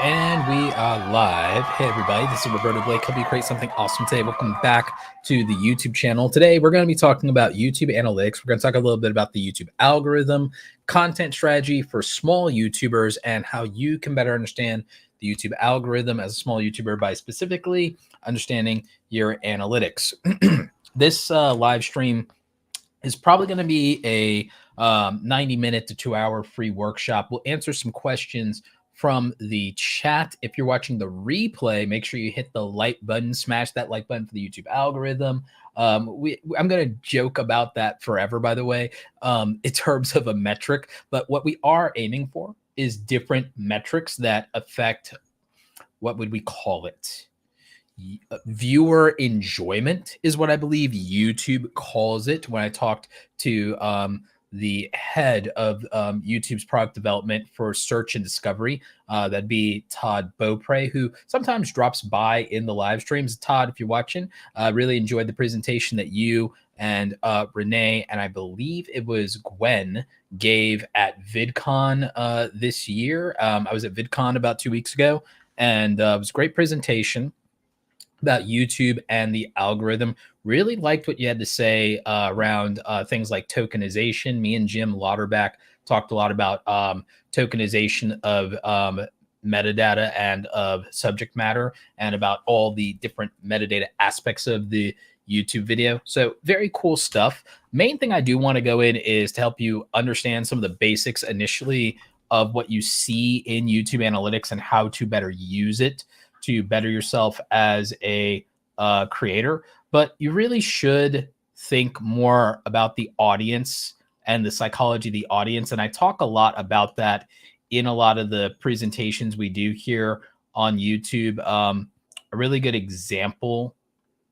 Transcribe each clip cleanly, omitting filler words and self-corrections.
And we are live. Hey, everybody, this is Roberto Blake. Help you create something awesome today. Welcome back to the YouTube channel. Today, we're going to be talking about YouTube analytics. We're going to talk a little bit about the YouTube algorithm, content strategy for small YouTubers, and how you can better understand the YouTube algorithm as a small YouTuber by specifically understanding your analytics. This live stream is probably going to be a 90-minute to 2-hour free workshop. We'll answer some questions from the chat. If you're watching the replay, make sure you hit the like button, smash that like button for the YouTube algorithm. I'm going to joke about that forever, by the way, in terms of a metric. But what we are aiming for is different metrics that affect, what would we call it? Viewer enjoyment is what I believe YouTube calls it. When I talked to the head of YouTube's product development for search and discovery, that'd be Todd Beaupre, who sometimes drops by in the live streams. Todd, if you're watching, really enjoyed the presentation that you and Renee, and I believe it was Gwen, gave at VidCon this year. I was at VidCon about 2 weeks ago, and it was a great presentation about YouTube and the algorithm. Really liked what you had to say around things like tokenization. Me and Jim Lauterbach talked a lot about tokenization of metadata and of subject matter, and about all the different metadata aspects of the YouTube video. So very cool stuff. Main thing I do want to go in is to help you understand some of the basics initially of what you see in YouTube analytics and how to better use it to better yourself as a creator. But you really should think more about the audience and the psychology of the audience. And I talk a lot about that in a lot of the presentations we do here on YouTube. A really good example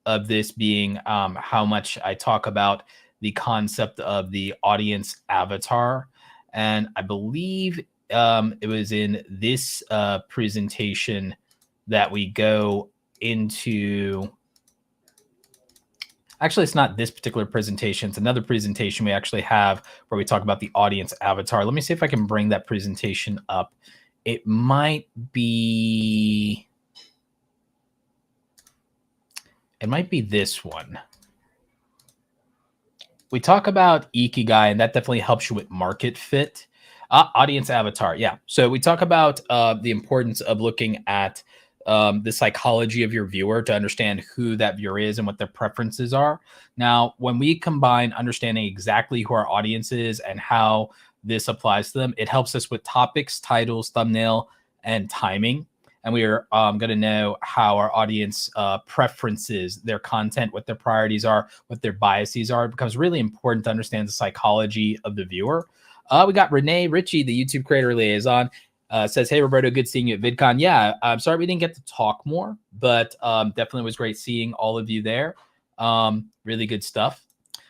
of this being how much I talk about the concept of the audience avatar. And I believe it was in this presentation that we go into. Actually, it's not this particular presentation. It's another presentation we actually have where we talk about the audience avatar. Let me see if I can bring that presentation up. It might be this one. We talk about Ikigai, and that definitely helps you with market fit. Audience avatar, yeah. So we talk about the importance of looking at the psychology of your viewer to understand who that viewer is and what their preferences are. Now, when we combine understanding exactly who our audience is and how this applies to them, it helps us with topics, titles, thumbnail, and timing. And we are going to know how our audience preferences their content, what their priorities are, what their biases are. It becomes really important to understand the psychology of the viewer. We got Renee Ritchie, the YouTube creator liaison, says, hey, Roberto, good seeing you at VidCon. Yeah, I'm sorry we didn't get to talk more, but definitely was great seeing all of you there. Really good stuff.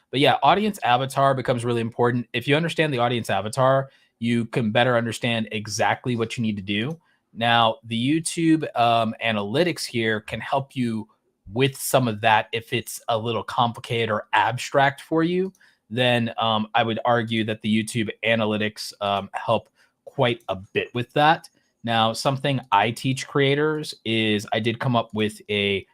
But yeah, audience avatar becomes really important. If you understand the audience avatar, you can better understand exactly what you need to do. Now, the YouTube analytics here can help you with some of that. If it's a little complicated or abstract for you, then I would argue that the YouTube analytics help quite a bit with that. Now, something I teach creators is I did come up with a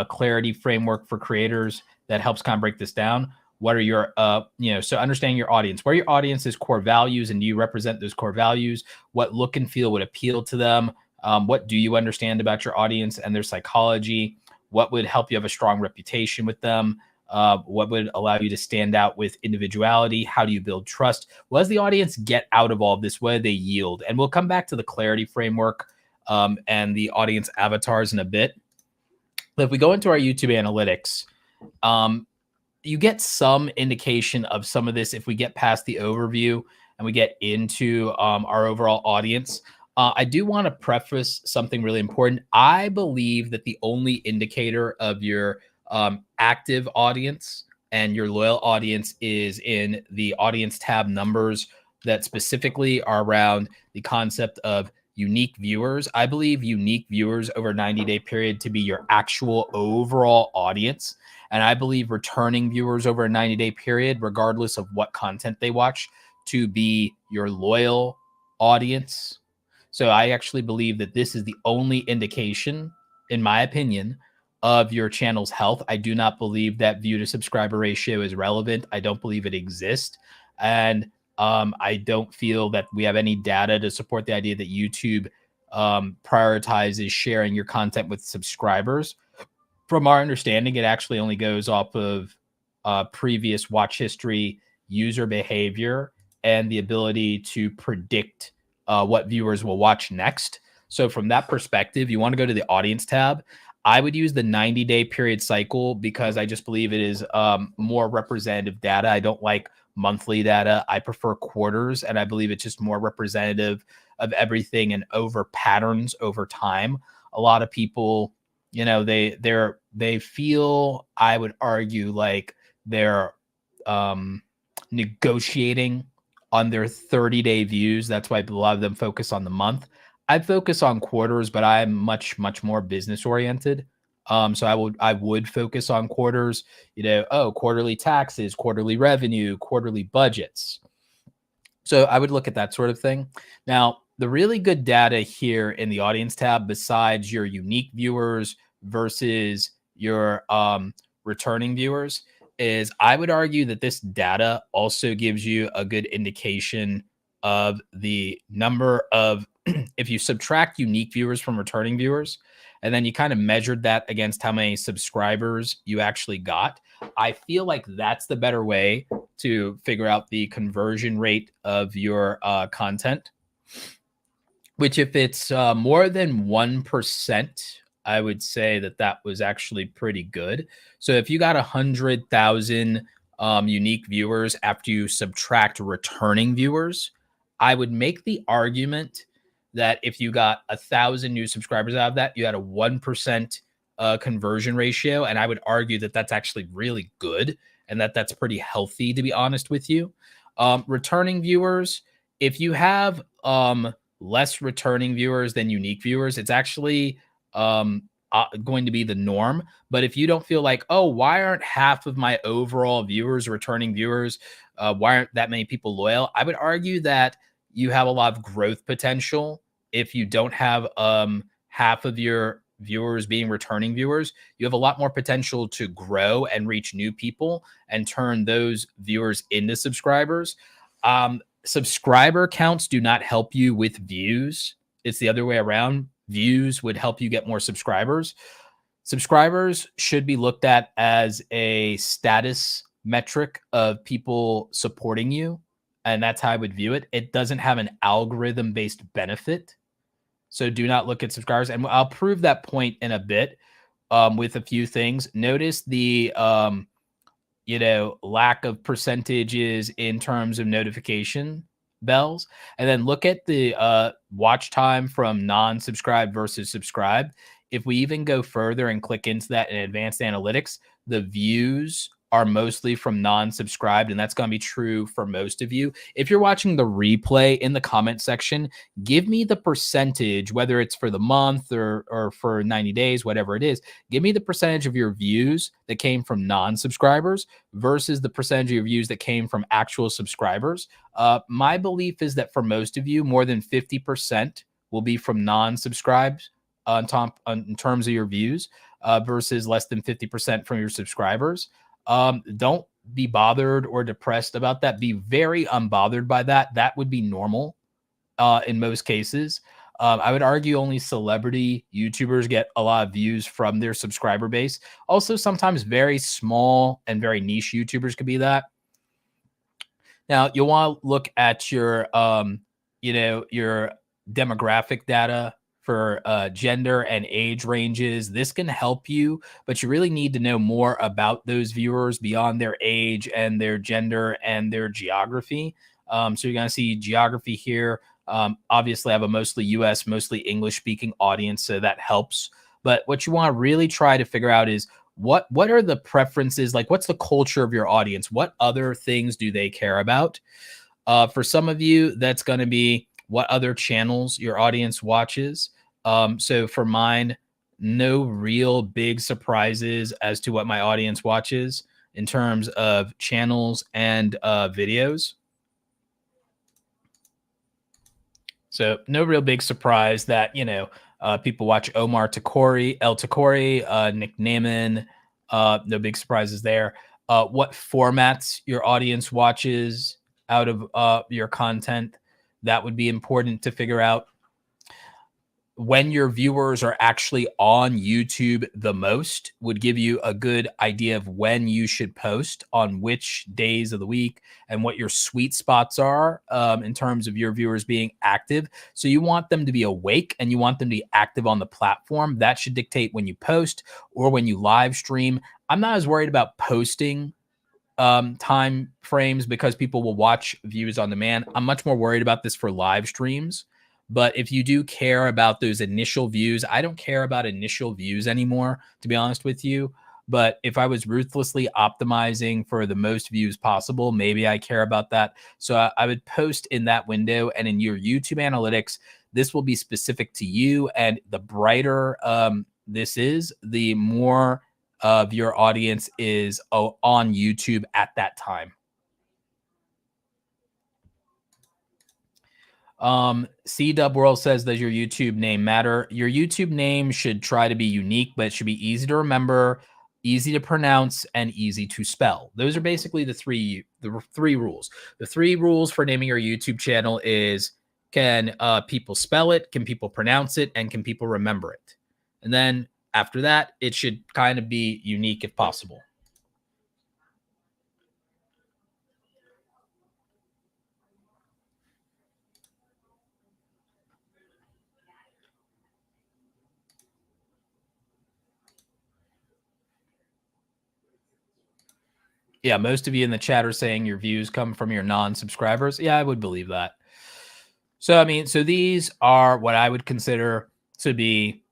clarity framework for creators that helps kind of break this down. What are your, so understanding your audience, where your audience's core values, and do you represent those core values? What look and feel would appeal to them? What do you understand about your audience and their psychology? What would help you have a strong reputation with them? What would allow you to stand out with individuality? How do you build trust? What does the audience get out of all of this? What do they yield? And we'll come back to the clarity framework and the audience avatars in a bit. But if we go into our YouTube analytics, you get some indication of some of this if we get past the overview and we get into our overall audience. I do want to preface something really important. I believe that the only indicator of your active audience and your loyal audience is in the audience tab numbers that specifically are around the concept of unique viewers. I believe unique viewers over a 90-day period to be your actual overall audience. And I believe returning viewers over a 90-day period, regardless of what content they watch, to be your loyal audience. So I actually believe that this is the only indication, in my opinion, of your channel's health. I do not believe that view to subscriber ratio is relevant. I don't believe it exists. And I don't feel that we have any data to support the idea that YouTube prioritizes sharing your content with subscribers. From our understanding, it actually only goes off of previous watch history, user behavior, and the ability to predict what viewers will watch next. So from that perspective, you want to go to the audience tab. I would use the 90-day period cycle because I just believe it is more representative data. I don't like monthly data. I prefer quarters, and I believe it's just more representative of everything and over patterns over time. A lot of people, you know, they feel, I would argue, like they're negotiating on their 30-day views. That's why a lot of them focus on the month. I focus on quarters, but I'm much more business oriented. So I would focus on quarters, you know, quarterly taxes, quarterly revenue, quarterly budgets. So I would look at that sort of thing. Now, the really good data here in the audience tab, besides your unique viewers versus your returning viewers, is I would argue that this data also gives you a good indication of the number of, if you subtract unique viewers from returning viewers, and then you kind of measured that against how many subscribers you actually got, I feel like that's the better way to figure out the conversion rate of your content, which if it's more than 1%, I would say that that was actually pretty good. So if you got 100,000 unique viewers after you subtract returning viewers, I would make the argument that if you got 1,000 new subscribers out of that, you had a 1% conversion ratio. And I would argue that that's actually really good and that that's pretty healthy, to be honest with you. Returning viewers, if you have less returning viewers than unique viewers, it's actually going to be the norm. But if you don't feel like, oh, why aren't half of my overall viewers returning viewers? Why aren't that many people loyal? I would argue that you have a lot of growth potential. If you don't have half of your viewers being returning viewers, you have a lot more potential to grow and reach new people and turn those viewers into subscribers. Subscriber counts do not help you with views. It's the other way around. Views would help you get more subscribers. Subscribers should be looked at as a status metric of people supporting you. And that's how I would view it. It doesn't have an algorithm-based benefit. So do not look at subscribers. And I'll prove that point in a bit with a few things. Notice the lack of percentages in terms of notification bells. And then look at the watch time from non-subscribed versus subscribed. If we even go further and click into that in advanced analytics, the views are mostly from non-subscribed, and that's going to be true for most of you. If you're watching the replay, in the comment section, give me the percentage, whether it's for the month or for 90 days, whatever it is. Give me the percentage of your views that came from non-subscribers versus the percentage of your views that came from actual subscribers. My belief is that for most of you, more than 50% will be from non-subscribed in terms of your views versus less than 50% from your subscribers. Don't be bothered or depressed about that. Be very unbothered by that. That would be normal in most cases. I would argue only celebrity YouTubers get a lot of views from their subscriber base. Also, sometimes very small and very niche YouTubers could be that. Now, you'll want to look at your, your demographic data for gender and age ranges. This can help you, but you really need to know more about those viewers beyond their age and their gender and their geography. So you're going to see geography here. Obviously, I have a mostly US, mostly English-speaking audience, so that helps. But what you want to really try to figure out is what are the preferences? Like, what's the culture of your audience? What other things do they care about? For some of you, that's going to be what other channels your audience watches. So for mine, no real big surprises as to what my audience watches in terms of channels and videos. So no real big surprise that, people watch Omar Takori, El Takori, Nick Naiman. No big surprises there. What formats your audience watches out of your content, that would be important to figure out. When your viewers are actually on YouTube the most would give you a good idea of when you should post on which days of the week and what your sweet spots are in terms of your viewers being active. So you want them to be awake and you want them to be active on the platform. That should dictate when you post or when you live stream. I'm not as worried about posting time frames because people will watch views on demand. I'm much more worried about this for live streams. But if you do care about those initial views, I don't care about initial views anymore, to be honest with you. But if I was ruthlessly optimizing for the most views possible, maybe I care about that. So I would post in that window, and in your YouTube analytics, this will be specific to you. And the brighter this is, the more of your audience is on YouTube at that time. C-Dub World says, does your YouTube name matter? Your YouTube name should try to be unique, but it should be easy to remember, easy to pronounce, and easy to spell. Those are basically the three rules. The three rules for naming your YouTube channel is, can people spell it, can people pronounce it, and can people remember it? And then after that, it should kind of be unique if possible. Yeah, most of you in the chat are saying your views come from your non-subscribers. Yeah, I would believe that. So, I mean, so these are what I would consider to be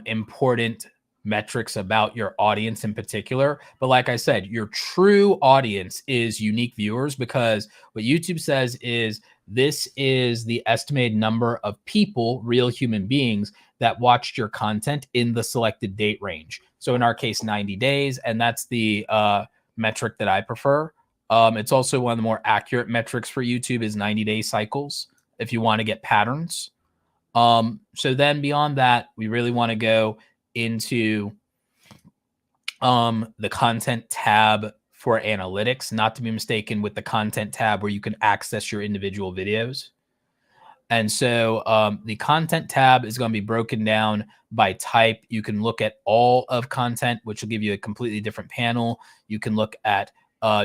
important metrics about your audience in particular. But like I said, your true audience is unique viewers, because what YouTube says is this is the estimated number of people, real human beings, that watched your content in the selected date range. So in our case, 90 days. And that's the metric that I prefer. It's also one of the more accurate metrics for YouTube is 90-day cycles if you want to get patterns. So then beyond that, we really want to go into the content tab for analytics, not to be mistaken with the content tab where you can access your individual videos. And so the content tab is going to be broken down by type. You can look at all of content, which will give you a completely different panel. You can look at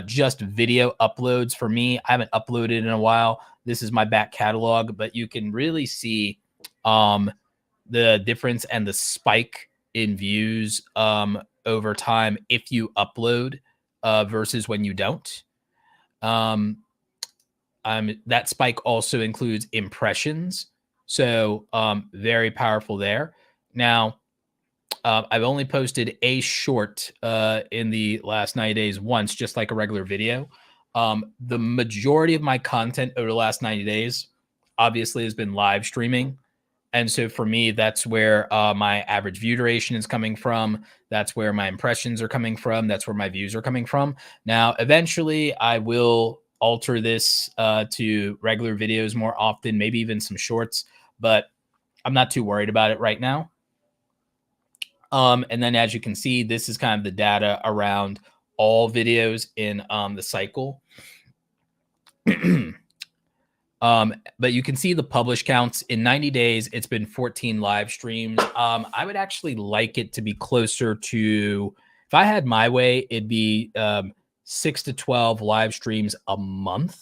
just video uploads. For me, I haven't uploaded in a while. This is my back catalog, but you can really see the difference and the spike in views over time if you upload versus when you don't. That spike also includes impressions. So very powerful there. Now, I've only posted a short in the last 90 days once, just like a regular video. The majority of my content over the last 90 days obviously has been live streaming. And so for me, that's where my average view duration is coming from. That's where my impressions are coming from. That's where my views are coming from. Now, eventually, I will alter this to regular videos more often, maybe even some shorts, but I'm not too worried about it right now. And then as you can see, this is kind of the data around all videos in the cycle. But you can see the publish counts in 90 days. It's been 14 live streams. I would actually like it to be closer to, if I had my way, it'd be 6 to 12 live streams a month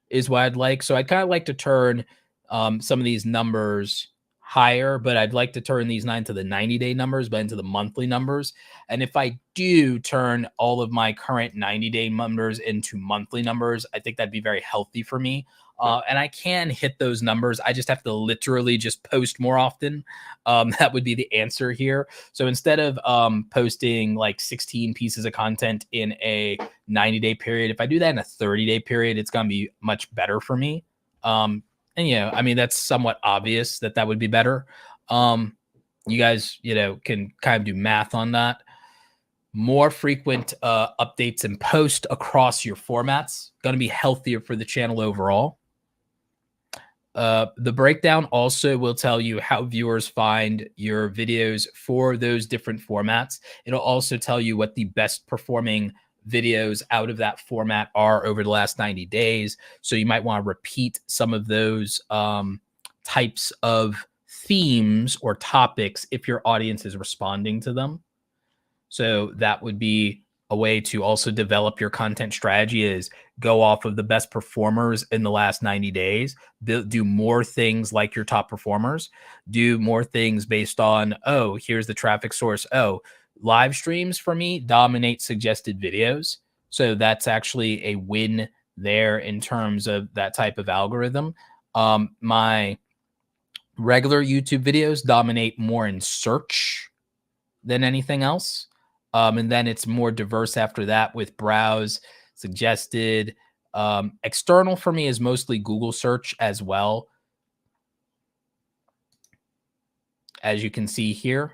is what I'd like. So I'd kind of like to turn some of these numbers higher, but I'd like to turn these not into the 90-day numbers, but into the monthly numbers. And if I do turn all of my current 90-day numbers into monthly numbers, I think that'd be very healthy for me. And I can hit those numbers. I just have to literally just post more often. That would be the answer here. So instead of posting like 16 pieces of content in a 90-day period, if I do that in a 30-day period, it's going to be much better for me. And, I mean, that's somewhat obvious that that would be better. You guys, can kind of do math on that. More frequent updates and post across your formats, going to be healthier for the channel overall. The breakdown also will tell you how viewers find your videos for those different formats. It'll also tell you what the best performing videos out of that format are over the last 90 days. So you might want to repeat some of those types of themes or topics if your audience is responding to them. So that would be a way to also develop your content strategy, is go off of the best performers in the last 90 days, do more things like your top performers, do more things based on, oh, here's the traffic source. Oh, live streams for me dominate suggested videos. So that's actually a win there in terms of that type of algorithm. My regular YouTube videos dominate more in search than anything else. And then it's more diverse after that with browse, suggested. External for me is mostly Google search as well, as you can see here.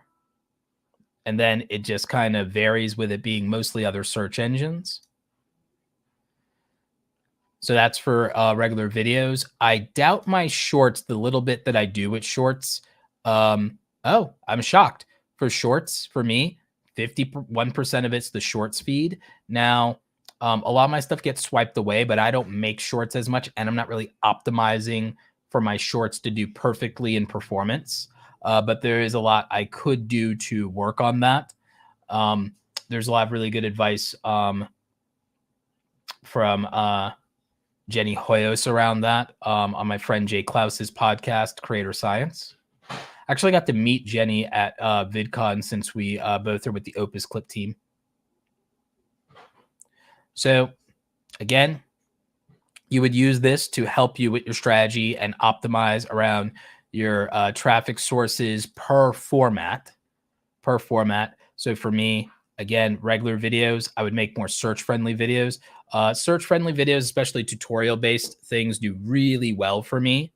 And then it just kind of varies with it being mostly other search engines. So that's for regular videos. I doubt my shorts, the little bit that I do with shorts. Oh, I'm shocked. For shorts, for me, 51% of it's the shorts feed. Now, a lot of my stuff gets swiped away, but I don't make shorts as much, and I'm not really optimizing for my shorts to do perfectly in performance. But there is a lot I could do to work on that. There's a lot of really good advice from Jenny Hoyos around that on my friend Jay Klaus's podcast, Creator Science. I actually got to meet Jenny at VidCon since we both are with the OpusClip team. So again, you would use this to help you with your strategy and optimize around your traffic sources per format. So for me, again, regular videos, I would make more search-friendly videos. Search-friendly videos, especially tutorial-based things, do really well for me.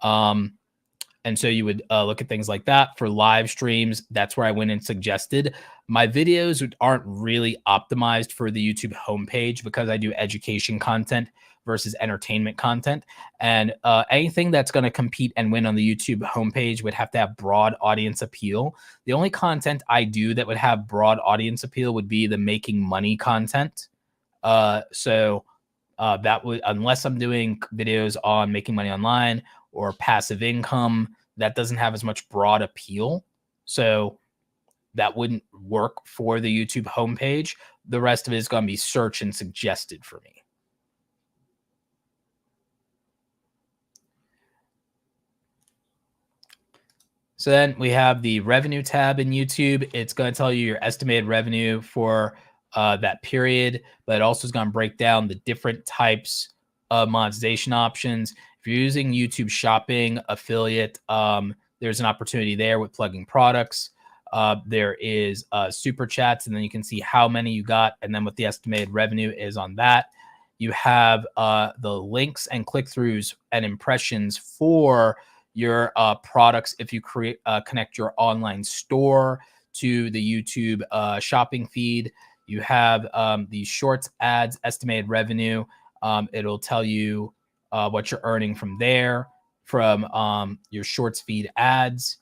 And so you would look at things like that. For live streams, that's where I went and suggested. My videos aren't really optimized for the YouTube homepage because I do education content versus entertainment content. And anything that's going to compete and win on the YouTube homepage would have to have broad audience appeal. The only content I do that would have broad audience appeal would be the making money content. That would, unless I'm doing videos on making money online or passive income, that doesn't have as much broad appeal. So that wouldn't work for the YouTube homepage. The rest of it is going to be search and suggested for me. So then we have the revenue tab in YouTube. It's going to tell you your estimated revenue for that period, but it also is going to break down the different types of monetization options. If you're using YouTube Shopping affiliate, there's an opportunity there with plugging products. There is super chats, and then you can see how many you got and then what the estimated revenue is on that. You have the links and click-throughs and impressions for your products if you connect your online store to the YouTube shopping feed. You have the shorts ads estimated revenue. It'll tell you what you're earning from there, from your shorts feed ads.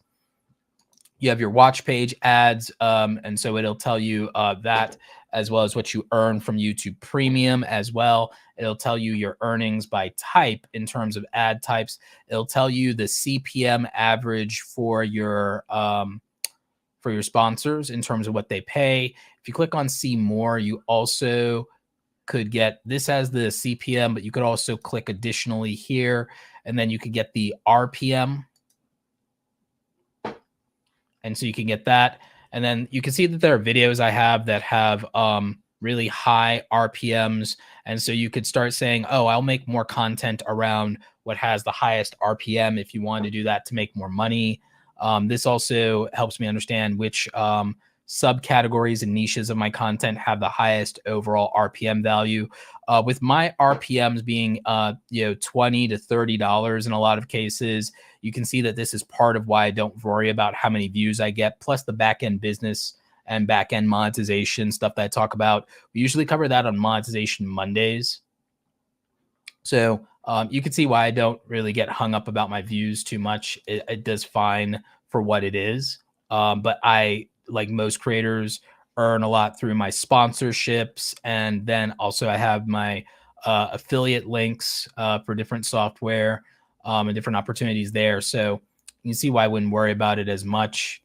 You have your watch page ads, and so it'll tell you that, as well as what you earn from YouTube Premium as well. It'll tell you your earnings by type in terms of ad types. It'll tell you the CPM average for your sponsors in terms of what they pay. If you click on see more, you also could get, this has the CPM, but you could also click additionally here, and then you could get the RPM. And so you can get that. And then you can see that there are videos I have that have really high RPMs. And so you could start saying, oh, I'll make more content around what has the highest RPM if you want to do that to make more money. This also helps me understand which subcategories and niches of my content have the highest overall RPM value. With my RPMs being $20 to $30 in a lot of cases, you can see that this is part of why I don't worry about how many views I get, plus the back-end business and back-end monetization stuff that I talk about. We usually cover that on Monetization Mondays. So You can see why I don't really get hung up about my views too much. It does fine for what it is. But I, like most creators, earn a lot through my sponsorships. And then also I have my affiliate links for different software and different opportunities there. So you can see why I wouldn't worry about it as much.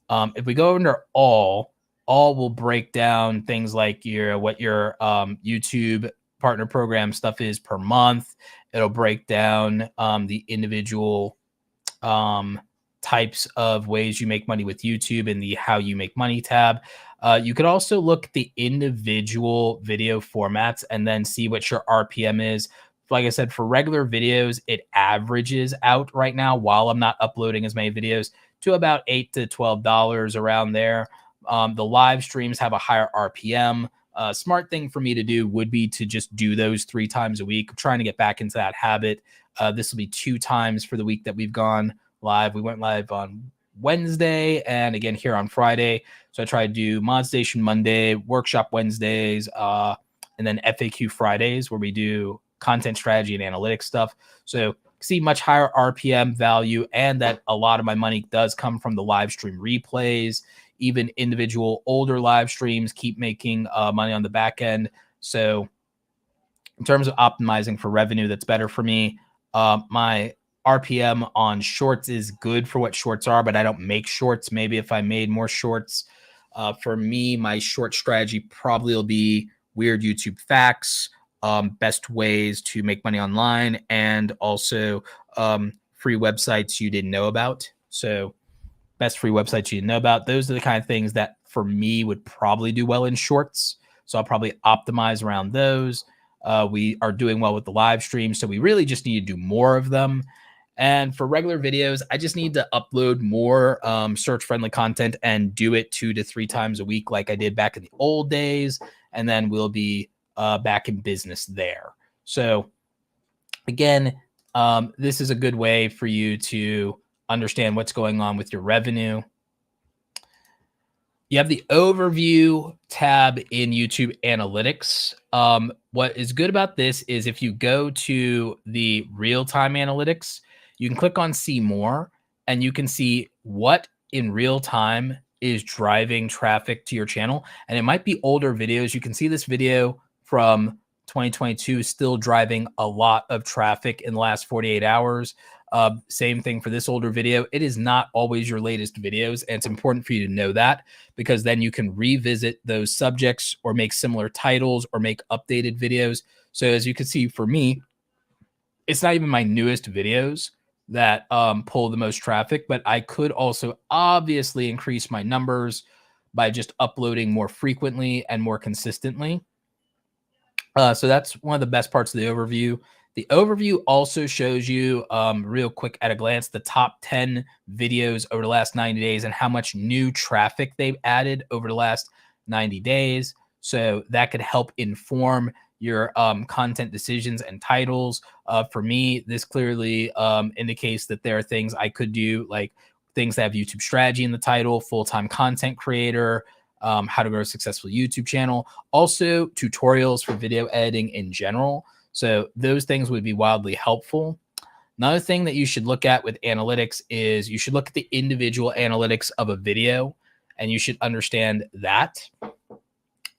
If we go under all will break down things like what your YouTube partner program stuff is per month. It'll break down the individual types of ways you make money with YouTube in the how you make money tab. You could also look at the individual video formats and then see what your RPM is. Like I said, for regular videos, it averages out right now while I'm not uploading as many videos to about $8 to $12 around there. The live streams have a higher RPM. Smart thing for me to do would be to just do those 3 times a week. I'm trying to get back into that habit. This will be 2 times for the week that we've gone live. We went live on Wednesday and again here on Friday. So I try to do Mod Station Monday, Workshop Wednesdays, and then FAQ Fridays where we do content strategy and analytics stuff. So see much higher RPM value, and that a lot of my money does come from the live stream replays. Even individual older live streams keep making money on the back end. So in terms of optimizing for revenue, that's better for me. My RPM on shorts is good for what shorts are, but I don't make shorts. Maybe if I made more shorts, for me, my short strategy probably will be weird YouTube facts, best ways to make money online, and also free websites you didn't know about. So best free websites you didn't know about. Those are the kind of things that for me would probably do well in shorts. So I'll probably optimize around those. We are doing well with the live stream, so we really just need to do more of them. And for regular videos, I just need to upload more search-friendly content and do it 2 to 3 times a week like I did back in the old days. And then we'll be back in business there. So again, this is a good way for you to understand what's going on with your revenue. You have the overview tab in YouTube Analytics. What is good about this is if you go to the real-time analytics, you can click on see more and you can see what in real time is driving traffic to your channel. And it might be older videos. You can see this video from 2022 still driving a lot of traffic in the last 48 hours. Same thing for this older video. It is not always your latest videos. And it's important for you to know that, because then you can revisit those subjects or make similar titles or make updated videos. So as you can see for me, it's not even my newest videos that pull the most traffic, but I could also obviously increase my numbers by just uploading more frequently and more consistently. So that's one of the best parts of the overview. The overview also shows you real quick at a glance the top 10 videos over the last 90 days and how much new traffic they've added over the last 90 days. So that could help inform your content decisions and titles. For me, this clearly indicates that there are things I could do, like things that have YouTube strategy in the title, full-time content creator, how to grow a successful YouTube channel, also tutorials for video editing in general. So those things would be wildly helpful. Another thing that you should look at with analytics is you should look at the individual analytics of a video, and you should understand that.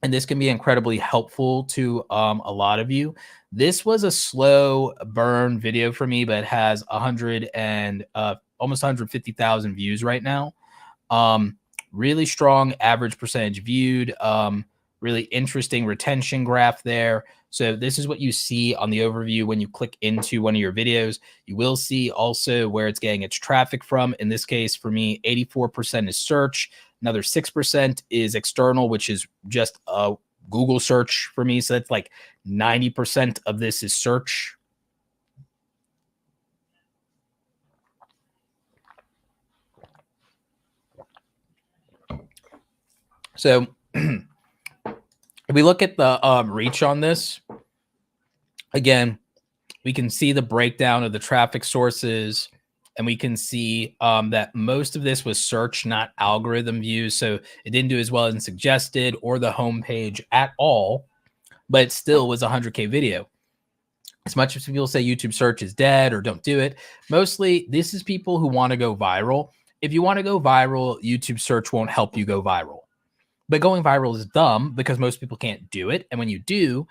And this can be incredibly helpful to a lot of you. This was a slow burn video for me, but it has almost 150,000 views right now. Really strong average percentage viewed, really interesting retention graph there. So this is what you see on the overview when you click into one of your videos. You will see also where it's getting its traffic from. In this case, for me, 84% is search. Another 6% is external, which is just a Google search for me. So that's like 90% of this is search. So if we look at the reach on this, again, we can see the breakdown of the traffic sources, and we can see that most of this was search, not algorithm views. So it didn't do as well as suggested or the homepage at all, but it still was a 100K video. As much as people say YouTube search is dead or don't do it, mostly this is people who want to go viral. If you want to go viral, YouTube search won't help you go viral. But going viral is dumb because most people can't do it. And when you do,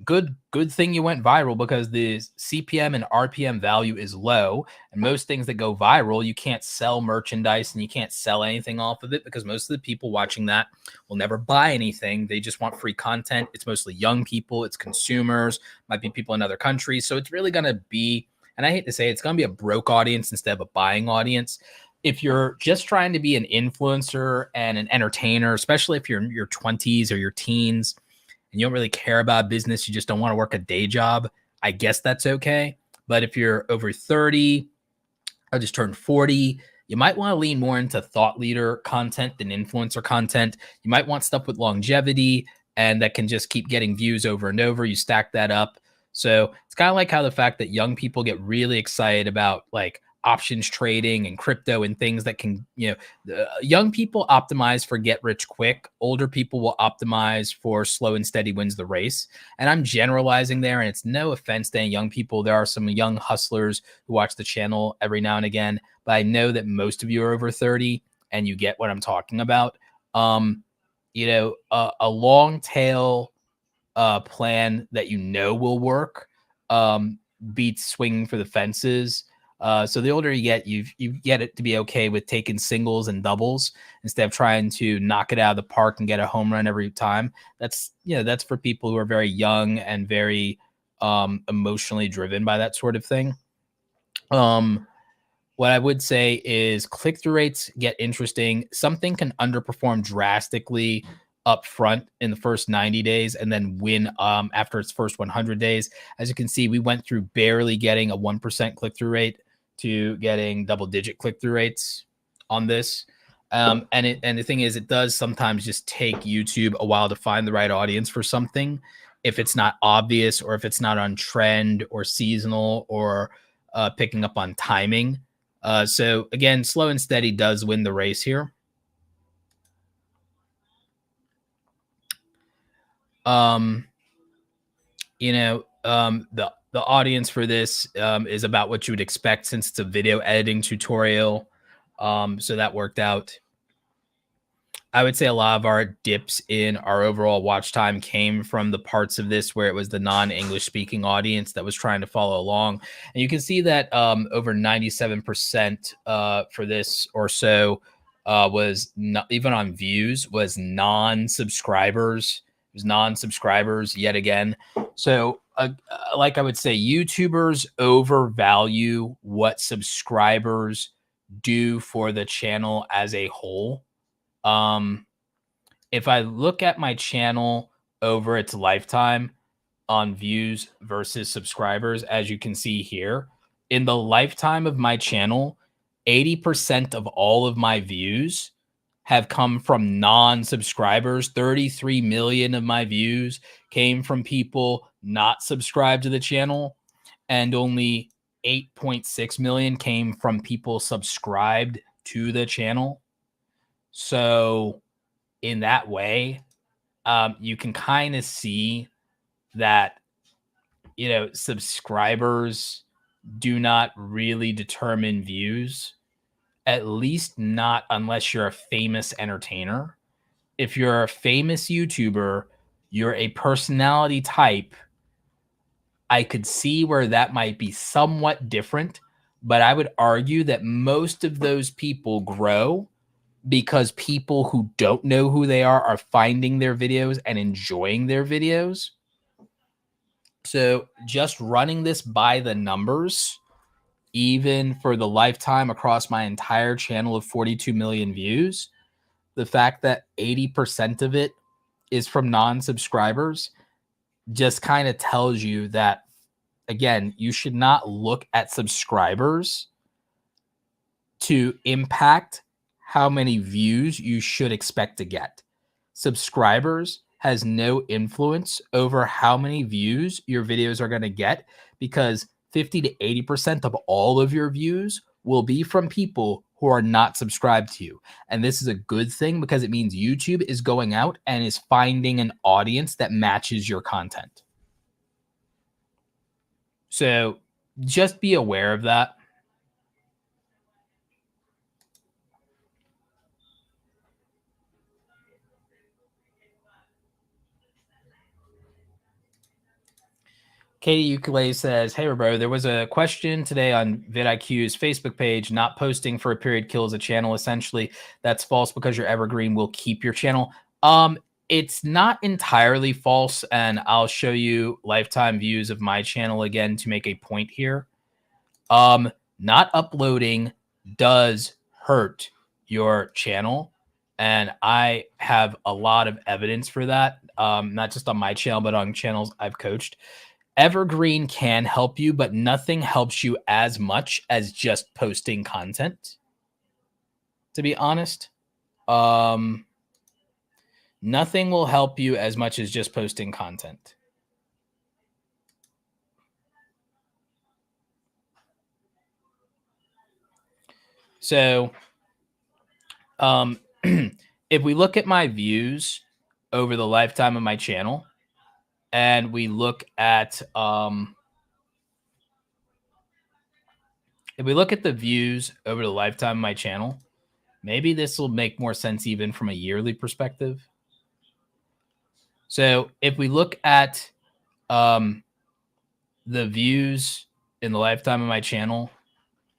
good thing you went viral, because the CPM and RPM value is low, and most things that go viral, you can't sell merchandise and you can't sell anything off of it, because most of the people watching that will never buy anything. They just want free content. It's mostly young people, it's consumers, might be people in other countries. So it's really going to be, and I hate to say it, it's going to be a broke audience instead of a buying audience. If you're just trying to be an influencer and an entertainer, especially if you're in your 20s or your teens, and you don't really care about business, you just don't want to work a day job, I guess that's okay. But if you're over 30 or just turned 40, you might want to lean more into thought leader content than influencer content. You might want stuff with longevity and that can just keep getting views over and over. You stack that up. So it's kind of like how the fact that young people get really excited about like options trading and crypto and things that can, young people optimize for get rich quick. Older people will optimize for slow and steady wins the race. And I'm generalizing there, and it's no offense to any young people. There are some young hustlers who watch the channel every now and again, but I know that most of you are over 30 and you get what I'm talking about. A long tail plan that will work beats swinging for the fences. So the older you get, you get it to be okay with taking singles and doubles instead of trying to knock it out of the park and get a home run every time. That's for people who are very young and very emotionally driven by that sort of thing. What I would say is click-through rates get interesting. Something can underperform drastically up front in the first 90 days and then win after its first 100 days. As you can see, we went through barely getting a 1% click-through rate to getting double-digit click-through rates on this. And the thing is, it does sometimes just take YouTube a while to find the right audience for something, if it's not obvious or if it's not on trend or seasonal or picking up on timing. So again, slow and steady does win the race here. The audience for this is about what you would expect since it's a video editing tutorial. So that worked out. I would say a lot of our dips in our overall watch time came from the parts of this where it was the non-English speaking audience that was trying to follow along. And you can see that over 97% for this or so was not even on views, was non-subscribers. It was non-subscribers yet again. So like I would say, YouTubers overvalue what subscribers do for the channel as a whole. If I look at my channel over its lifetime on views versus subscribers, as you can see here, in the lifetime of my channel, 80% of all of my views have come from non-subscribers. 33 million of my views came from people not subscribed to the channel, and only 8.6 million came from people subscribed to the channel. So in that way, you can kind of see that, subscribers do not really determine views, at least not unless you're a famous entertainer. If you're a famous YouTuber, you're a personality type, I could see where that might be somewhat different, but I would argue that most of those people grow because people who don't know who they are finding their videos and enjoying their videos. So just running this by the numbers, even for the lifetime across my entire channel of 42 million views, the fact that 80% of it is from non-subscribers just kind of tells you that, again, you should not look at subscribers to impact how many views you should expect to get. Subscribers has no influence over how many views your videos are going to get, because 50 to 80% of all of your views will be from people who are not subscribed to you. And this is a good thing because it means YouTube is going out and is finding an audience that matches your content. So just be aware of that. Katie Ukulele says, hey, bro, there was a question today on vidIQ's Facebook page. Not posting for a period kills a channel. Essentially, that's false because your evergreen will keep your channel. It's not entirely false, and I'll show you lifetime views of my channel again to make a point here. Not uploading does hurt your channel, and I have a lot of evidence for that, not just on my channel, but on channels I've coached. Evergreen can help you, but nothing helps you as much as just posting content, to be honest. Nothing will help you as much as just posting content. So, if we look at my views over the lifetime of my channel, and we look at if we look at the views over the lifetime of my channel, maybe this will make more sense even from a yearly perspective. So if we look at the views in the lifetime of my channel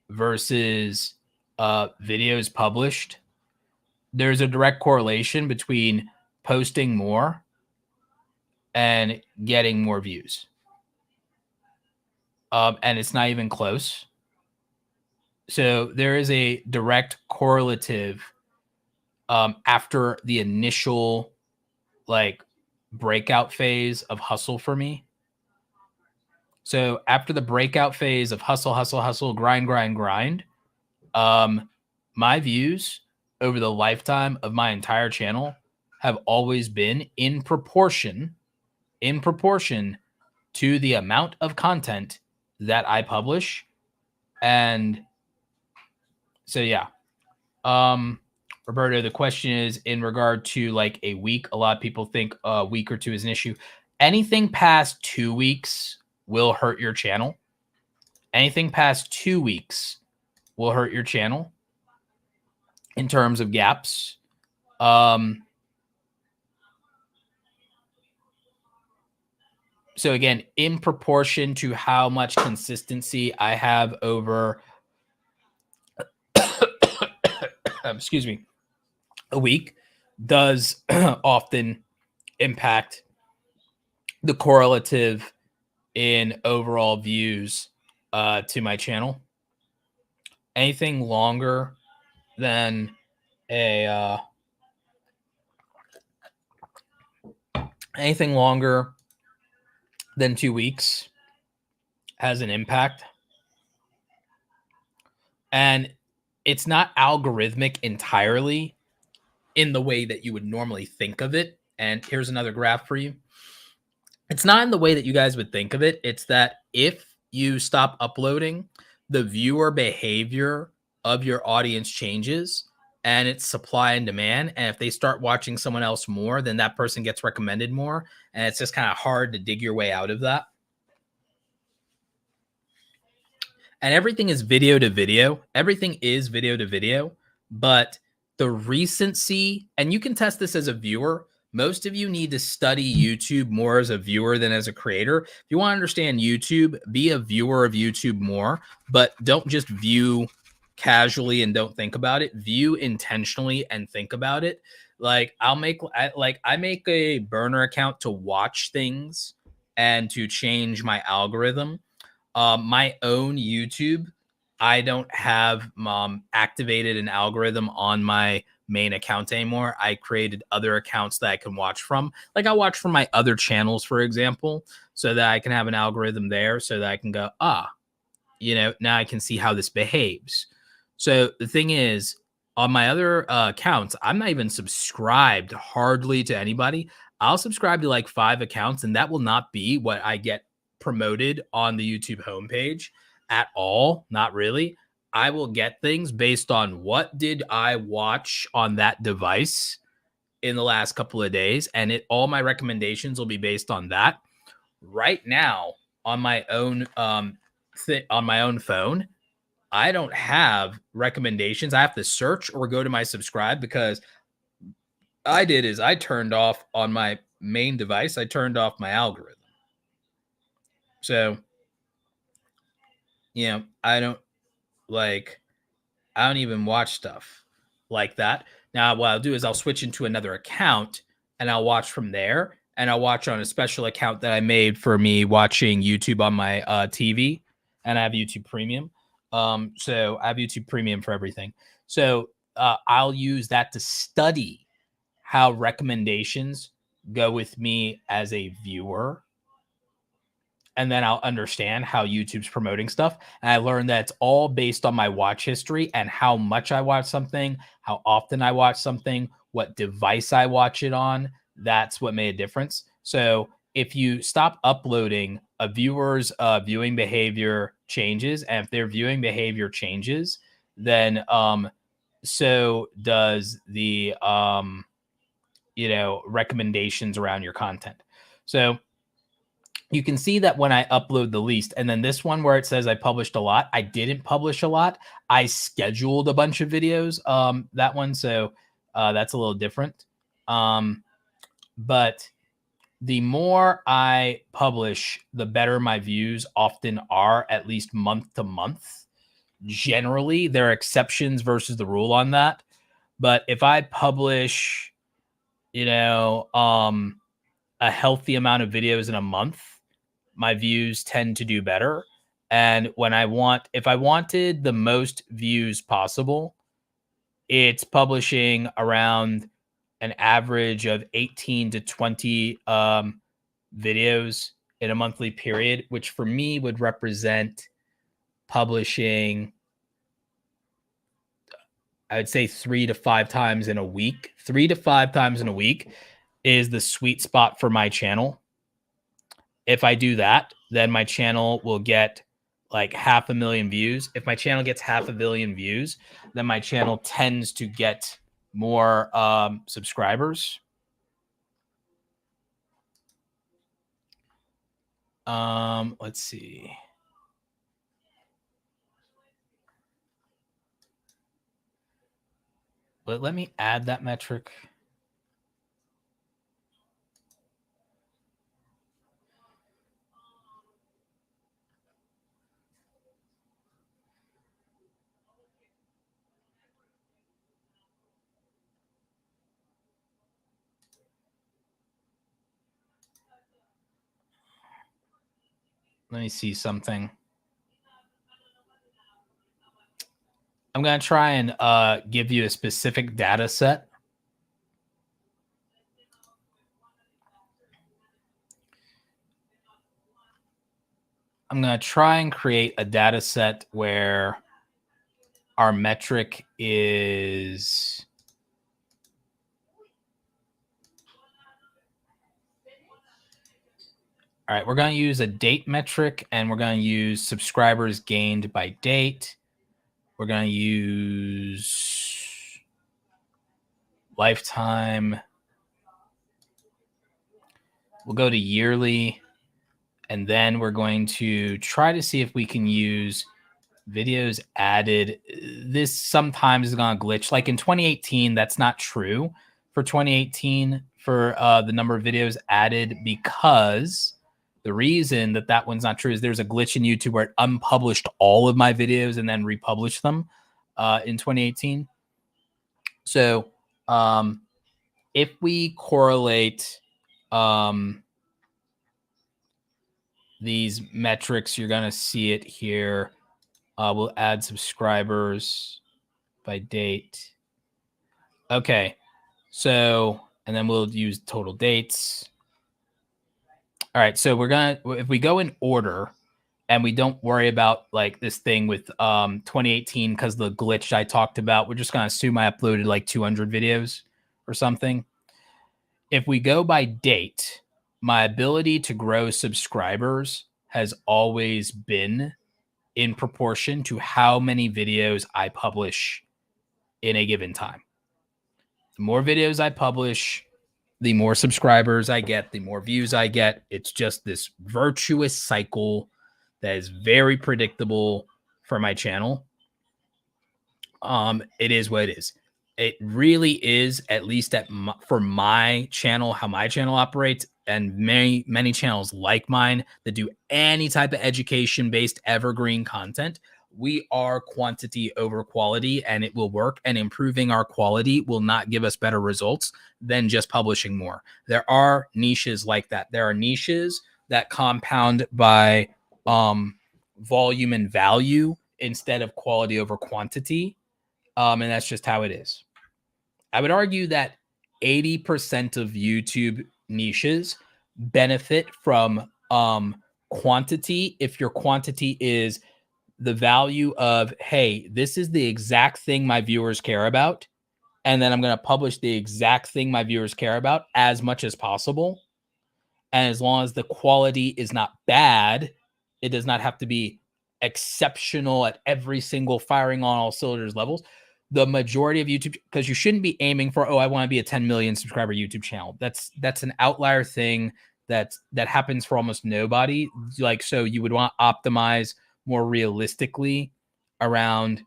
versus videos published, there's a direct correlation between posting more and getting more views. And it's not even close. So there is a direct correlative after the initial like breakout phase of hustle for me. So after the breakout phase of hustle, grind, my views over the lifetime of my entire channel have always been in proportion to the amount of content that I publish. And so, yeah. Roberto, the question is in regard to like a week. A lot of people think a week or two is an issue. Anything past 2 weeks will hurt your channel. Anything past 2 weeks will hurt your channel in terms of gaps. So again, in proportion to how much consistency I have over, excuse me, a week does often impact the correlative in overall views to my channel. Anything longer than anything longer than 2 weeks has an impact. And it's not algorithmic entirely in the way that you would normally think of it. And here's another graph for you. It's not in the way that you guys would think of it. It's that if you stop uploading, the viewer behavior of your audience changes, and it's supply and demand. And if they start watching someone else more, then that person gets recommended more. And it's just kind of hard to dig your way out of that. And everything is video to video. Everything is video to video, but the recency, and you can test this as a viewer. Most of you need to study YouTube more as a viewer than as a creator. If you want to understand YouTube, be a viewer of YouTube more, but don't just view casually and don't think about it. View intentionally and think about it. Like I make a burner account to watch things and to change my algorithm. My own YouTube, I don't have activated an algorithm on my main account anymore. I created other accounts that I can watch from. Like I watch from my other channels, for example, so that I can have an algorithm there so that I can go, now I can see how this behaves. So the thing is, on my other accounts, I'm not even subscribed hardly to anybody. I'll subscribe to like 5 accounts, and that will not be what I get promoted on the YouTube homepage at all. Not really. I will get things based on what did I watch on that device in the last couple of days, and all my recommendations will be based on that. Right now on my own on my own phone, I don't have recommendations. I have to search or go to my subscribe, because I turned off on my main device, I turned off my algorithm. So, I don't even watch stuff like that. Now, what I'll do is I'll switch into another account and I'll watch from there. And I'll watch on a special account that I made for me watching YouTube on my TV. And I have YouTube Premium. So I have YouTube Premium for everything. So I'll use that to study how recommendations go with me as a viewer. And then I'll understand how YouTube's promoting stuff. And I learned that it's all based on my watch history and how much I watch something, how often I watch something, what device I watch it on. That's what made a difference. So if you stop uploading, a viewer's viewing behavior changes. And if their viewing behavior changes, then so does the recommendations around your content. So you can see that when I upload the least, and then this one where it says I published a lot, I didn't publish a lot. I scheduled a bunch of videos, that one. So that's a little different. But the more I publish, the better my views often are, at least month to month. Generally, there are exceptions versus the rule on that. But if I publish, a healthy amount of videos in a month, my views tend to do better. And if I wanted the most views possible, it's publishing around an average of 18 to 20 videos in a monthly period, which for me would represent publishing, I would say 3 to 5 times in a week. 3 to 5 times in a week is the sweet spot for my channel. If I do that, then my channel will get like 500,000 views. If my channel gets 500,000 views, then my channel tends to get more subscribers. Let's see. But let me add that metric. Let me see something. I'm going to try and give you a specific data set. I'm going to try and create a data set where our metric is all right. We're going to use a date metric, and we're going to use subscribers gained by date. We're going to use lifetime. We'll go to yearly, and then we're going to try to see if we can use videos added. This sometimes is going to glitch. Like in 2018, that's not true for 2018 for the number of videos added, because the reason that one's not true is there's a glitch in YouTube where it unpublished all of my videos and then republished them in 2018. So if we correlate these metrics, you're going to see it here. We'll add subscribers by date. Okay. So, and then we'll use total dates. All right. So if we go in order and we don't worry about like this thing with 2018, because the glitch I talked about, we're just going to assume I uploaded like 200 videos or something. If we go by date, my ability to grow subscribers has always been in proportion to how many videos I publish in a given time. The more videos I publish, the more subscribers I get, the more views I get. It's just this virtuous cycle that is very predictable for my channel. It is what it is. It really is, at least for my channel, how my channel operates, and many channels like mine that do any type of education-based evergreen content. We are quantity over quality, and it will work. And improving our quality will not give us better results than just publishing more. There are niches like that. There are niches that compound by volume and value instead of quality over quantity. And that's just how it is. I would argue that 80% of YouTube niches benefit from quantity if your quantity is the value of, hey, this is the exact thing my viewers care about, and then I'm going to publish the exact thing my viewers care about as much as possible. And as long as the quality is not bad, it does not have to be exceptional at every single firing on all cylinders levels. The majority of YouTube, because you shouldn't be aiming for, oh, I want to be a 10 million subscriber YouTube channel. That's an outlier thing that happens for almost nobody. Like, so you would want to optimize more realistically around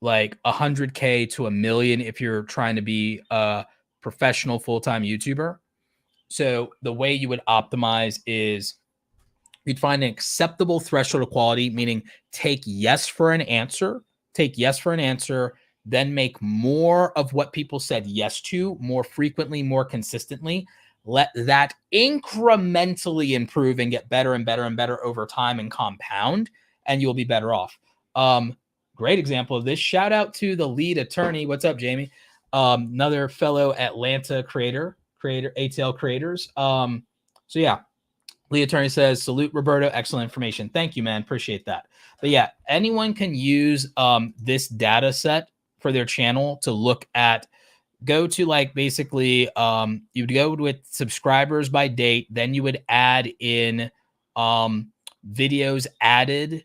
like 100K to 1 million if you're trying to be a professional full-time YouTuber. So the way you would optimize is you'd find an acceptable threshold of quality, meaning take yes for an answer, then make more of what people said yes to more frequently, more consistently. Let that incrementally improve and get better and better and better over time and compound, and you'll be better off. Great example of this. Shout out to the lead attorney. What's up, Jamie? Another fellow Atlanta creator, ATL creators. So yeah, lead attorney says, salute Roberto. Excellent information. Thank you, man. Appreciate that. But yeah, anyone can use this data set for their channel to look at. Go to like basically you'd go with subscribers by date, then you would add in videos added,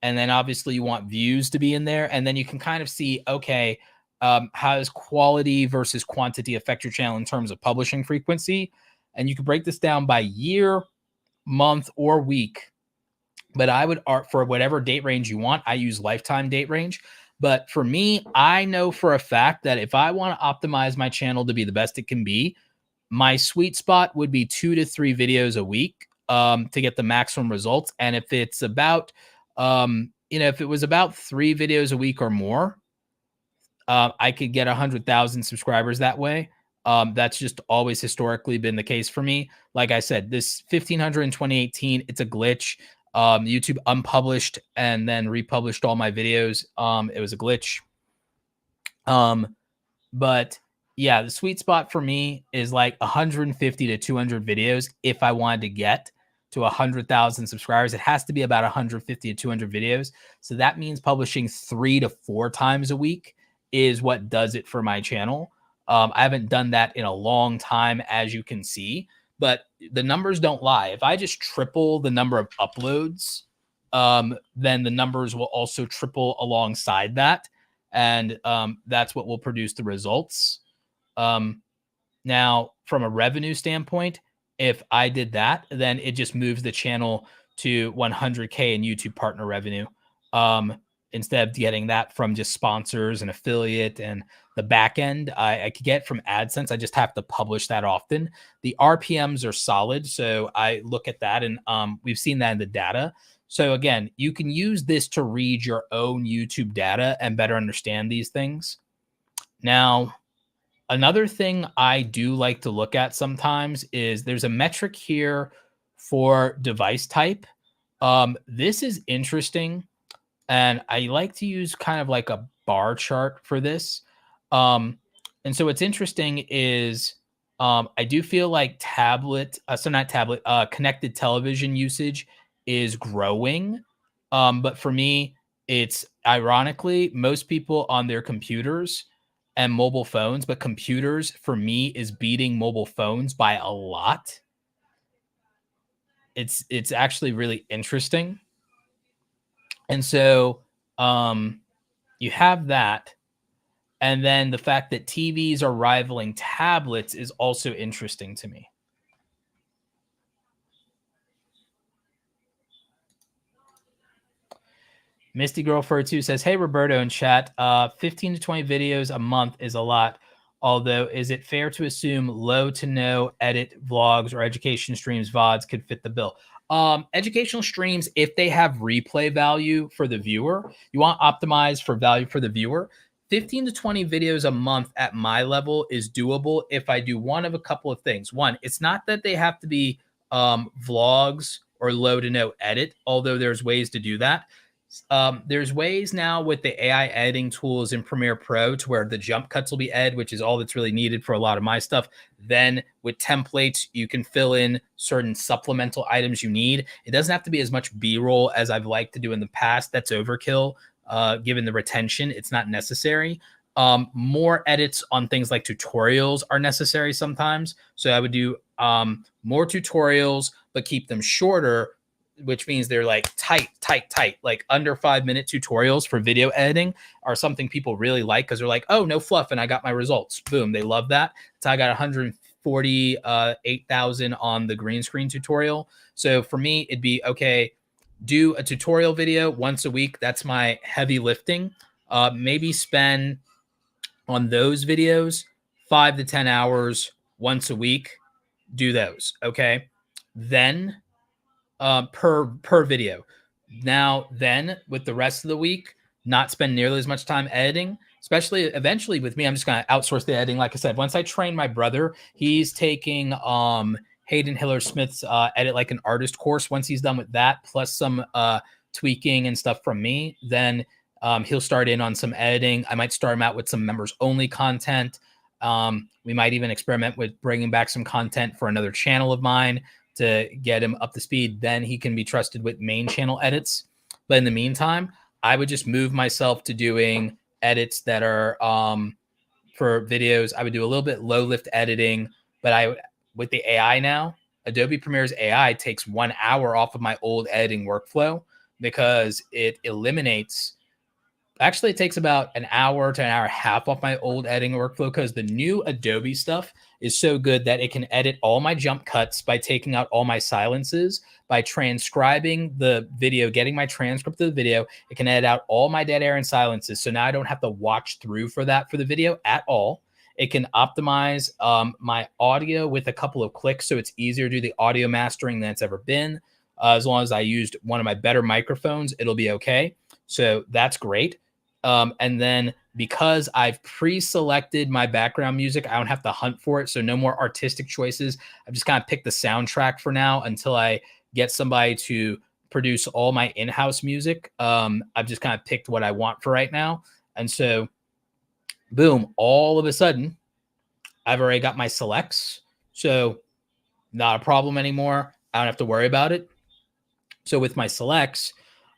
and then obviously you want views to be in there, and then you can kind of see, okay, how does quality versus quantity affect your channel in terms of publishing frequency? And you can break this down by year, month, or week. But I would, for whatever date range you want, I use lifetime date range. But for me, I know for a fact that if I want to optimize my channel to be the best it can be, my sweet spot would be 2 to 3 videos a week to get the maximum results. And if it's about, if it was about 3 videos a week or more, I could get 100,000 subscribers that way. That's just always historically been the case for me. Like I said, this 1,500 in 2018, it's a glitch. YouTube unpublished and then republished all my videos. It was a glitch. But yeah, the sweet spot for me is like 150 to 200 videos. If I wanted to get to 100,000 subscribers, it has to be about 150 to 200 videos. So that means publishing 3 to 4 times a week is what does it for my channel. I haven't done that in a long time, as you can see, but the numbers don't lie. If I just triple the number of uploads, then the numbers will also triple alongside that. And that's what will produce the results. Now, from a revenue standpoint, if I did that, then it just moves the channel to 100K in YouTube partner revenue. Instead of getting that from just sponsors and affiliate and the back end, I could get from AdSense. I just have to publish that often. The RPMs are solid, so I look at that, and we've seen that in the data. So again, you can use this to read your own YouTube data and better understand these things. Now, another thing I do like to look at sometimes is there's a metric here for device type. This is interesting. And I like to use kind of like a bar chart for this. And so what's interesting is I do feel like connected television usage is growing. But for me, it's ironically most people on their computers and mobile phones, but computers for me is beating mobile phones by a lot. It's actually really interesting. And so you have that. And then the fact that TVs are rivaling tablets is also interesting to me. Misty Girl Fur 2 says, hey, Roberto in chat, 15 to 20 videos a month is a lot. Although, is it fair to assume low to no edit vlogs or education streams, VODs could fit the bill? Educational streams, if they have replay value for the viewer, you want optimized for value for the viewer. 15 to 20 videos a month at my level is doable if I do one of a couple of things. One, it's not that they have to be vlogs or low to no edit, although there's ways to do that. There's ways now with the AI editing tools in Premiere Pro to where the jump cuts will be edited, which is all that's really needed for a lot of my stuff. Then with templates, you can fill in certain supplemental items you need. It doesn't have to be as much B-roll as I've liked to do in the past. That's overkill. Given the retention, it's not necessary. More edits on things like tutorials are necessary sometimes. So I would do more tutorials, but keep them shorter, which means they're like tight, like under 5-minute tutorials for video editing are something people really like because they're like, oh, no fluff, and I got my results. Boom, they love that. So I got 148,000 on the green screen tutorial. So for me, it'd be, okay, do a tutorial video once a week. That's my heavy lifting. Maybe spend on those videos 5 to 10 hours once a week. Do those, okay? Then per video. Now, then with the rest of the week, not spend nearly as much time editing, especially eventually with me, I'm just going to outsource the editing. Like I said, once I train my brother, he's taking Hayden Hiller Smith's Edit Like an Artist course. Once he's done with that, plus some tweaking and stuff from me, then he'll start in on some editing. I might start him out with some members only content. We might even experiment with bringing back some content for another channel of mine to get him up to speed. Then he can be trusted with main channel edits. But in the meantime, I would just move myself to doing edits that are for videos. I would do a little bit low lift editing, but with the AI now, Adobe Premiere's AI takes 1 hour off of my old editing workflow because it eliminates. Actually, it takes about an hour to an hour and a half off my old editing workflow because the new Adobe stuff is so good that it can edit all my jump cuts by taking out all my silences, by transcribing the video, getting my transcript of the video. It can edit out all my dead air and silences. So now I don't have to watch through for that for the video at all. It can optimize my audio with a couple of clicks, so it's easier to do the audio mastering than it's ever been. As long as I used one of my better microphones, it'll be okay. So that's great. And then because I've pre-selected my background music, I don't have to hunt for it. So no more artistic choices. I've just kind of picked the soundtrack for now until I get somebody to produce all my in-house music. I've just kind of picked what I want for right now. And so boom, all of a sudden, I've already got my selects. So not a problem anymore. I don't have to worry about it. So with my selects,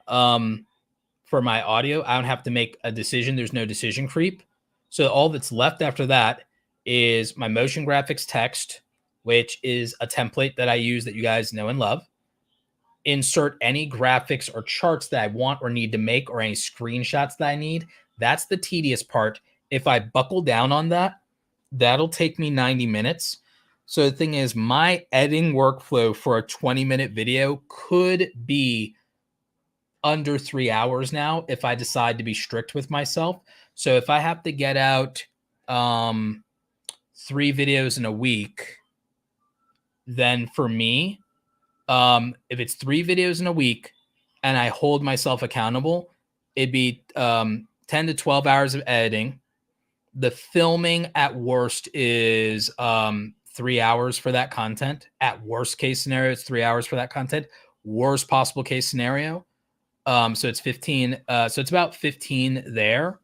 for my audio, I don't have to make a decision. There's no decision creep. So all that's left after that is my motion graphics text, which is a template that I use that you guys know and love. Insert any graphics or charts that I want or need to make or any screenshots that I need. That's the tedious part. If I buckle down on that, that'll take me 90 minutes. So the thing is, my editing workflow for a 20-minute video could be under 3 hours now if I decide to be strict with myself. So if I have to get out 3 videos in a week, then for me, if it's 3 videos in a week and I hold myself accountable, it'd be 10 to 12 hours of editing. The filming at worst is 3 hours for that content. At worst case scenario, it's 3 hours for that content. Worst possible case scenario. So it's 15. So it's about 15 there.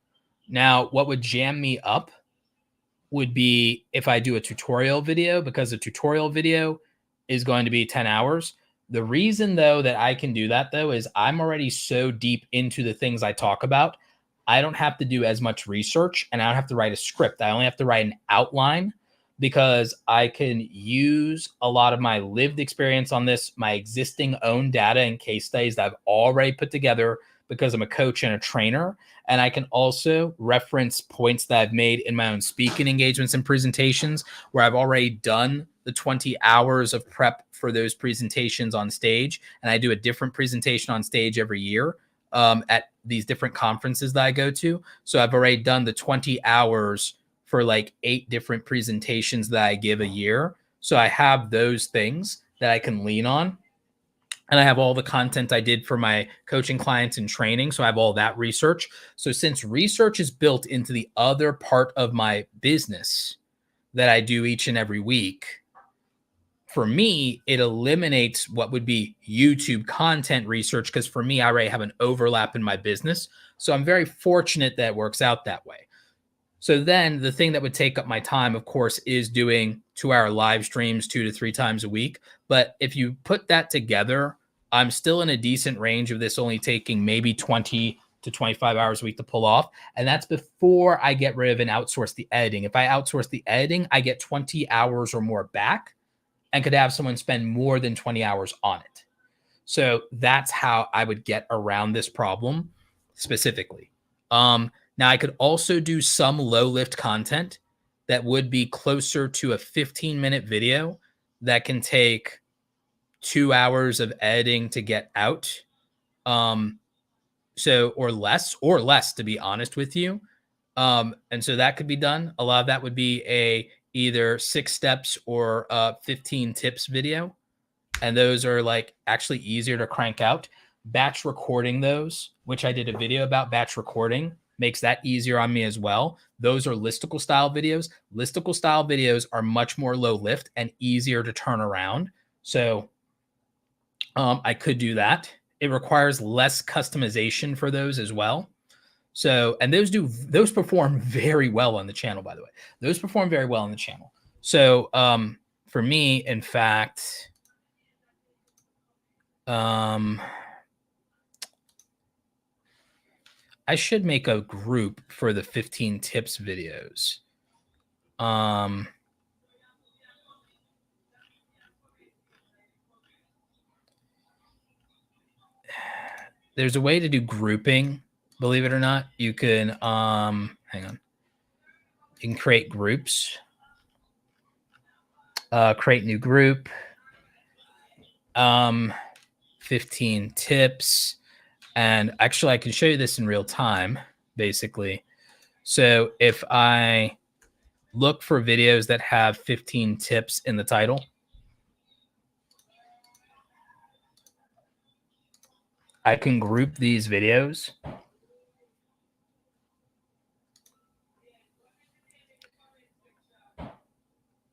Now, what would jam me up would be if I do a tutorial video, because a tutorial video is going to be 10 hours. The reason, though, that I can do that, though, is I'm already so deep into the things I talk about. I don't have to do as much research, and I don't have to write a script. I only have to write an outline because I can use a lot of my lived experience on this, my existing own data and case studies that I've already put together, because I'm a coach and a trainer. And I can also reference points that I've made in my own speaking engagements and presentations where I've already done the 20 hours of prep for those presentations on stage. And I do a different presentation on stage every year at these different conferences that I go to. So I've already done the 20 hours for like 8 different presentations that I give a year. So I have those things that I can lean on. And I have all the content I did for my coaching clients and training. So I have all that research. So since research is built into the other part of my business that I do each and every week, for me, it eliminates what would be YouTube content research, because for me, I already have an overlap in my business. So I'm very fortunate that it works out that way. So then the thing that would take up my time, of course, is doing 2-hour live streams 2 to 3 times a week. But if you put that together, I'm still in a decent range of this only taking maybe 20 to 25 hours a week to pull off. And that's before I get rid of and outsource the editing. If I outsource the editing, I get 20 hours or more back and could have someone spend more than 20 hours on it. So that's how I would get around this problem specifically. Now, I could also do some low lift content that would be closer to a 15-minute video that can take 2 hours of editing to get out. Or less, to be honest with you. And so that could be done. A lot of that would be either 6 steps or 15 tips video. And those are like actually easier to crank out. Batch recording those, which I did a video about batch recording, makes that easier on me as well. Those are listicle style videos. Listicle style videos are much more low lift and easier to turn around. So I could do that. It requires less customization for those as well. So, and those perform very well on the channel, by the way. Those perform very well on the channel. So for me, in fact, I should make a group for the 15 tips videos. There's a way to do grouping, believe it or not. You can, hang on. You can create groups, create new group, 15 tips. And actually, I can show you this in real time, basically. So if I look for videos that have 15 tips in the title, I can group these videos.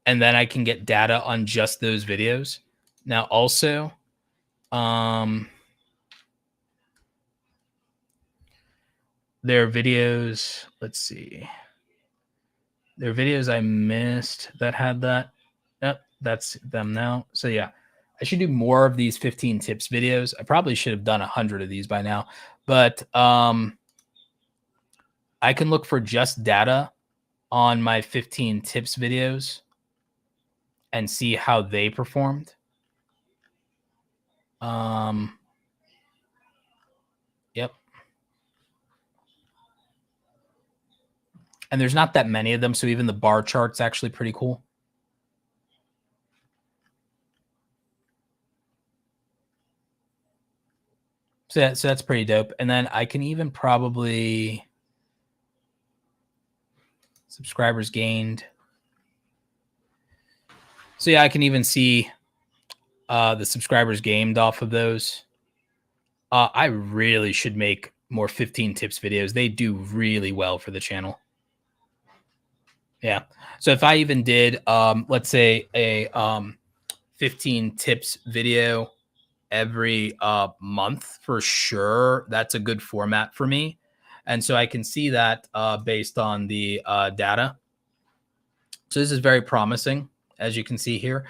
And then I can get data on just those videos. Now, also, there are videos, let's see. There are videos I missed that had that. Yep, that's them now. So yeah, I should do more of these 15 tips videos. I probably should have done 100 of these by now, but I can look for just data on my 15 tips videos and see how they performed. Yep. And there's not that many of them, so even the bar chart's actually pretty cool. So that's pretty dope. And then I can even probably subscribers gained. So yeah, I can even see the subscribers gained off of those. I really should make more 15 tips videos. They do really well for the channel. Yeah. So if I even did, let's say a 15 tips video every month, for sure, that's a good format for me. And so I can see that based on the data. So this is very promising, as you can see here.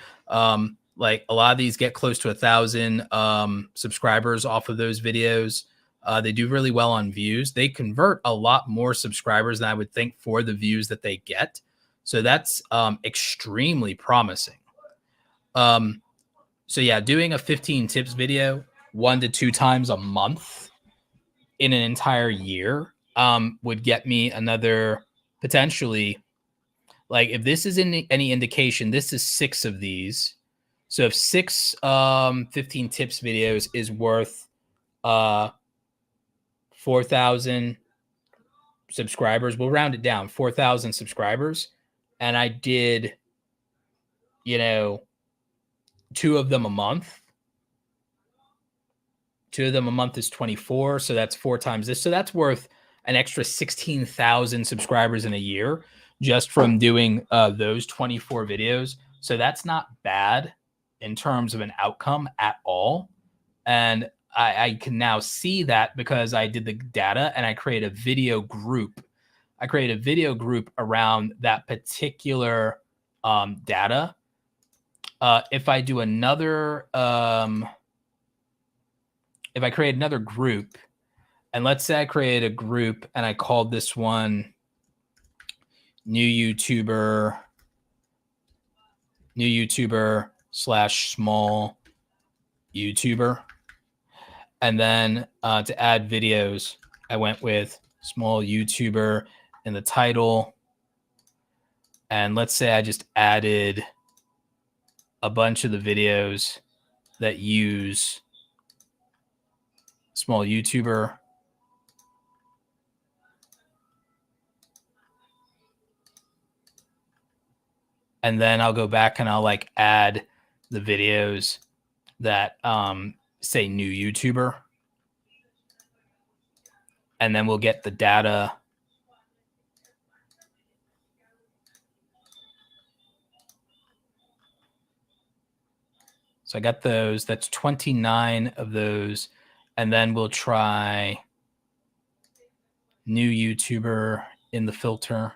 Like a lot of these get close to 1,000 subscribers off of those videos. They do really well on views. They convert a lot more subscribers than I would think for the views that they get. So that's extremely promising. So yeah, doing a 15 tips video 1 to 2 times a month in an entire year would get me another potentially, like if this is any indication, this is 6 of these. So if 6 15 tips videos is worth 4,000 subscribers, we'll round it down, 4,000 subscribers, and I did, 2 of them a month. 2 of them a month is 24, so that's 4 times this. So that's worth an extra 16,000 subscribers in a year just from doing those 24 videos. So that's not bad in terms of an outcome at all. And I can now see that because I did the data and I created a video group. I created a video group around that particular data. If I do another, if I create another group, and let's say I create a group and I called this one new YouTuber / small YouTuber. And then to add videos, I went with small YouTuber in the title. And let's say I just added a bunch of the videos that use small YouTuber. And then I'll go back and I'll like add the videos that say new YouTuber. And then we'll get the data. So I got those. That's 29 of those. And then we'll try new YouTuber in the filter.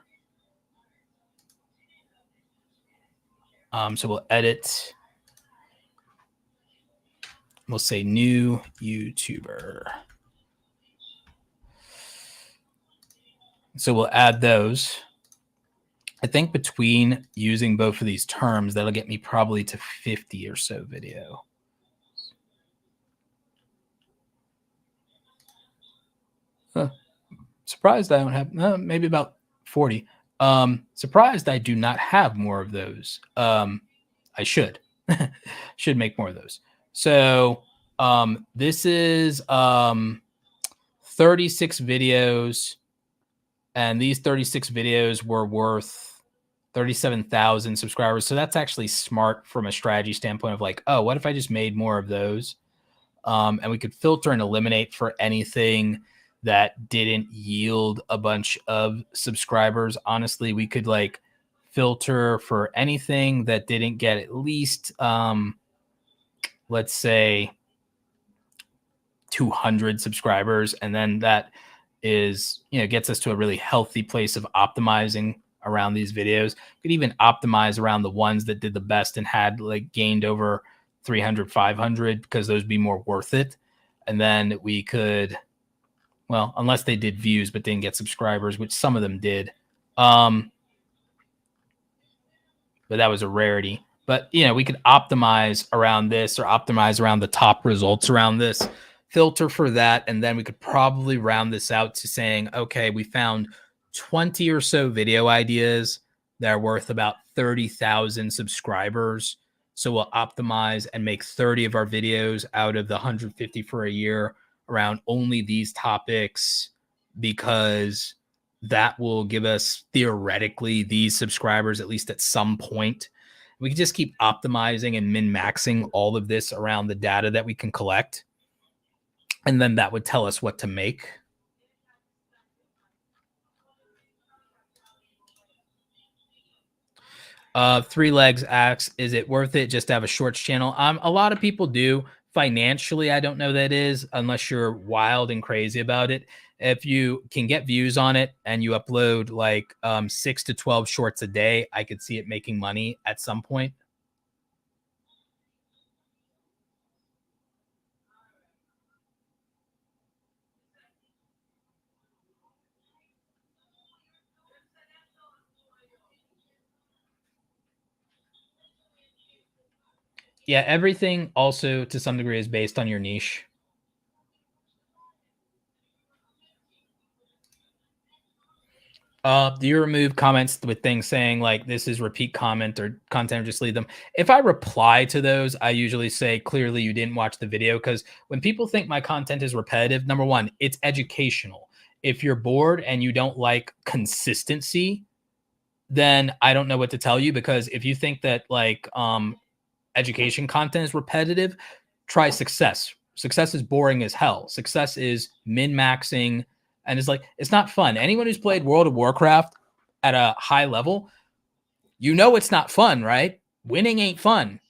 So we'll edit. We'll say new YouTuber. So we'll add those. I think between using both of these terms, that'll get me probably to 50 or so video. Surprised I don't have, maybe about 40. Surprised I do not have more of those. I should. Should make more of those. So this is 36 videos. And these 36 videos were worth 37,000 subscribers. So that's actually smart from a strategy standpoint of like, oh, what if I just made more of those? And we could filter and eliminate for anything that didn't yield a bunch of subscribers. Honestly, we could like filter for anything that didn't get at least, let's say 200 subscribers. And then that is, gets us to a really healthy place of optimizing around these videos. You could even optimize around the ones that did the best and had like gained over 300, 500, because those be more worth it. And then we could, well, unless they did views but didn't get subscribers, which some of them did. But that was a rarity. But, we could optimize around this or optimize around the top results around this, filter for that. And then we could probably round this out to saying, okay, we found 20 or so video ideas that are worth about 30,000 subscribers. So we'll optimize and make 30 of our videos out of the 150 for a year around only these topics, because that will give us theoretically these subscribers, at least at some point. We can just keep optimizing and min-maxing all of this around the data that we can collect. And then that would tell us what to make. Three Legs asks, is it worth it just to have a shorts channel? A lot of people do. Financially, I don't know that is, unless you're wild and crazy about it. If you can get views on it and you upload like 6 to 12 shorts a day, I could see it making money at some point. Yeah, everything also to some degree is based on your niche. Do you remove comments with things saying like this is repeat comment or content, or just leave them? If I reply to those, I usually say clearly you didn't watch the video, because when people think my content is repetitive, number one, it's educational. If you're bored and you don't like consistency, then I don't know what to tell you, because if you think that like education content is repetitive, try success. Success is boring as hell. Success is min-maxing, and it's like, it's not fun. Anyone who's played World of Warcraft at a high level, you know it's not fun, right? Winning ain't fun.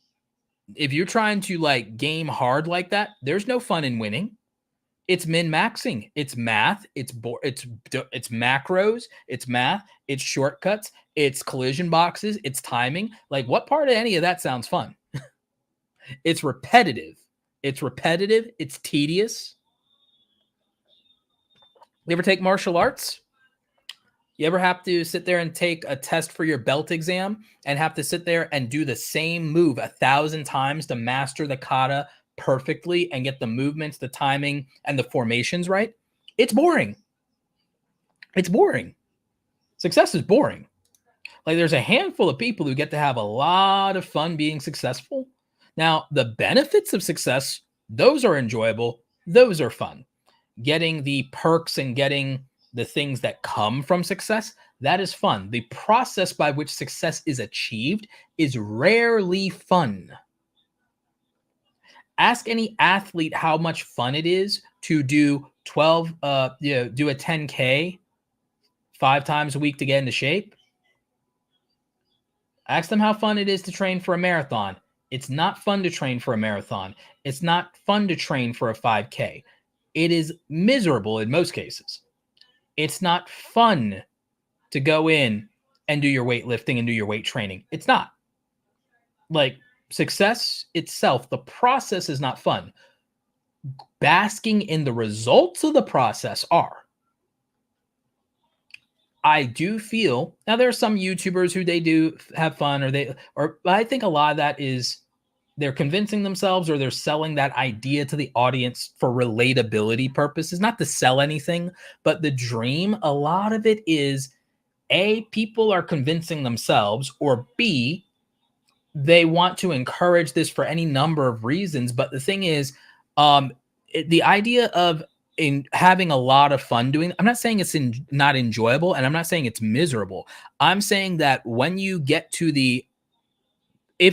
If you're trying to like game hard like that, there's no fun in winning. It's min-maxing. It's math. It's macros. It's math. It's shortcuts. It's collision boxes. It's timing. Like, what part of any of that sounds fun? It's repetitive. It's repetitive. It's tedious. You ever take martial arts? You ever have to sit there and take a test for your belt exam and have to sit there and do the same move 1,000 times to master the kata perfectly and get the movements, the timing, and the formations right? It's boring. It's boring. Success is boring. Like, there's a handful of people who get to have a lot of fun being successful. Now, the benefits of success, those are enjoyable. Those are fun. Getting the perks and getting the things that come from success, that is fun. The process by which success is achieved is rarely fun. Ask any athlete how much fun it is to do do a 10K 5 times a week to get into shape. Ask them how fun it is to train for a marathon. It's not fun to train for a marathon. It's not fun to train for a 5K. It is miserable in most cases. It's not fun to go in and do your weightlifting and do your weight training. It's not. Like, success itself, the process is not fun. Basking in the results of the process are. I do feel, now there are some YouTubers who they do have fun, or I think a lot of that is they're convincing themselves, or they're selling that idea to the audience for relatability purposes, not to sell anything, but the dream, a lot of it is A, people are convincing themselves, or B, they want to encourage this for any number of reasons. But the thing is, the idea of having a lot of fun doing, I'm not saying it's not enjoyable, and I'm not saying it's miserable. I'm saying that when you get to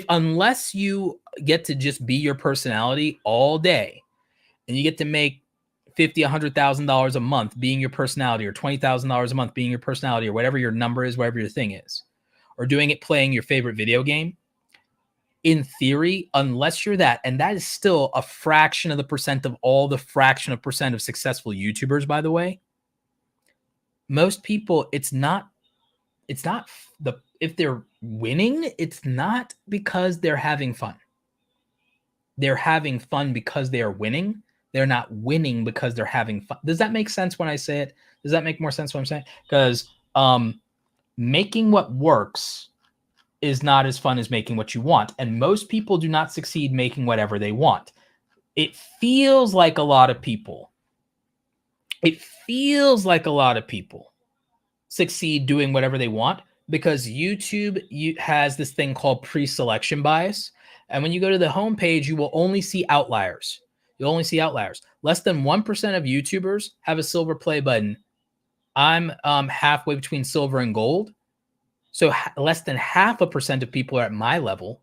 unless you get to just be your personality all day, and you get to make $50,000, $100,000 a month being your personality, or $20,000 a month being your personality, or whatever your number is, whatever your thing is, or doing it playing your favorite video game, in theory, unless you're that, and that is still a fraction of the percent of all the fraction of percent of successful YouTubers, by the way, most people, if they're winning, it's not because they're having fun. They're having fun because they are winning. They're not winning because they're having fun. Does that make sense when I say it? Does that make more sense what I'm saying? Because making what works is not as fun as making what you want. And most people do not succeed making whatever they want. It feels like a lot of people succeed doing whatever they want, because YouTube has this thing called pre-selection bias. And when you go to the homepage, you will only see outliers. You'll only see outliers. Less than 1% of YouTubers have a silver play button. I'm halfway between silver and gold. So less than 0.5% of people are at my level.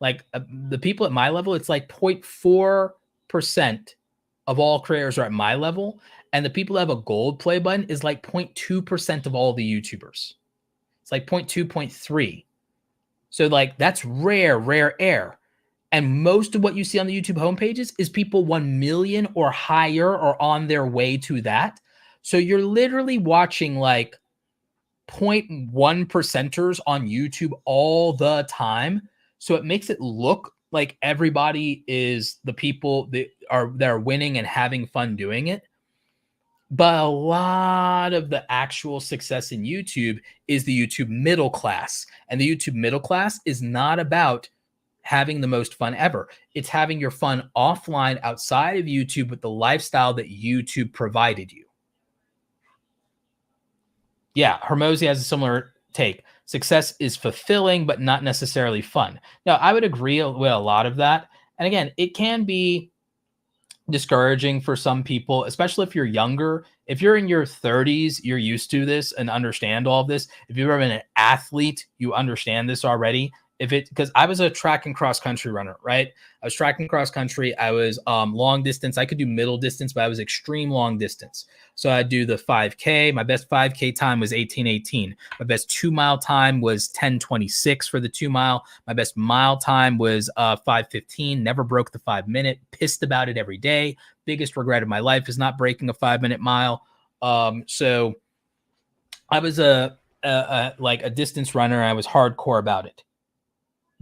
Like the people at my level, it's like 0.4% of all creators are at my level. And the people that have a gold play button is like 0.2% of all the YouTubers. It's like 0.2, 0.3. So like that's rare air. And most of what you see on the YouTube homepages is people 1 million or higher or on their way to that. So you're literally watching like 0.1 percenters on YouTube all the time. So it makes it look like everybody is the people that are winning and having fun doing it. But a lot of the actual success in YouTube is the YouTube middle class. And the YouTube middle class is not about having the most fun ever. It's having your fun offline outside of YouTube with the lifestyle that YouTube provided you. Yeah, Hermosi has a similar take. Success is fulfilling, but not necessarily fun. Now, I would agree with a lot of that. And again, it can be discouraging for some people, especially if you're younger. If you're in your 30s, you're used to this and understand all of this. If you've ever been an athlete, you understand this already. Because I was a track and cross country runner, right? I was track and cross country. I was long distance. I could do middle distance, but I was extreme long distance. So I do the 5K. My best 5K time was 18:18. My best 2 mile time was 10:26 for the 2 mile. My best mile time was 5:15. Never broke the 5 minute. Pissed about it every day. Biggest regret of my life is not breaking a 5 minute mile. So I was like a distance runner. I was hardcore about it.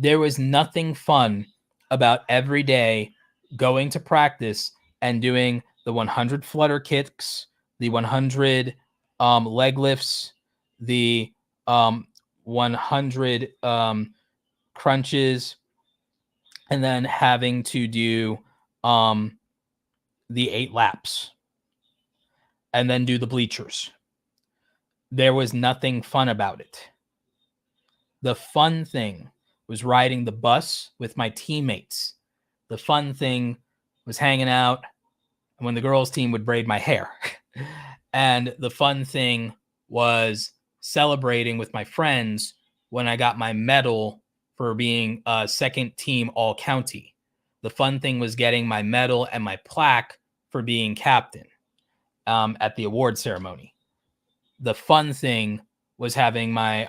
There was nothing fun about every day going to practice and doing the 100 flutter kicks, the 100 leg lifts, the 100 crunches, and then having to do the 8 laps and then do the bleachers. There was nothing fun about it. The fun thing was riding the bus with my teammates. The fun thing was hanging out when the girls' team would braid my hair. And the fun thing was celebrating with my friends when I got my medal for being a second team all county. The fun thing was getting my medal and my plaque for being captain at the award ceremony. The fun thing was having my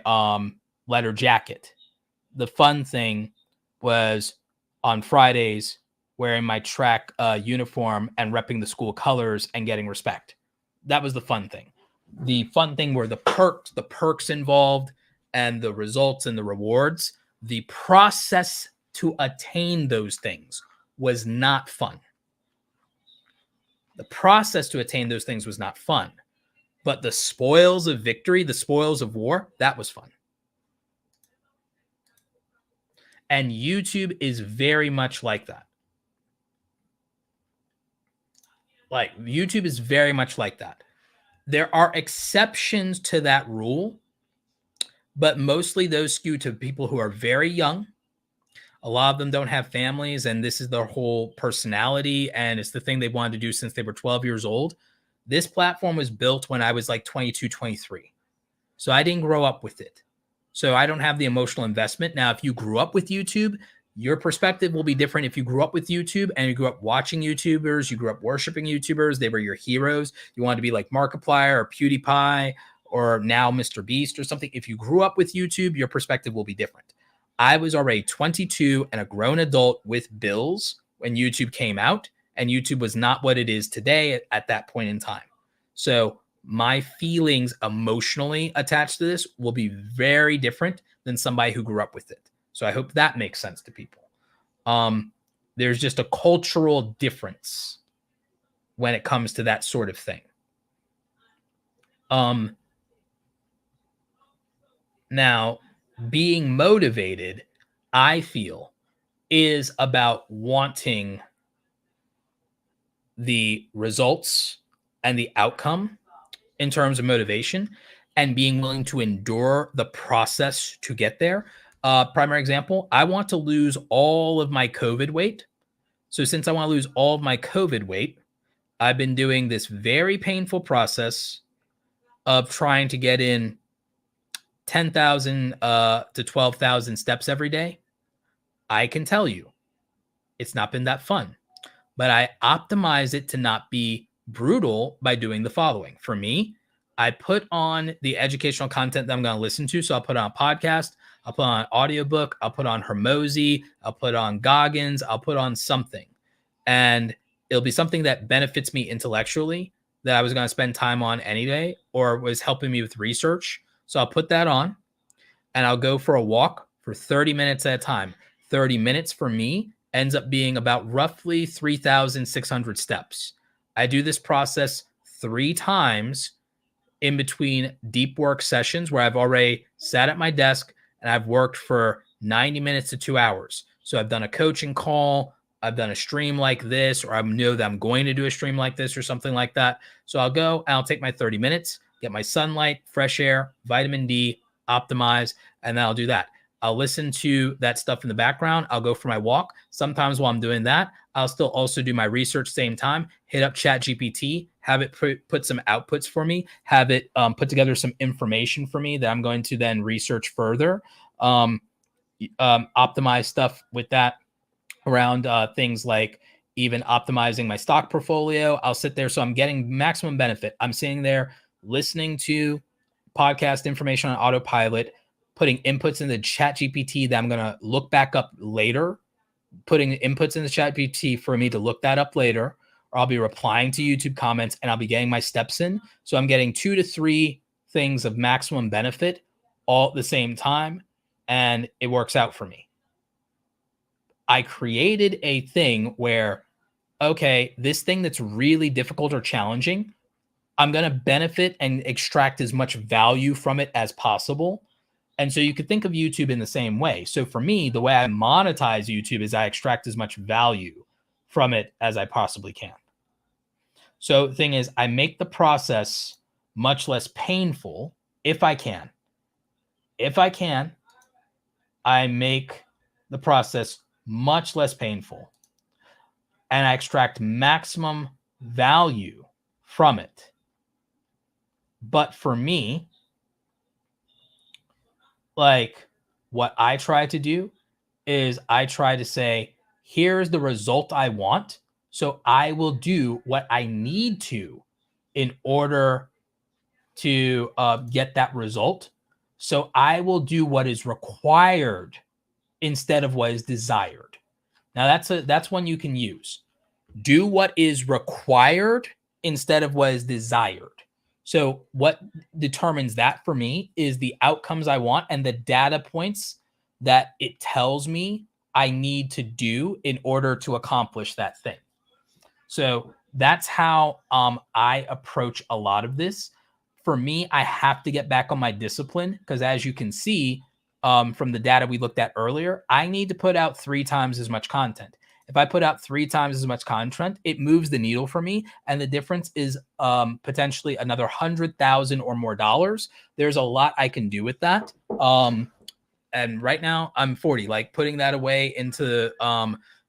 leather jacket. The fun thing was on Fridays wearing my track uniform and repping the school colors and getting respect. That was the fun thing. The fun thing were the perks involved and the results and the rewards. The process to attain those things was not fun. The process to attain those things was not fun. But the spoils of victory, the spoils of war, that was fun. And YouTube is very much like that. Like YouTube is very much like that. There are exceptions to that rule, but mostly those skew to people who are very young. A lot of them don't have families, and this is their whole personality, and it's the thing they wanted to do since they were 12 years old. This platform was built when I was like 22, 23. So I didn't grow up with it. So I don't have the emotional investment. Now, if you grew up with YouTube, your perspective will be different. If you grew up with YouTube and you grew up watching YouTubers, you grew up worshiping YouTubers, they were your heroes. You wanted to be like Markiplier or PewDiePie or now Mr. Beast or something. If you grew up with YouTube, your perspective will be different. I was already 22 and a grown adult with bills when YouTube came out, and YouTube was not what it is today at that point in time. So my feelings emotionally attached to this will be very different than somebody who grew up with it. So I hope that makes sense to people. There's just a cultural difference when it comes to that sort of thing. Now, being motivated, I feel, is about wanting the results and the outcome in terms of motivation and being willing to endure the process to get there. Primary example, I want to lose all of my COVID weight. So since I want to lose all of my COVID weight, I've been doing this very painful process of trying to get in 10,000 to 12,000 steps every day. I can tell you, it's not been that fun, but I optimize it to not be brutal by doing the following. For me, I put on the educational content that I'm going to listen to. So I'll put on a podcast, I'll put on an audiobook, I'll put on Hermosi, I'll put on Goggins, I'll put on something. And it'll be something that benefits me intellectually that I was going to spend time on anyway, or was helping me with research. So I'll put that on and I'll go for a walk for 30 minutes at a time. 30 minutes for me ends up being about roughly 3,600 steps. I do this process 3 times in between deep work sessions where I've already sat at my desk and I've worked for 90 minutes to 2 hours. So I've done a coaching call, I've done a stream like this, or I know that I'm going to do a stream like this or something like that. So I'll go and I'll take my 30 minutes. get my sunlight, fresh air, vitamin D, optimize, and then I'll do that. I'll listen to that stuff in the background. I'll go for my walk. Sometimes while I'm doing that, I'll still also do my research same time, hit up ChatGPT, have it put some outputs for me, have it put together some information for me that I'm going to then research further, optimize stuff with that around things like even optimizing my stock portfolio. I'll sit there. So I'm getting maximum benefit. I'm sitting there listening to podcast information on autopilot, putting inputs in the chat GPT that I'm going to look back up later, putting inputs in the chat GPT for me to look that up later, or I'll be replying to YouTube comments and I'll be getting my steps in. So I'm getting 2 to 3 things of maximum benefit all at the same time. And it works out for me. I created a thing where, okay, this thing that's really difficult or challenging, I'm going to benefit and extract as much value from it as possible. And so you could think of YouTube in the same way. So for me, the way I monetize YouTube is I extract as much value from it as I possibly can. So the thing is, I make the process much less painful if I can. If I can, I make the process much less painful and I extract maximum value from it. But for me, like what I try to do is I try to say, here's the result I want. So I will do what I need to in order to get that result. So I will do what is required instead of what is desired. Now that's one you can use. Do what is required instead of what is desired. So what determines that for me is the outcomes I want and the data points that it tells me I need to do in order to accomplish that thing. So that's how I approach a lot of this. For me, I have to get back on my discipline because as you can see from the data we looked at earlier, I need to put out 3 times as much content. If I put out 3 times as much content, it moves the needle for me. And the difference is potentially another $100,000 or more dollars. There's a lot I can do with that. And right now I'm 40, like putting that away into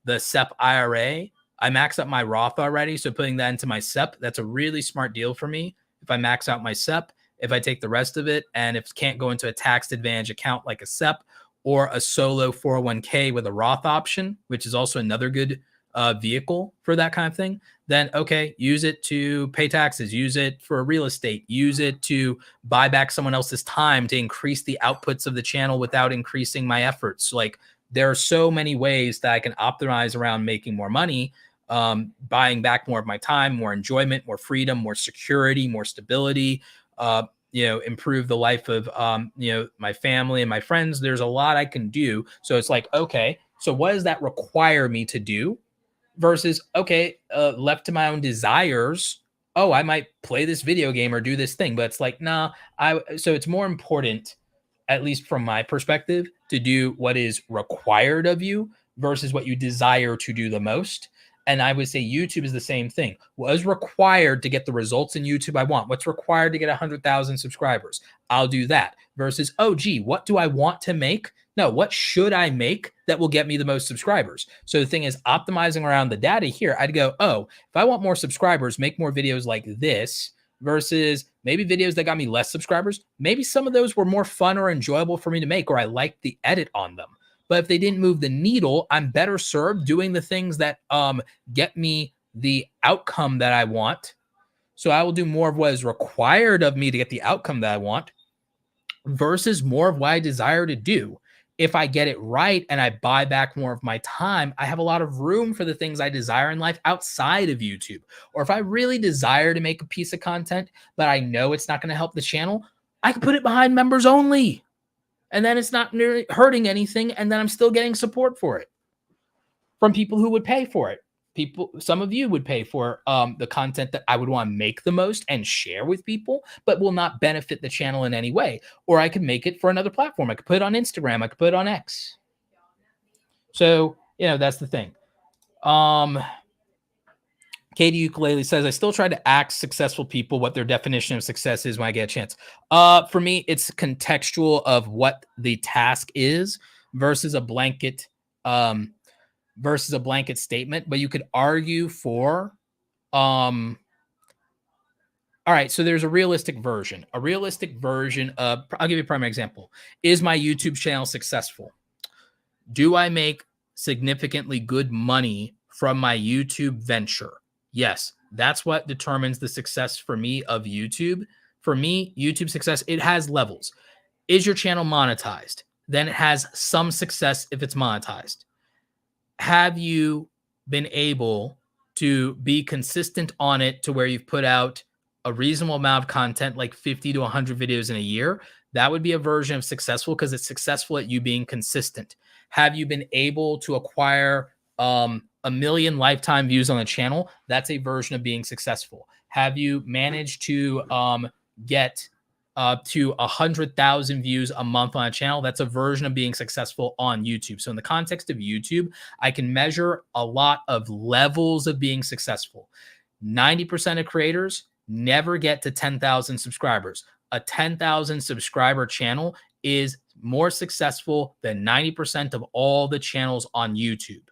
the SEP IRA. I maxed up my Roth already. So putting that into my SEP, that's a really smart deal for me. If I max out my SEP, if I take the rest of it, and if it can't go into a tax advantage account like a SEP, or a solo 401k with a Roth option, which is also another good vehicle for that kind of thing, then okay, use it to pay taxes, use it for real estate, use it to buy back someone else's time to increase the outputs of the channel without increasing my efforts. Like there are so many ways that I can optimize around making more money, buying back more of my time, more enjoyment, more freedom, more security, more stability, improve the life of, my family and my friends. There's a lot I can do. So it's like, okay, so what does that require me to do versus, okay, left to my own desires. Oh, I might play this video game or do this thing, but it's like, nah, so it's more important, at least from my perspective, to do what is required of you versus what you desire to do the most. And I would say YouTube is the same thing. What is required to get the results in YouTube I want? What's required to get 100,000 subscribers? I'll do that. Versus, oh, gee, what do I want to make? No, what should I make that will get me the most subscribers? So the thing is, optimizing around the data here, I'd go, oh, if I want more subscribers, make more videos like this versus maybe videos that got me less subscribers. Maybe some of those were more fun or enjoyable for me to make, or I liked the edit on them. But if they didn't move the needle, I'm better served doing the things that get me the outcome that I want. So I will do more of what is required of me to get the outcome that I want versus more of what I desire to do. If I get it right and I buy back more of my time, I have a lot of room for the things I desire in life outside of YouTube. Or if I really desire to make a piece of content, but I know it's not going to help the channel, I can put it behind members only. And then it's not hurting anything. And then I'm still getting support for it from people who would pay for it. Some of you would pay for the content that I would want to make the most and share with people, but will not benefit the channel in any way. Or I could make it for another platform. I could put it on Instagram. I could put it on X. So, that's the thing. Katie Ukulele says, I still try to ask successful people what their definition of success is when I get a chance. For me, it's contextual of what the task is versus a blanket statement. But you could argue for all right, so there's a realistic version. A realistic version of, I'll give you a primary example. Is my YouTube channel successful? Do I make significantly good money from my YouTube venture? Yes, that's what determines the success for me of YouTube. For me, YouTube success, it has levels. Is your channel monetized? Then it has some success if it's monetized. Have you been able to be consistent on it to where you've put out a reasonable amount of content, like 50 to 100 videos in a year? That would be a version of successful because it's successful at you being consistent. Have you been able to acquire 1 million lifetime views on the channel? That's a version of being successful. Have you managed to get to 100,000 views a month on a channel? That's a version of being successful on YouTube. So in the context of YouTube, I can measure a lot of levels of being successful. 90% of creators never get to 10,000 subscribers. A 10,000 subscriber channel is more successful than 90% of all the channels on YouTube.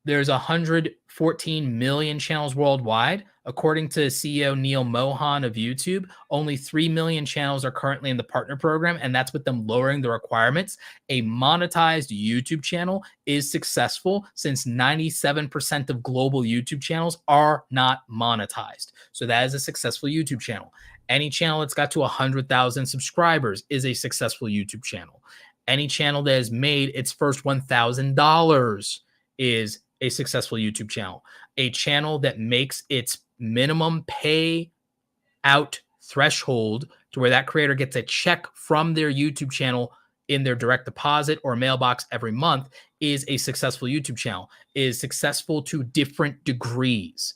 There's 114 million channels worldwide. According to CEO Neil Mohan of YouTube, only 3 million channels are currently in the partner program, and that's with them lowering the requirements. A monetized YouTube channel is successful since 97% of global YouTube channels are not monetized. So that is a successful YouTube channel. Any channel that's got to 100,000 subscribers is a successful YouTube channel. Any channel that has made its first $1,000 is a successful YouTube channel. A channel that makes its minimum pay out threshold to where that creator gets a check from their YouTube channel in their direct deposit or mailbox every month is a successful YouTube channel. Is successful to different degrees.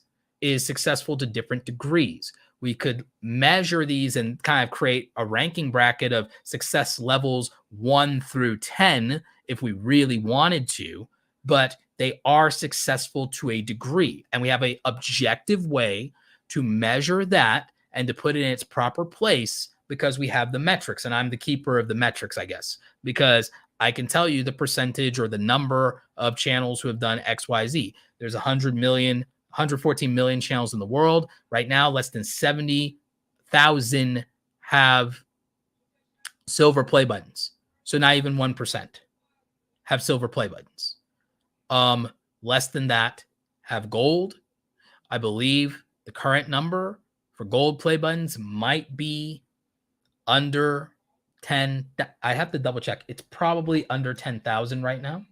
We could measure these and kind of create a ranking bracket of success levels 1 through 10 if we really wanted to, but they are successful to a degree. And we have an objective way to measure that and to put it in its proper place because we have the metrics. And I'm the keeper of the metrics, I guess, because I can tell you the percentage or the number of channels who have done XYZ. There's 114 million channels in the world. Right now, less than 70,000 have silver play buttons. So not even 1% have silver play buttons. Less than that have gold. I believe the current number for gold play buttons might be under 10. I have to double check. It's probably under 10,000 right now.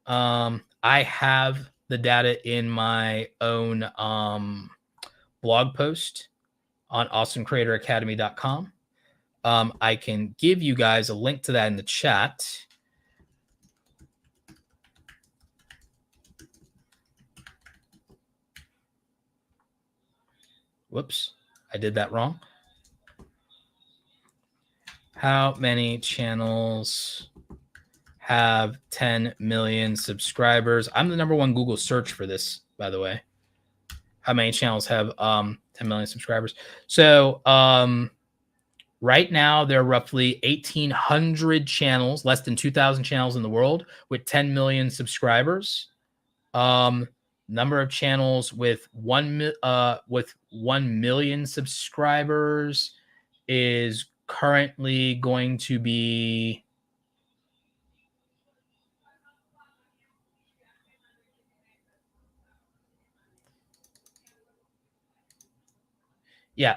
I have the data in my own blog post on awesomecreatoracademy.com. I can give you guys a link to that in the chat. Whoops, I did that wrong. How many channels have 10 million subscribers? I'm the #1 Google search for this, by the way. How many channels have 10 million subscribers? So right now, there are roughly 1,800 channels, less than 2,000 channels in the world with 10 million subscribers. Number of channels with 1 million subscribers is currently going to be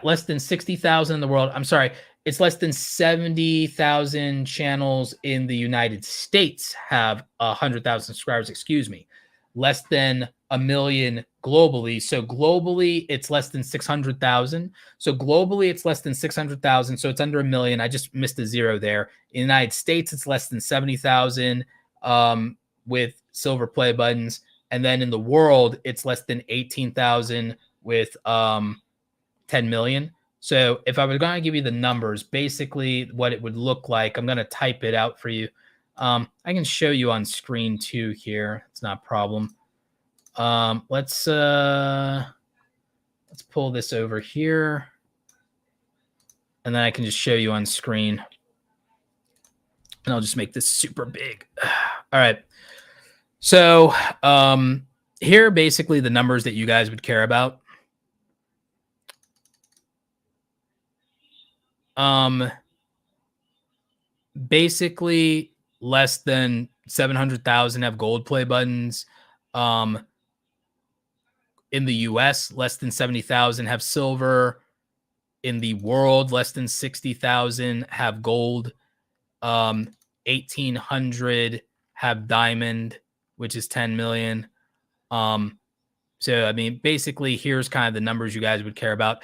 less than 60,000 in the world. I'm sorry. It's less than 70,000 channels in the United States have 100,000 subscribers. Excuse me. Less than 1 million globally. So globally, it's less than 600,000. So globally, it's less than 600,000. So it's under 1 million. I just missed a zero there. In the United States, it's less than 70,000 with silver play buttons. And then in the world, it's less than 18,000 with 10 million. So if I was going to give you the numbers, basically what it would look like, I'm going to type it out for you. I can show you on screen too here. It's not a problem. Let's pull this over here, and then I can just show you on screen. And I'll just make this super big. All right. So here are basically the numbers that you guys would care about. Basically less than 700,000 have gold play buttons. In the US, less than 70,000 have silver. In the world, less than 60,000 have gold. 1,800 have diamond, which is 10 million. So, I mean, basically, here's kind of the numbers you guys would care about.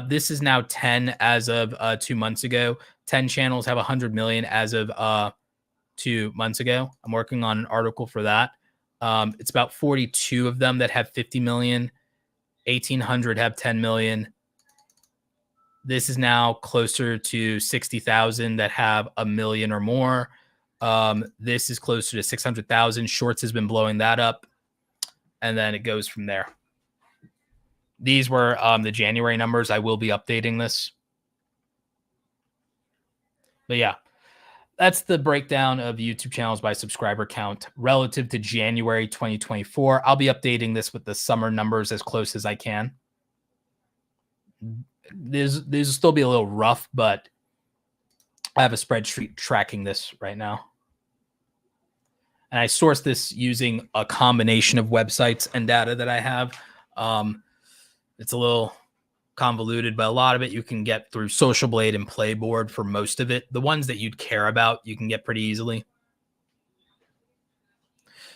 This is now 10 as of 2 months ago. 10 channels have 100 million as of 2 months ago. I'm working on an article for that. It's about 42 of them that have 50 million. 1,800 have 10 million. This is now closer to 60,000 that have a million or more. This is closer to 600,000. Shorts has been blowing that up. And then it goes from there. These were the January numbers. I will be updating this. But yeah, that's the breakdown of YouTube channels by subscriber count relative to January 2024. I'll be updating this with the summer numbers as close as I can. These will still be a little rough, but I have a spreadsheet tracking this right now. And I source this using a combination of websites and data that I have. It's a little convoluted, but a lot of it you can get through Social Blade and Playboard for most of it. The ones that you'd care about, you can get pretty easily.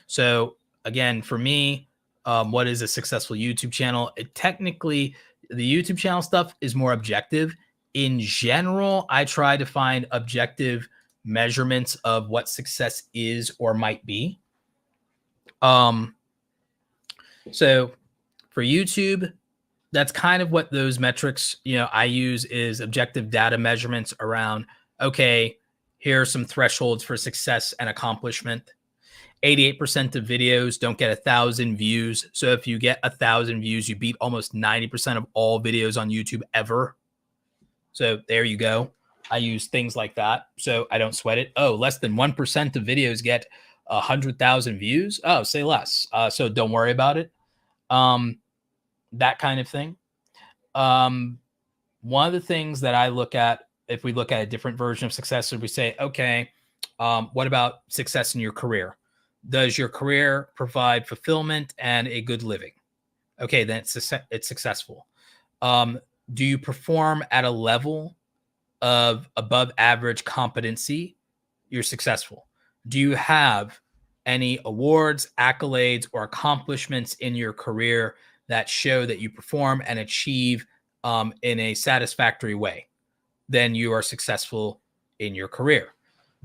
So again, for me, what is a successful YouTube channel? Technically, the YouTube channel stuff is more objective. In general, I try to find objective measurements of what success is or might be. So for YouTube, that's kind of what those metrics, I use is objective data measurements around, okay, here are some thresholds for success and accomplishment. 88% of videos don't get 1,000 views. So if you get 1,000 views, you beat almost 90% of all videos on YouTube ever. So there you go. I use things like that, so I don't sweat it. Oh, less than 1% of videos get 100,000 views. Oh, say less. So don't worry about it. That kind of thing. One of the things that I look at, if we look at a different version of success, is we say, okay, what about success in your career? Does your career provide fulfillment and a good living? Okay, then it's successful. Do you perform at a level of above average competency? You're successful. Do you have any awards, accolades, or accomplishments in your career that show that you perform and achieve in a satisfactory way? Then you are successful in your career.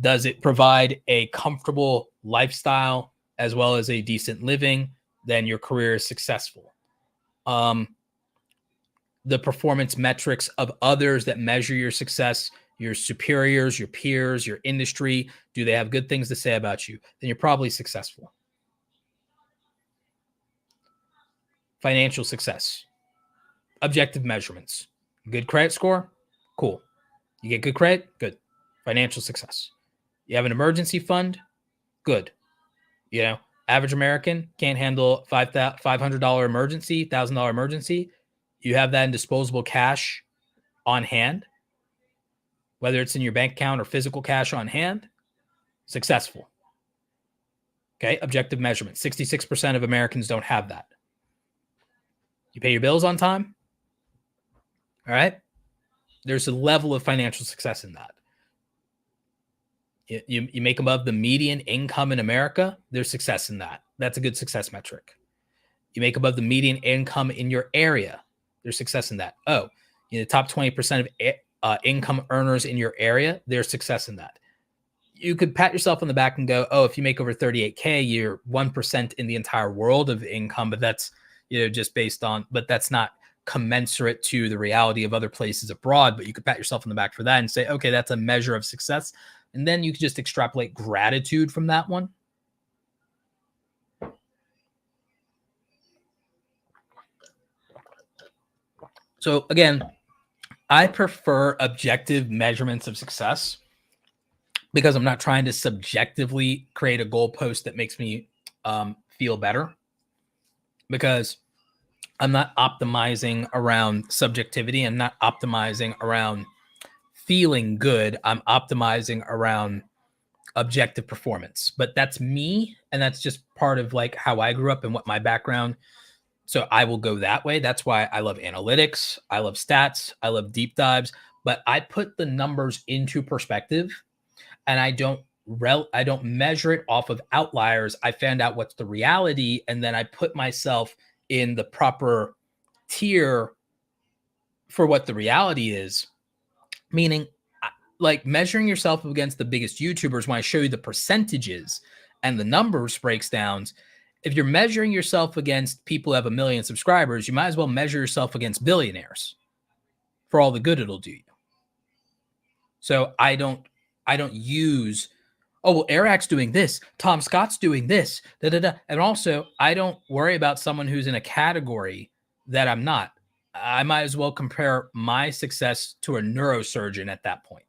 Does it provide a comfortable lifestyle as well as a decent living? Then your career is successful. The performance metrics of others that measure your success, your superiors, your peers, your industry, do they have good things to say about you? Then you're probably successful. Financial success. Objective measurements. Good credit score? Cool. You get good credit? Good. Financial success. You have an emergency fund? Good. Average American can't handle $500 emergency, $1,000 emergency. You have that in disposable cash on hand, whether it's in your bank account or physical cash on hand, successful. Okay, objective measurement. 66% of Americans don't have that. You pay your bills on time? All right. There's a level of financial success in that. You make above the median income in America, there's success in that. That's a good success metric. You make above the median income in your area, there's success in that. Oh, the top 20% of income earners in your area, there's success in that. You could pat yourself on the back and go, oh, if you make over 38K, you're 1% in the entire world of income, but that's, just based on, but that's not commensurate to the reality of other places abroad. But you could pat yourself on the back for that and say, okay, that's a measure of success. And then you could just extrapolate gratitude from that one. So again, I prefer objective measurements of success because I'm not trying to subjectively create a goalpost that makes me feel better, because I'm not optimizing around subjectivity. I'm not optimizing around feeling good. I'm optimizing around objective performance. But that's me, and that's just part of like how I grew up and what my background. So I will go that way. That's why I love analytics. I love stats. I love deep dives. But I put the numbers into perspective, and I don't measure it off of outliers. I found out what's the reality, and then I put myself in the proper tier for what the reality is. Meaning, like measuring yourself against the biggest YouTubers, when I show you the percentages and the numbers breaks downs, if you're measuring yourself against people who have 1 million subscribers, you might as well measure yourself against billionaires for all the good it'll do you. So I don't use, oh, well, Eric's doing this, Tom Scott's doing this, da, da, da. And also, I don't worry about someone who's in a category that I'm not. I might as well compare my success to a neurosurgeon at that point.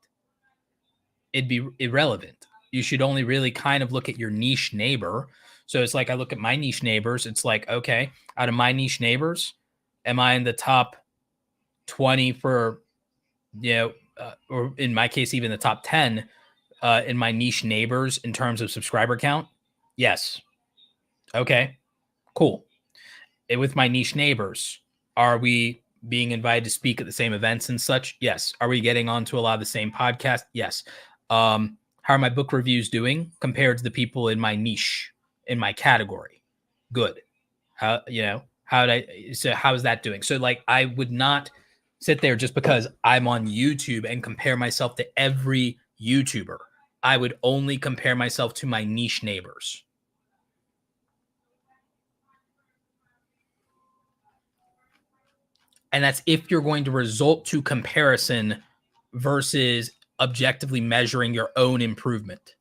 It'd be irrelevant. You should only really kind of look at your niche neighbor. So it's like I look at my niche neighbors. It's like, okay, out of my niche neighbors, am I in the top 20 for, or in my case, even the top 10 in my niche neighbors in terms of subscriber count? Yes. Okay, cool. And with my niche neighbors, are we being invited to speak at the same events and such? Yes. Are we getting onto a lot of the same podcasts? Yes. How are my book reviews doing compared to the people in my niche, in my category? Good. How is that doing? So like, I would not sit there just because I'm on YouTube and compare myself to every YouTuber. I would only compare myself to my niche neighbors. And that's if you're going to result to comparison versus objectively measuring your own improvement.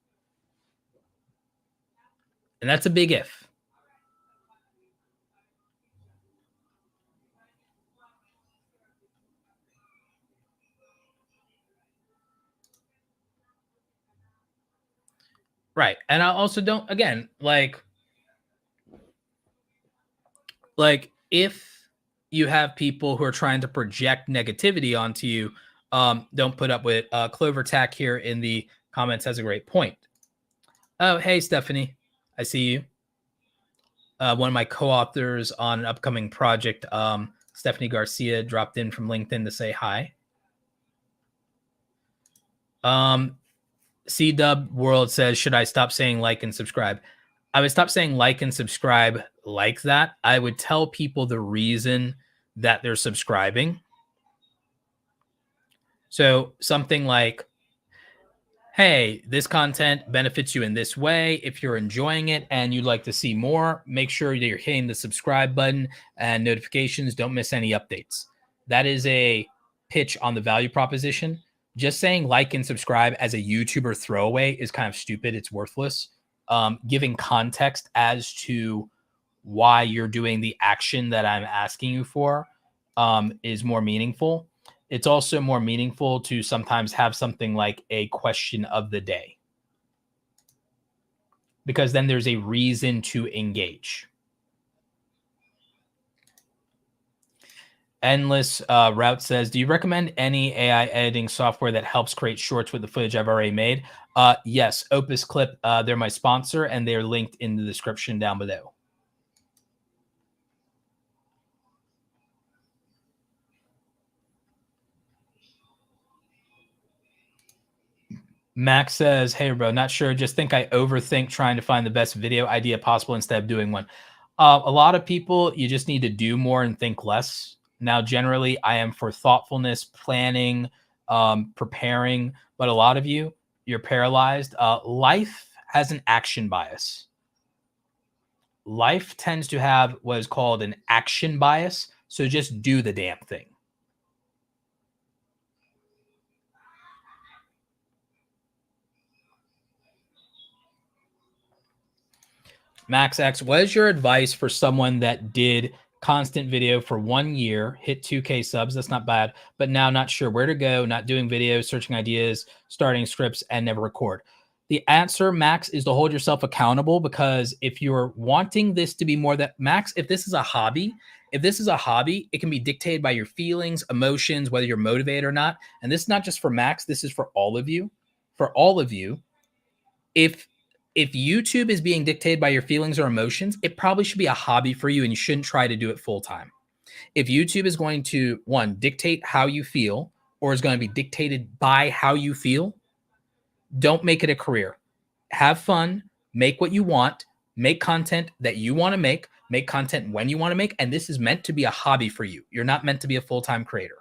And that's a big if. Right. And I also don't, again, like if you have people who are trying to project negativity onto you, don't put up with Clover Tack here in the comments has a great point. Oh, hey, Stephanie. I see you. One of my co-authors on an upcoming project, Stephanie Garcia, dropped in from LinkedIn to say hi. C-Dub World says, should I stop saying like and subscribe? I would stop saying like and subscribe like that. I would tell people the reason that they're subscribing. So something like, hey, this content benefits you in this way. If you're enjoying it and you'd like to see more, make sure that you're hitting the subscribe button and notifications. Don't miss any updates. That is a pitch on the value proposition. Just saying like and subscribe as a YouTuber throwaway is kind of stupid. It's worthless. Giving context as to why you're doing the action that I'm asking you for is more meaningful. It's also more meaningful to sometimes have something like a question of the day, because then there's a reason to engage. Endless Route says, do you recommend any AI editing software that helps create shorts with the footage I've already made? Yes, OpusClip. They're my sponsor, and they're linked in the description down below. Max says, hey, bro, not sure. Just think I overthink trying to find the best video idea possible instead of doing one. A lot of people, you just need to do more and think less. Now, generally, I am for thoughtfulness, planning, preparing. But a lot of you, you're paralyzed. Life has an action bias. Life tends to have what is called an action bias. So just do the damn thing. Max X, what is your advice for someone that did constant video for 1 year, hit 2K subs. That's not bad. But now not sure where to go, not doing videos, searching ideas, starting scripts, and never record. The answer, Max, is to hold yourself accountable, because if you're wanting this to be more that, Max, if this is a hobby, it can be dictated by your feelings, emotions, whether you're motivated or not. And this is not just for Max, this is for all of you. For all of you, if YouTube is being dictated by your feelings or emotions, it probably should be a hobby for you, and you shouldn't try to do it full time. If YouTube is going to, one, dictate how you feel, or is going to be dictated by how you feel, don't make it a career. Have fun, make what you want, make content that you want to make content when you want to make, and this is meant to be a hobby for you. You're not meant to be a full-time creator.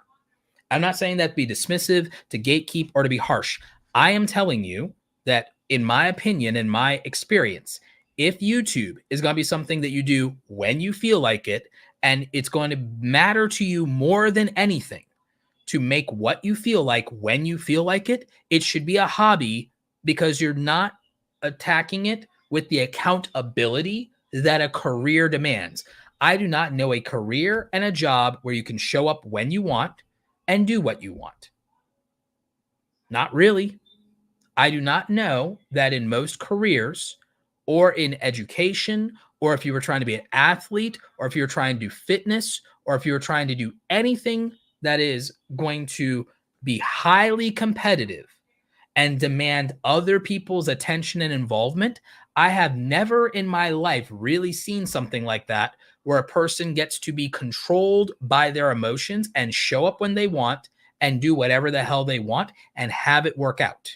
I'm not saying that to be dismissive, to gatekeep, or to be harsh. I am telling you that, in my opinion, in my experience, if YouTube is going to be something that you do when you feel like it, and it's going to matter to you more than anything to make what you feel like when you feel like it, it should be a hobby, because you're not attacking it with the accountability that a career demands. I do not know a career and a job where you can show up when you want and do what you want. Not really. I do not know that in most careers, or in education, or if you were trying to be an athlete, or if you're trying to do fitness, or if you're trying to do anything that is going to be highly competitive and demand other people's attention and involvement, I have never in my life really seen something like that, where a person gets to be controlled by their emotions and show up when they want and do whatever the hell they want and have it work out.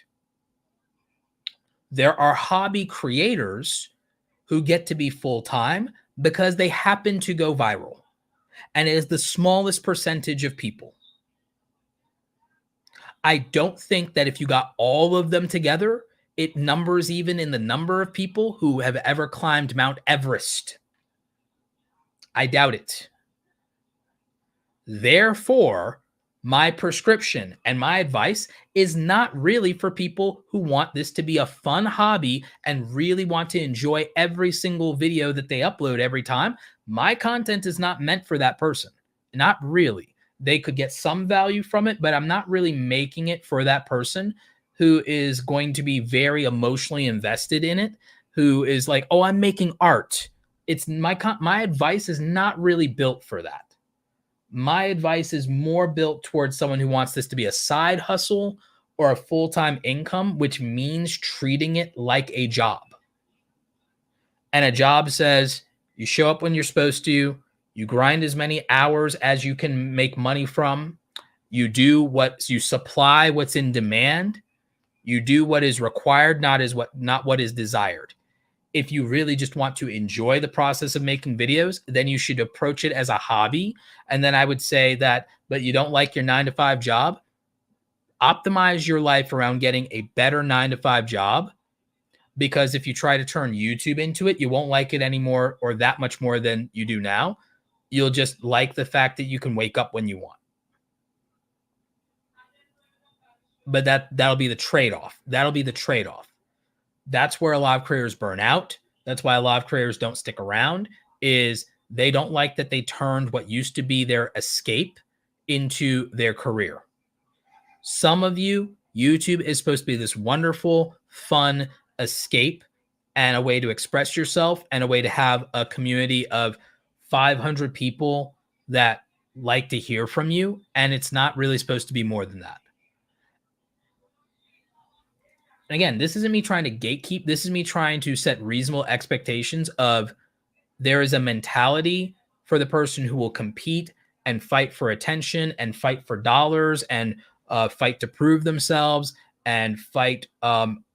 There are hobby creators who get to be full-time because they happen to go viral, and it is the smallest percentage of people. I don't think that if you got all of them together, it numbers even in the number of people who have ever climbed Mount Everest. I doubt it. Therefore, my prescription and my advice is not really for people who want this to be a fun hobby and really want to enjoy every single video that they upload every time. My content is not meant for that person. Not really. They could get some value from it, but I'm not really making it for that person who is going to be very emotionally invested in it, who is like, oh, I'm making art. It's my advice is not really built for that. My advice is more built towards someone who wants this to be a side hustle or a full-time income, which means treating it like a job. And a job says you show up when you're supposed to, you grind as many hours as you can make money from, you supply what's in demand, you do what is required, not what is desired. If you really just want to enjoy the process of making videos, then you should approach it as a hobby. And then I would say that, but you don't like your 9-to-5 job, optimize your life around getting a better 9-to-5 job. Because if you try to turn YouTube into it, you won't like it anymore, or that much more than you do now. You'll just like the fact that you can wake up when you want. But that'll be the trade-off. That'll be the trade-off. That's where a lot of creators burn out. That's why a lot of creators don't stick around, is they don't like that they turned what used to be their escape into their career. Some of you, YouTube is supposed to be this wonderful, fun escape and a way to express yourself and a way to have a community of 500 people that like to hear from you. And it's not really supposed to be more than that. And again, this isn't me trying to gatekeep. This is me trying to set reasonable expectations of, there is a mentality for the person who will compete and fight for attention and fight for dollars and fight to prove themselves and fight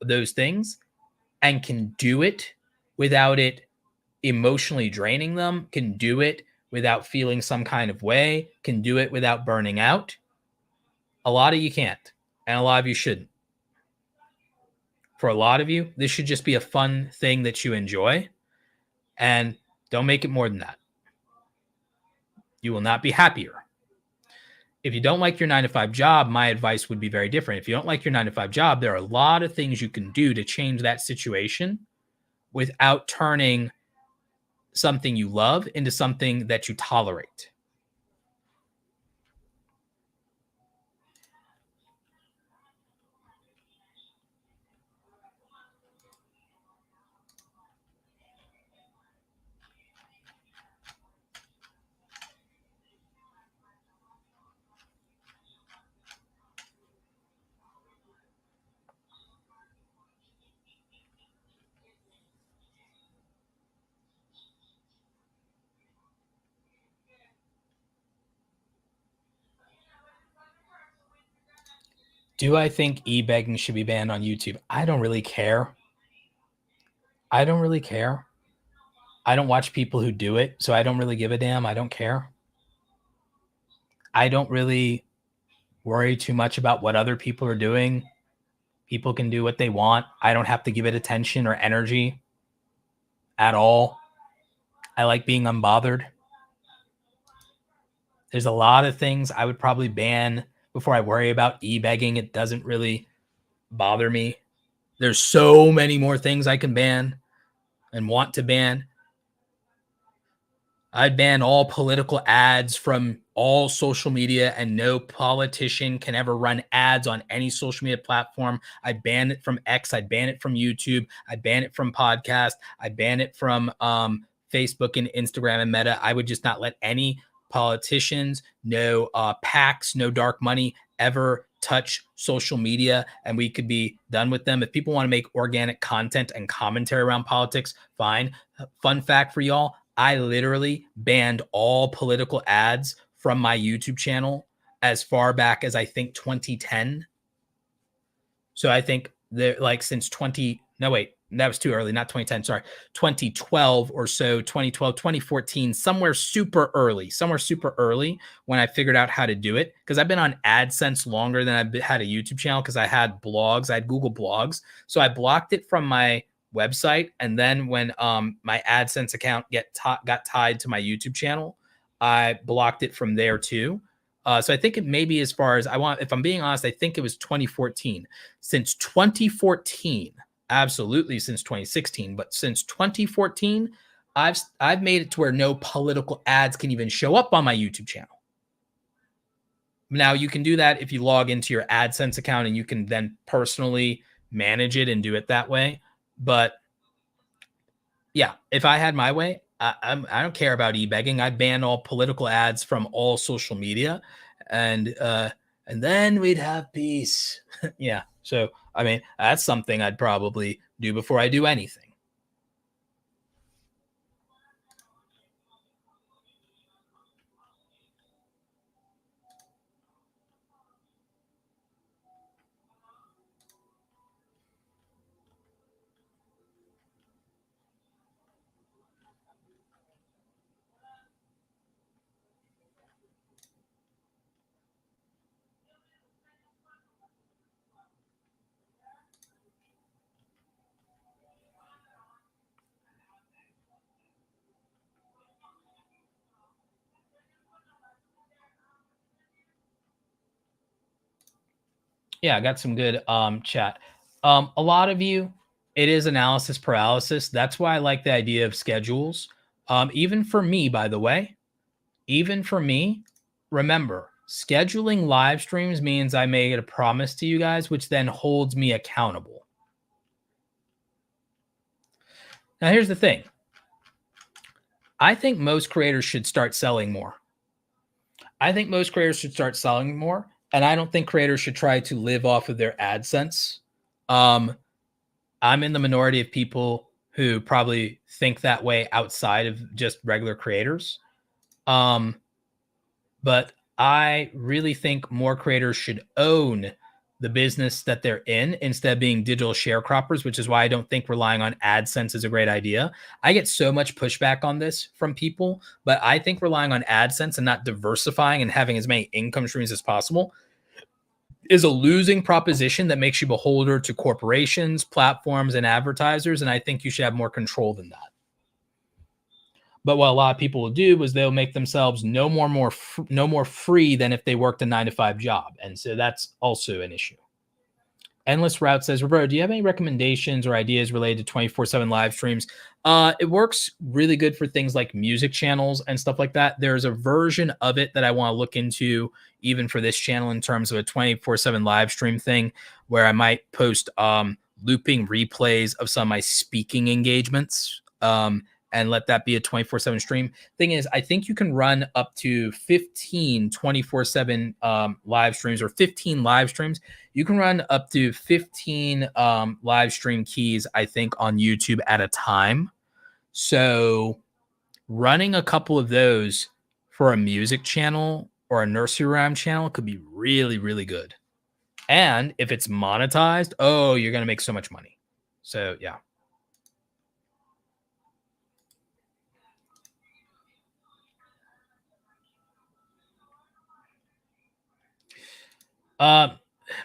those things, and can do it without it emotionally draining them, can do it without feeling some kind of way, can do it without burning out. A lot of you can't, and a lot of you shouldn't. For a lot of you, this should just be a fun thing that you enjoy, and don't make it more than that. You will not be happier. If you don't like your 9-to-5 job, my advice would be very different. If you don't like your 9-to-5 job, there are a lot of things you can do to change that situation without turning something you love into something that you tolerate. Do I think e-begging should be banned on YouTube? I don't really care. I don't really care. I don't watch people who do it, so I don't really give a damn. I don't care. I don't really worry too much about what other people are doing. People can do what they want. I don't have to give it attention or energy at all. I like being unbothered. There's a lot of things I would probably ban before I worry about e-begging. It doesn't really bother me. There's so many more things I can ban and want to ban. I'd ban all political ads from all social media, and no politician can ever run ads on any social media platform. I'd ban it from X. I'd ban it from YouTube. I'd ban it from podcast. I'd ban it from Facebook and Instagram and Meta. I would just not let any politicians, no PACs, no dark money ever touch social media, and we could be done with them. If people want to make organic content and commentary around politics, fine. Fun fact for y'all, I literally banned all political ads from my YouTube channel as far back as I think 2010. So I think they're like since that was too early, not 2010, sorry, 2012 or so, 2012, 2014, somewhere super early when I figured out how to do it. Because I've been on AdSense longer than I've had a YouTube channel, because I had blogs, I had Google Blogs. So I blocked it from my website. And then when my AdSense account got tied to my YouTube channel, I blocked it from there too. So I think it may be, as far as if I'm being honest, I think it was 2014. Since 2014, absolutely since 2016, but since 2014, I've made it to where no political ads can even show up on my YouTube channel. Now you can do that if you log into your AdSense account, and you can then personally manage it and do it that way. But yeah, if I had my way, I don't care about e-begging. I'd ban all political ads from all social media, and then we'd have peace. Yeah. So, I mean, that's something I'd probably do before I do anything. Yeah, I got some good chat. A lot of you, it is analysis paralysis. That's why I like the idea of schedules. Even for me, by the way, remember, scheduling live streams means I made a promise to you guys, which then holds me accountable. Now, here's the thing. I think most creators should start selling more. And I don't think creators should try to live off of their AdSense. I'm in the minority of people who probably think that way outside of just regular creators. But I really think more creators should own the business that they're in instead of being digital sharecroppers, which is why I don't think relying on AdSense is a great idea. I get so much pushback on this from people, but I think relying on AdSense and not diversifying and having as many income streams as possible is a losing proposition that makes you beholder to corporations, platforms, and advertisers. And I think you should have more control than that. But what a lot of people will do is they'll make themselves no more free than if they worked a 9-to-5 job. And so that's also an issue. Endless Route says, Roberto, do you have any recommendations or ideas related to 24/7 live streams? It works really good for things like music channels and stuff like that. There's a version of it that I want to look into even for this channel in terms of a 24/7 live stream thing where I might post looping replays of some of my speaking engagements and let that be a 24/7 stream. Thing is, I think you can run up to 15 24/7 live streams or 15 live streams. You can run up to 15 live stream keys, I think, on YouTube at a time. So running a couple of those for a music channel or a nursery rhyme channel could be really, really good. And if it's monetized, oh, you're going to make so much money. So, yeah.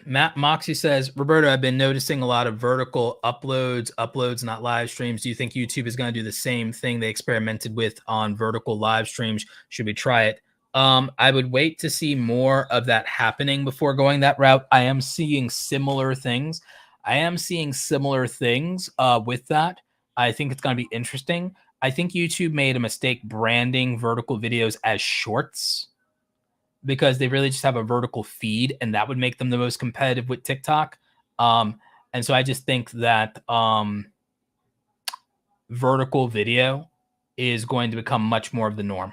Matt Moxie says, Roberto, I've been noticing a lot of vertical uploads, not live streams. Do you think YouTube is going to do the same thing they experimented with on vertical live streams? Should we try it? I would wait to see more of that happening before going that route. I am seeing similar things. With that. I think it's going to be interesting. I think YouTube made a mistake branding vertical videos as shorts because they really just have a vertical feed, and that would make them the most competitive with TikTok. And so I just think that vertical video is going to become much more of the norm.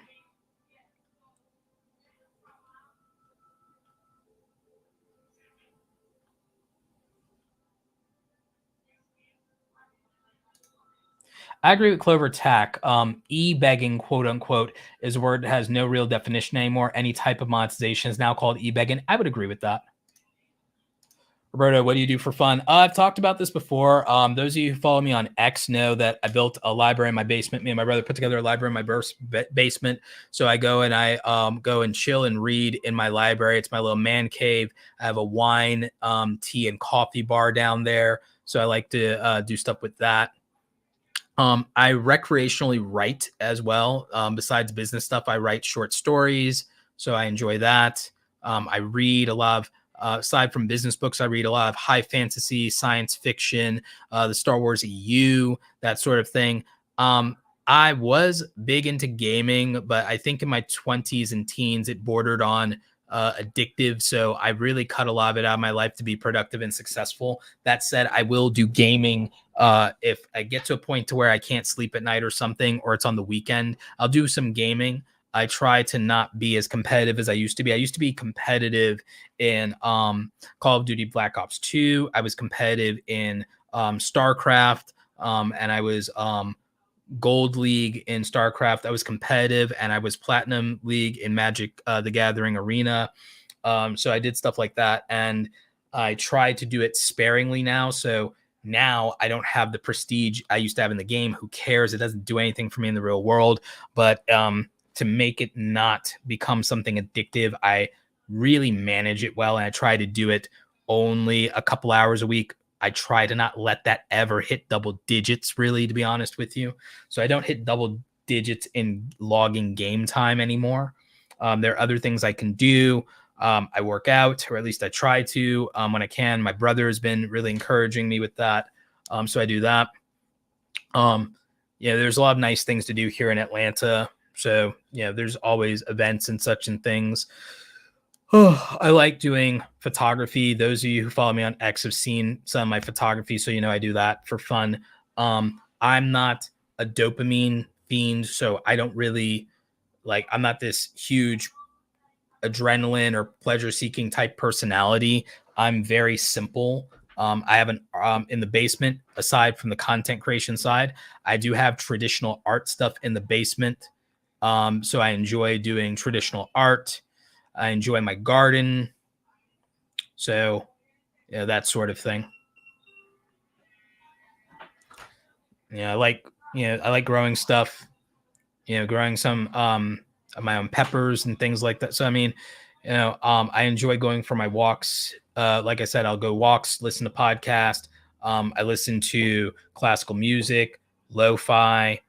I agree with Clover Tack. E-begging, quote unquote, is a word that has no real definition anymore. Any type of monetization is now called e-begging. I would agree with that. Roberto, what do you do for fun? I've talked about this before. Those of you who follow me on X know that I built a library in my basement. Me and my brother put together a library in my basement. So I go and I go and chill and read in my library. It's my little man cave. I have a wine, tea, and coffee bar down there. So I like to do stuff with that. I recreationally write as well. Besides business stuff, I write short stories. So I enjoy that. I read a lot of aside from business books, I read a lot of high fantasy, science fiction, the Star Wars EU, that sort of thing. I was big into gaming, but I think in my 20s and teens, it bordered on addictive. So I really cut a lot of it out of my life to be productive and successful. That said, I will do gaming if I get to a point to where I can't sleep at night or something, or it's on the weekend. I'll do some gaming. I try to not be as competitive as I used to be. I used to be competitive in Call of Duty Black Ops 2. I was competitive in StarCraft, and I was Gold League in StarCraft. I was competitive, and I was Platinum League in Magic the Gathering Arena. So I did stuff like that, and I try to do it sparingly now. So now I don't have the prestige I used to have in the game. Who cares? It doesn't do anything for me in the real world. But to make it not become something addictive, I really manage it well, and I try to do it only a couple hours a week. I try to not let that ever hit double digits, really, to be honest with you. So I don't hit double digits in logging game time anymore. There are other things I can do. I work out, or at least I try to when I can. My brother has been really encouraging me with that. So I do that. There's a lot of nice things to do here in Atlanta. So, there's always events and such and things. I like doing photography. Those of you who follow me on X have seen some of my photography, so I do that for fun. I'm not a dopamine fiend, so I don't really I'm not this huge adrenaline or pleasure-seeking type personality. I'm very simple. I have in the basement, aside from the content creation side, I do have traditional art stuff in the basement. So I enjoy doing traditional art. I enjoy my garden. So, that sort of thing. I like growing stuff, growing some of my own peppers and things like that. So, I enjoy going for my walks. Like I said, I'll go walks, listen to podcasts. I listen to classical music, lo-fi,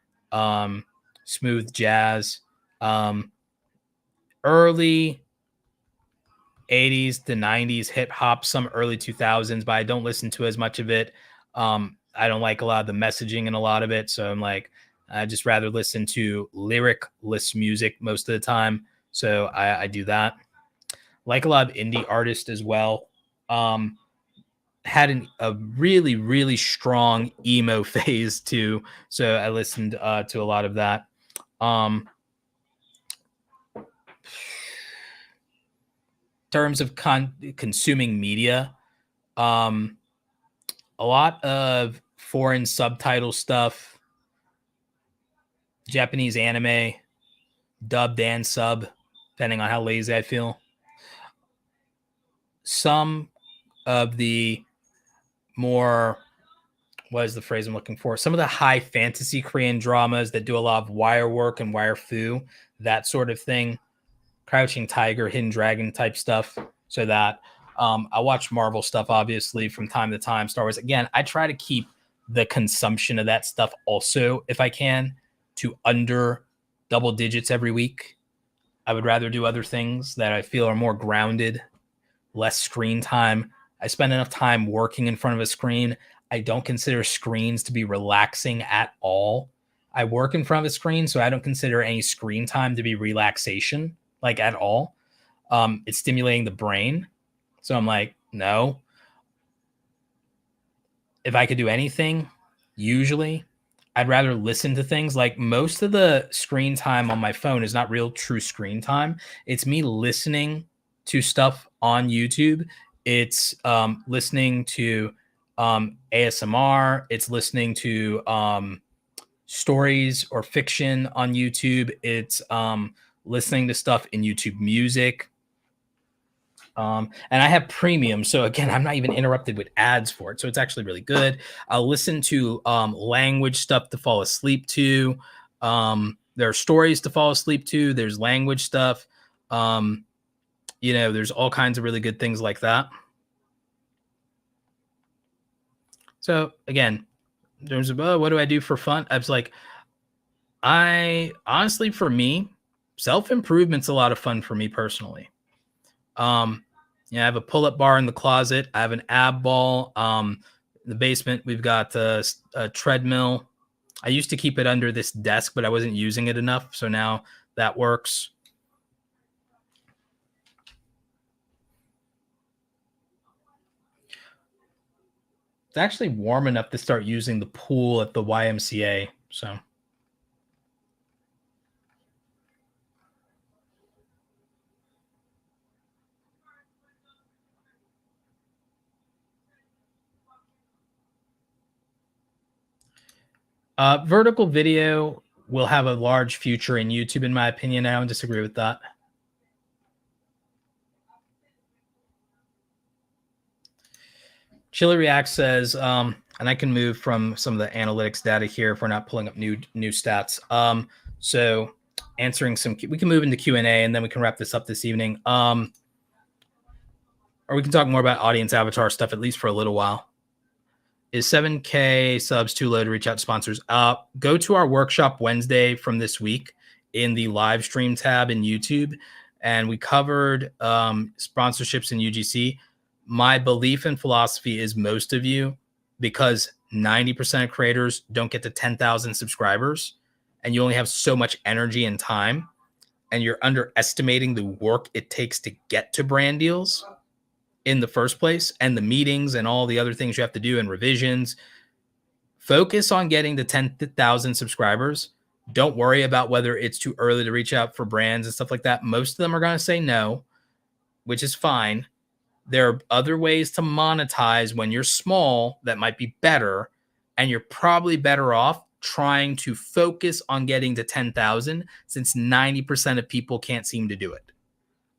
smooth jazz. Early 80s to 90s hip hop, some early 2000s, but I don't listen to as much of it. I don't like a lot of the messaging in a lot of it. So I'm like, I just rather listen to lyricless music most of the time. So I do that. Like a lot of indie artists as well. Had a really, really strong emo phase too. So I listened to a lot of that. Terms of consuming media, a lot of foreign subtitle stuff, Japanese anime, dubbed and sub, depending on how lazy I feel. Some of the more, what is the phrase I'm looking for? Some of the high fantasy Korean dramas that do a lot of wire work and wire fu, that sort of thing. Crouching Tiger, Hidden Dragon type stuff. So that I watch Marvel stuff, obviously, from time to time. Star Wars. Again, I try to keep the consumption of that stuff also, if I can, to under double digits every week. I would rather do other things that I feel are more grounded, less screen time. I spend enough time working in front of a screen. I don't consider screens to be relaxing at all. I work in front of a screen, so I don't consider any screen time to be relaxation, like at all. It's stimulating the brain. So I'm like, no. If I could do anything, usually I'd rather listen to things. Like most of the screen time on my phone is not real true screen time. It's me listening to stuff on YouTube. It's listening to ASMR. It's listening to stories or fiction on YouTube. It's listening to stuff in YouTube Music. And I have premium. So again, I'm not even interrupted with ads for it. So it's actually really good. I'll listen to language stuff to fall asleep to. There are stories to fall asleep to. There's language stuff. There's all kinds of really good things like that. So again, in terms of what do I do for fun? I was like, I honestly, for me, self-improvement's a lot of fun for me personally. I have a pull-up bar in the closet. I have an ab ball. In the basement, we've got a treadmill. I used to keep it under this desk, but I wasn't using it enough. So now that works. It's actually warm enough to start using the pool at the YMCA. So. Vertical video will have a large future in YouTube, in my opinion. I don't disagree with that. Chili React says, and I can move from some of the analytics data here if we're not pulling up new stats. So answering we can move into Q&A and then we can wrap this up this evening. Or we can talk more about audience avatar stuff, at least for a little while. Is 7K subs too low to reach out to sponsors? Go to our workshop Wednesday from this week in the live stream tab in YouTube. And we covered sponsorships in UGC. My belief and philosophy is most of you, because 90% of creators don't get to 10,000 subscribers and you only have so much energy and time, and you're underestimating the work it takes to get to brand deals in the first place, and the meetings and all the other things you have to do and revisions. Focus on getting to 10,000 subscribers. Don't worry about whether it's too early to reach out for brands and stuff like that. Most of them are going to say no, which is fine. There are other ways to monetize when you're small that might be better, and you're probably better off trying to focus on getting to 10,000 since 90% of people can't seem to do it.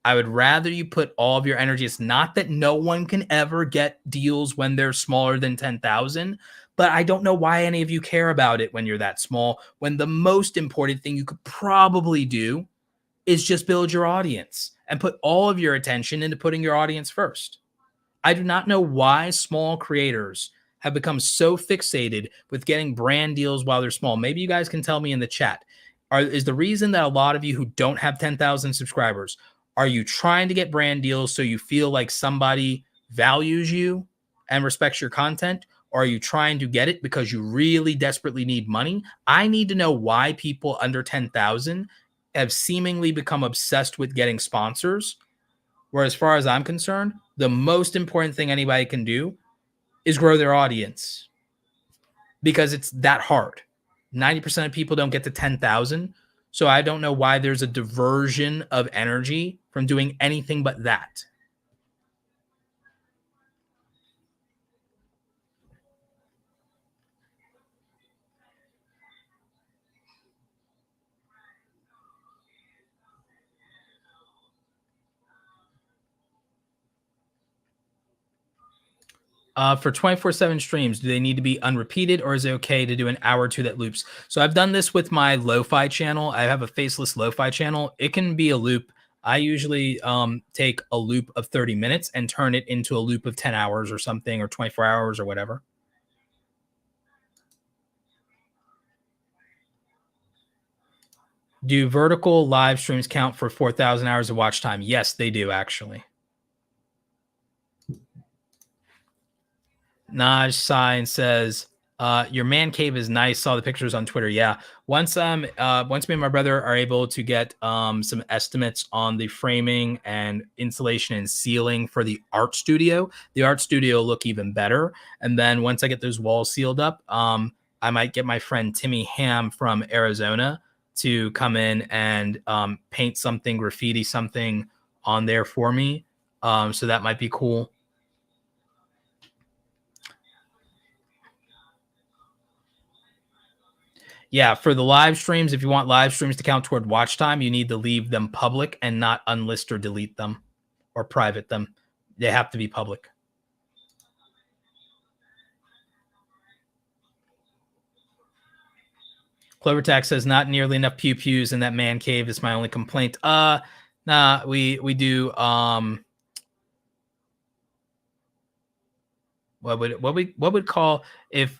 I would rather you put all of your energy. It's not that no one can ever get deals when they're smaller than 10,000, but I don't know why any of you care about it when you're that small, when the most important thing you could probably do is just build your audience and put all of your attention into putting your audience first. I do not know why small creators have become so fixated with getting brand deals while they're small. Maybe you guys can tell me in the chat. Is the reason that a lot of you who don't have 10,000 subscribers, Are you trying to get brand deals so you feel like somebody values you and respects your content? Or are you trying to get it because you really desperately need money? I need to know why people under 10,000 have seemingly become obsessed with getting sponsors. Where, as far as I'm concerned, the most important thing anybody can do is grow their audience, because it's that hard. 90% of people don't get to 10,000. So I don't know why there's a diversion of energy from doing anything but that. For 24/7 streams, do they need to be unrepeated, or is it okay to do an hour or two that loops? So I've done this with my lo-fi channel. I have a faceless lo-fi channel. It can be a loop. I usually take a loop of 30 minutes and turn it into a loop of 10 hours or something, or 24 hours or whatever. Do vertical live streams count for 4,000 hours of watch time? Yes, they do, actually. Naj Sign says, your man cave is nice. Saw the pictures on Twitter. Yeah. Once me and my brother are able to get some estimates on the framing and insulation and ceiling for the art studio will look even better. And then once I get those walls sealed up, I might get my friend Timmy Ham from Arizona to come in and paint something, graffiti something on there for me. So that might be cool. Yeah, for the live streams, if you want live streams to count toward watch time, you need to leave them public and not unlist or delete them or private them. They have to be public. Clovertax says not nearly enough pew pews in that man cave is my only complaint. Nah, we do what would call, if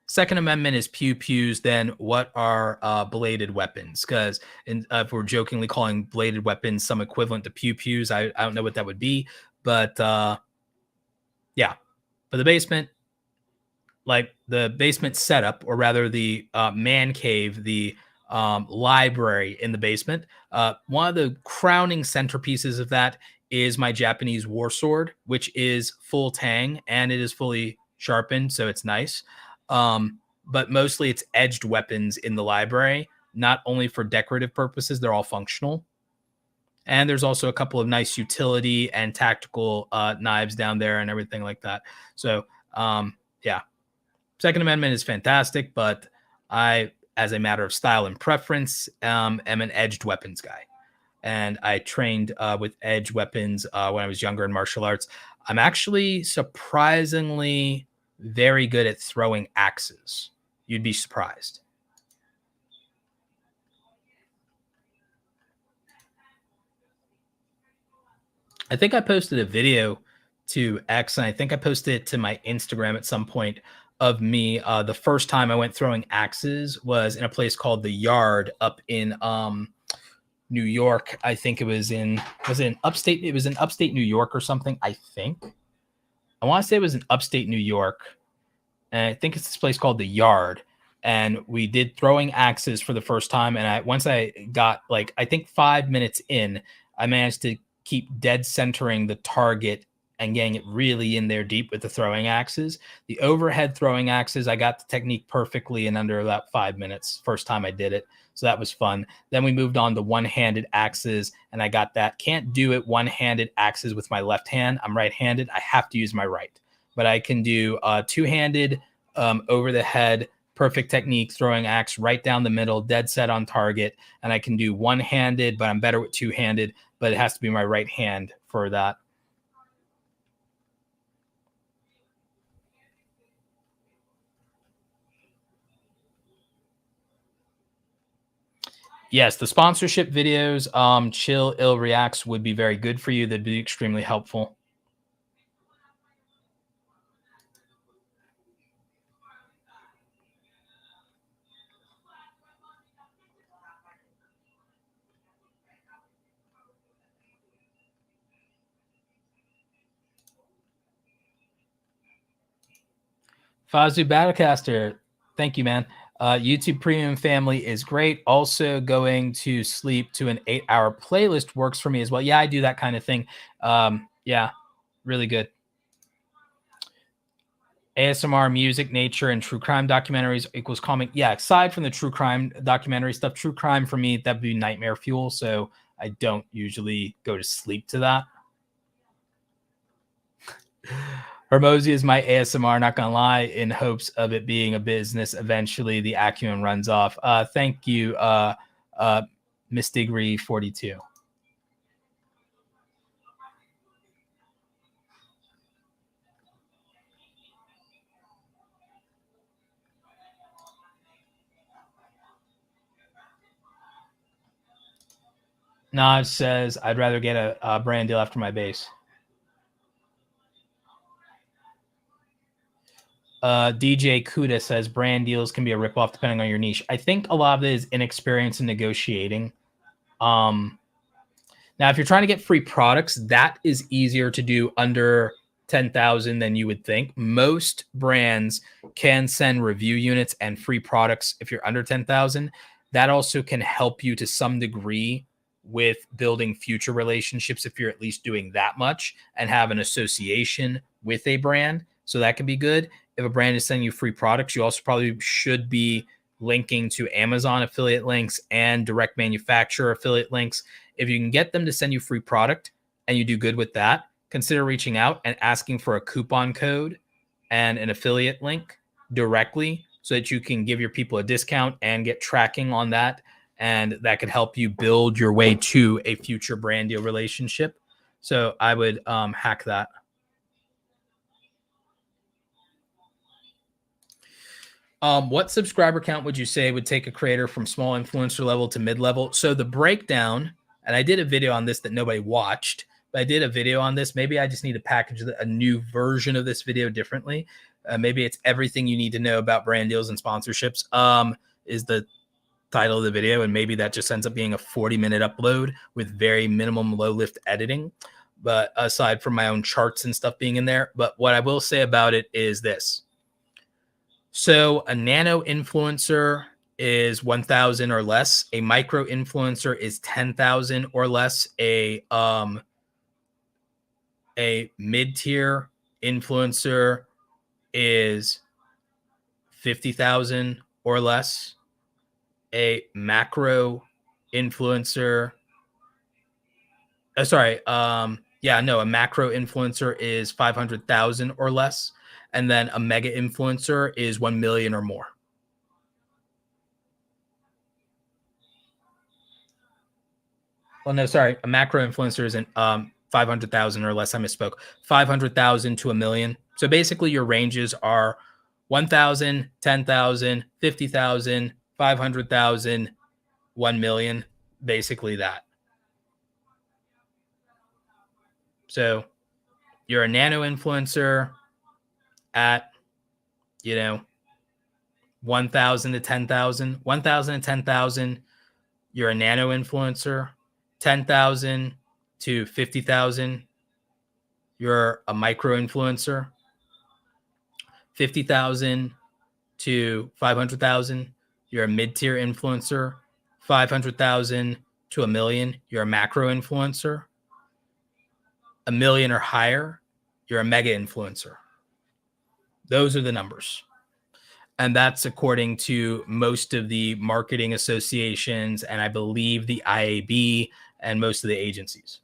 Second Amendment is pew pews, then what are bladed weapons? Because if we're jokingly calling bladed weapons some equivalent to pew pews, I don't know what that would be, but yeah. For the basement, like the basement setup, or rather the man cave, the library in the basement. One of the crowning centerpieces of that is my Japanese war sword, which is full tang and it is fully sharpened, so it's nice. But mostly it's edged weapons in the library, not only for decorative purposes, they're all functional. And there's also a couple of nice utility and tactical knives down there and everything like that. So, yeah, Second Amendment is fantastic, but I, as a matter of style and preference, am an edged weapons guy. And I trained with edged weapons when I was younger in martial arts. I'm actually surprisingly very good at throwing axes. You'd be surprised. I think I posted a video to X, and I think I posted it to my Instagram at some point, of me. The first time I went throwing axes was in a place called the Yard up in New York. I think it was in upstate. It was in upstate New York or something. I think I want to say it was in upstate New York, and I think it's this place called the Yard. And we did throwing axes for the first time. And once I got, like, I think 5 minutes in, I managed to keep dead centering the target and getting it really in there deep with the throwing axes. The overhead throwing axes, I got the technique perfectly in under about 5 minutes. First time I did it. So that was fun. Then we moved on to one-handed axes, and I got that. Can't do it one-handed axes with my left hand. I'm right-handed. I have to use my right. But I can do two-handed over the head, perfect technique, throwing axe right down the middle, dead set on target. And I can do one-handed, but I'm better with two-handed, but it has to be my right hand for that. Yes, the sponsorship videos, Chill Ill Reacts would be very good for you. That'd be extremely helpful. Fazu Battlecaster, thank you, man. YouTube Premium Family is great. Also, going to sleep to an 8-hour playlist works for me as well. Yeah, I do that kind of thing. Yeah, really good. ASMR, music, nature, and true crime documentaries equals calming. Yeah, aside from the true crime documentary stuff, true crime for me, that'd be nightmare fuel. So I don't usually go to sleep to that. Hermosi is my ASMR, not gonna lie, in hopes of it being a business. Eventually the acumen runs off. Thank you, Miss Degree 42. Naj says, I'd rather get a brand deal after my base. DJ Kuda says brand deals can be a ripoff depending on your niche. I think a lot of it is inexperience in negotiating. Now, if you're trying to get free products, that is easier to do under 10,000 than you would think. Most brands can send review units and free products if you're under 10,000. That also can help you to some degree with building future relationships if you're at least doing that much and have an association with a brand. So that can be good. If a brand is sending you free products, you also probably should be linking to Amazon affiliate links and direct manufacturer affiliate links. If you can get them to send you free product and you do good with that, consider reaching out and asking for a coupon code and an affiliate link directly so that you can give your people a discount and get tracking on that. And that could help you build your way to a future brand deal relationship. So I would hack that. What subscriber count would you say would take a creator from small influencer level to mid-level? So the breakdown, and I did a video on this that nobody watched, but I did a video on this. Maybe I just need to package a new version of this video differently. Maybe it's everything you need to know about brand deals and sponsorships is the title of the video. And maybe that just ends up being a 40-minute upload with very minimum low-lift editing. But aside from my own charts and stuff being in there. But what I will say about it is this. So a nano influencer is 1,000 or less. A micro influencer is 10,000 or less. A mid-tier influencer is 50,000 or less. A macro influencer. A macro influencer is 500,000 or less. And then a mega influencer is 1 million or more. Well, no, sorry. A macro influencer isn't 500,000 or less. I misspoke. 500,000 to 1 million. So basically your ranges are 1,000, 10,000, 50,000, 500,000, 1 million. Basically that. So you're a nano influencer at, 1,000 to 10,000, 1,000 to 10,000, you're a nano influencer. 10,000 to 50,000, you're a micro influencer. 50,000 to 500,000, you're a mid-tier influencer. 500,000 to 1 million, you're a macro influencer. 1 million or higher, you're a mega influencer. Those are the numbers. And that's according to most of the marketing associations and I believe the IAB and most of the agencies.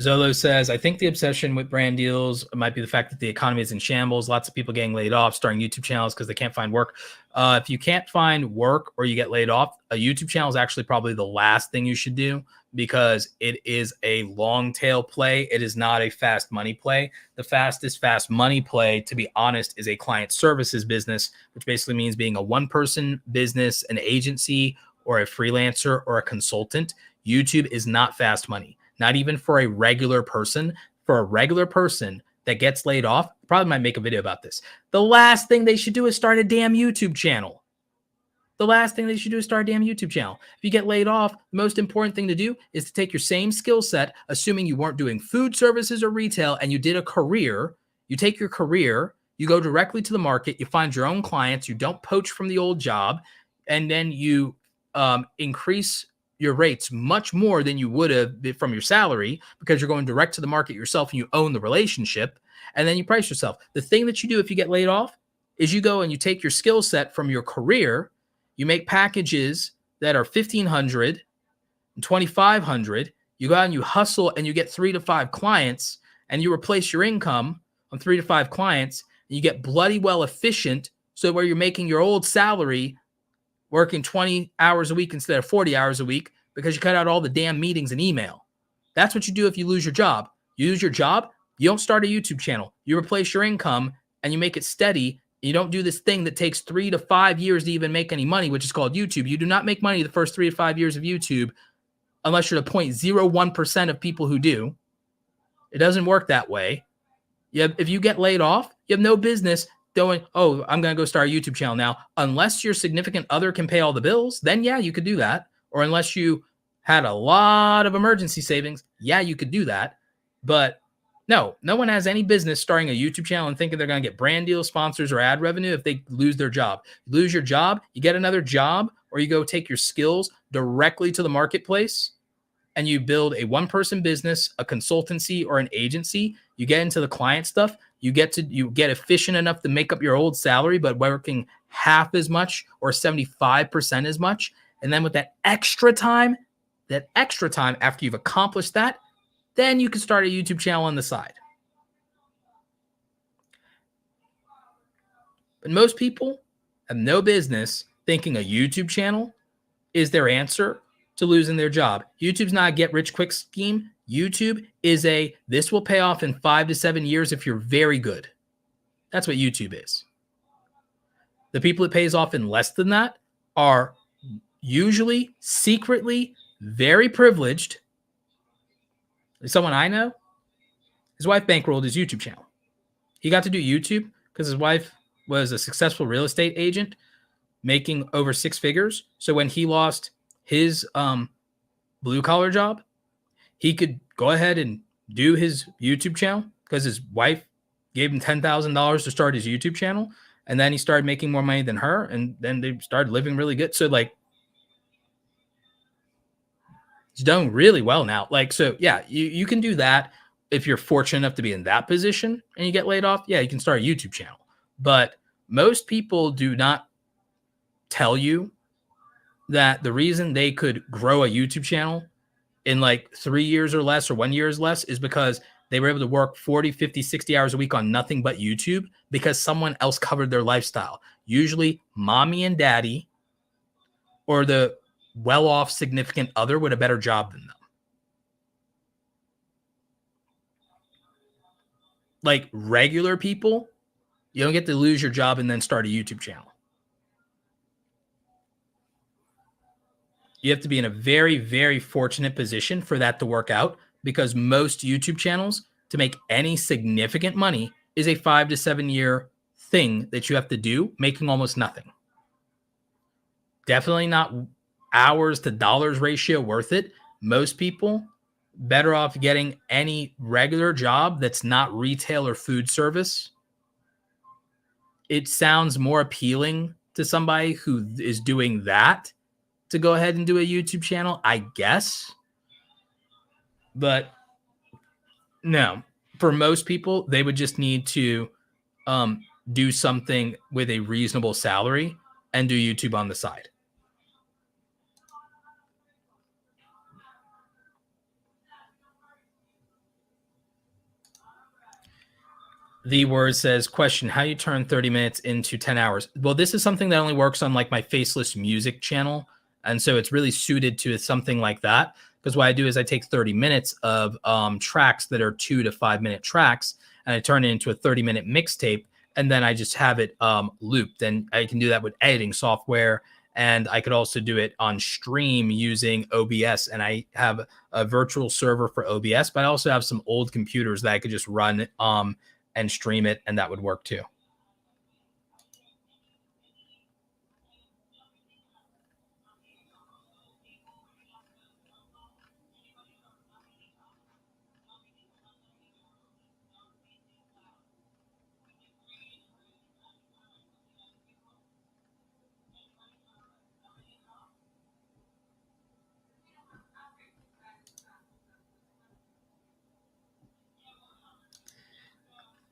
Zolo says, I think the obsession with brand deals might be the fact that the economy is in shambles. Lots of people getting laid off, starting YouTube channels because they can't find work. If you can't find work or you get laid off, a YouTube channel is actually probably the last thing you should do because it is a long tail play. It is not a fast money play. The fastest fast money play, to be honest, is a client services business, which basically means being a one-person business, an agency, or a freelancer or a consultant. YouTube is not fast money. Not even for a regular person. For a regular person that gets laid off, probably might make a video about this. The last thing they should do is start a damn YouTube channel. the last thing that you should do is start a damn YouTube channel. If you get laid off, the most important thing to do is to take your same skill set, assuming you weren't doing food services or retail and you did a career. You take your career, you go directly to the market, you find your own clients, you don't poach from the old job, and then you increase your rates much more than you would have from your salary because you're going direct to the market yourself and you own the relationship, and then you price yourself. The thing that you do if you get laid off is you go and you take your skill set from your career, you make packages that are $1,500 and $2,500. You go out and you hustle and you get 3 to 5 clients and you replace your income on 3 to 5 clients. And you get bloody well efficient. So where you're making your old salary working 20 hours a week instead of 40 hours a week because you cut out all the damn meetings and email. That's what you do if you lose your job. You lose your job, you don't start a YouTube channel. You replace your income and you make it steady. You don't do this thing that takes 3 to 5 years to even make any money, which is called YouTube. You do not make money the first 3 to 5 years of YouTube unless you're the 0.01% of people who do. It doesn't work that way. If you get laid off, you have no business going, oh, I'm going to go start a YouTube channel now. Unless your significant other can pay all the bills, then yeah, you could do that. Or unless you had a lot of emergency savings, yeah, you could do that. But no one has any business starting a YouTube channel and thinking they're going to get brand deals, sponsors, or ad revenue if they lose their job. You lose your job, you get another job, or you go take your skills directly to the marketplace and you build a one-person business, a consultancy, or an agency. You get into the client stuff. You get efficient enough to make up your old salary, but working half as much or 75% as much. And then with that extra time after you've accomplished that, then you can start a YouTube channel on the side. But most people have no business thinking a YouTube channel is their answer to losing their job. YouTube's not a get-rich-quick scheme. YouTube is this will pay off in 5 to 7 years if you're very good. That's what YouTube is. The people it pays off in less than that are usually secretly very privileged. Someone I know, his wife bankrolled his YouTube channel. He got to do YouTube because his wife was a successful real estate agent making over 6 figures. So when he lost his blue collar job, he could go ahead and do his YouTube channel because his wife gave him $10,000 to start his YouTube channel. And then he started making more money than her. And then they started living really good. So he's done really well now. So yeah, you can do that if you're fortunate enough to be in that position and you get laid off. Yeah, you can start a YouTube channel. But most people do not tell you that the reason they could grow a YouTube channel in 3 years or less or 1 year is less is because they were able to work 40, 50, 60 hours a week on nothing but YouTube because someone else covered their lifestyle. Usually mommy and daddy or the well-off significant other with a better job than them. Regular people, you don't get to lose your job and then start a YouTube channel. You have to be in a very, very fortunate position for that to work out because most YouTube channels, to make any significant money, is a 5 to 7 year thing that you have to do, making almost nothing. Definitely not hours to dollars ratio worth it. Most people better off getting any regular job that's not retail or food service. It sounds more appealing to somebody who is doing that to go ahead and do a YouTube channel, I guess. But no, for most people, they would just need to do something with a reasonable salary and do YouTube on the side. The word says, question, how you turn 30 minutes into 10 hours? Well, this is something that only works on my faceless music channel. And so it's really suited to something like that. Because what I do is I take 30 minutes of tracks that are 2 to 5 minute tracks, and I turn it into a 30-minute mixtape. And then I just have it looped. And I can do that with editing software. And I could also do it on stream using OBS. And I have a virtual server for OBS, but I also have some old computers that I could just run and stream it, and that would work too.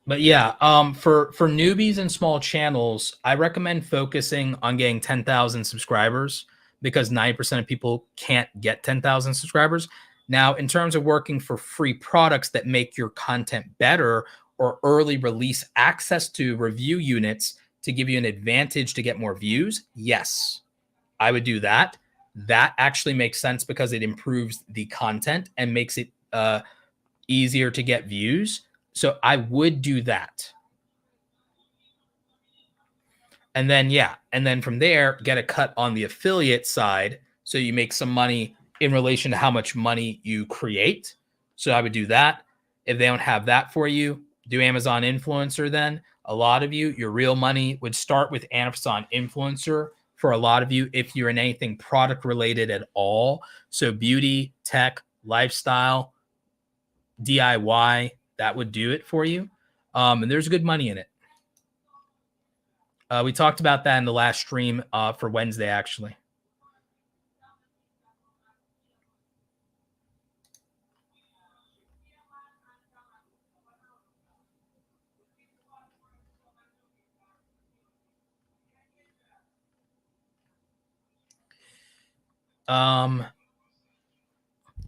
But yeah, for newbies and small channels, I recommend focusing on getting 10,000 subscribers because 90% of people can't get 10,000 subscribers. Now, in terms of working for free products that make your content better or early release access to review units to give you an advantage to get more views, yes, I would do that. That actually makes sense because it improves the content and makes it easier to get views. So I would do that. And then, yeah. And then from there, get a cut on the affiliate side. So you make some money in relation to how much money you create. So I would do that. If they don't have that for you, do Amazon influencer then. A lot of you, your real money would start with Amazon influencer for a lot of you if you're in anything product related at all. So beauty, tech, lifestyle, DIY, that would do it for you. And there's good money in it. We talked about that in the last stream for Wednesday, actually.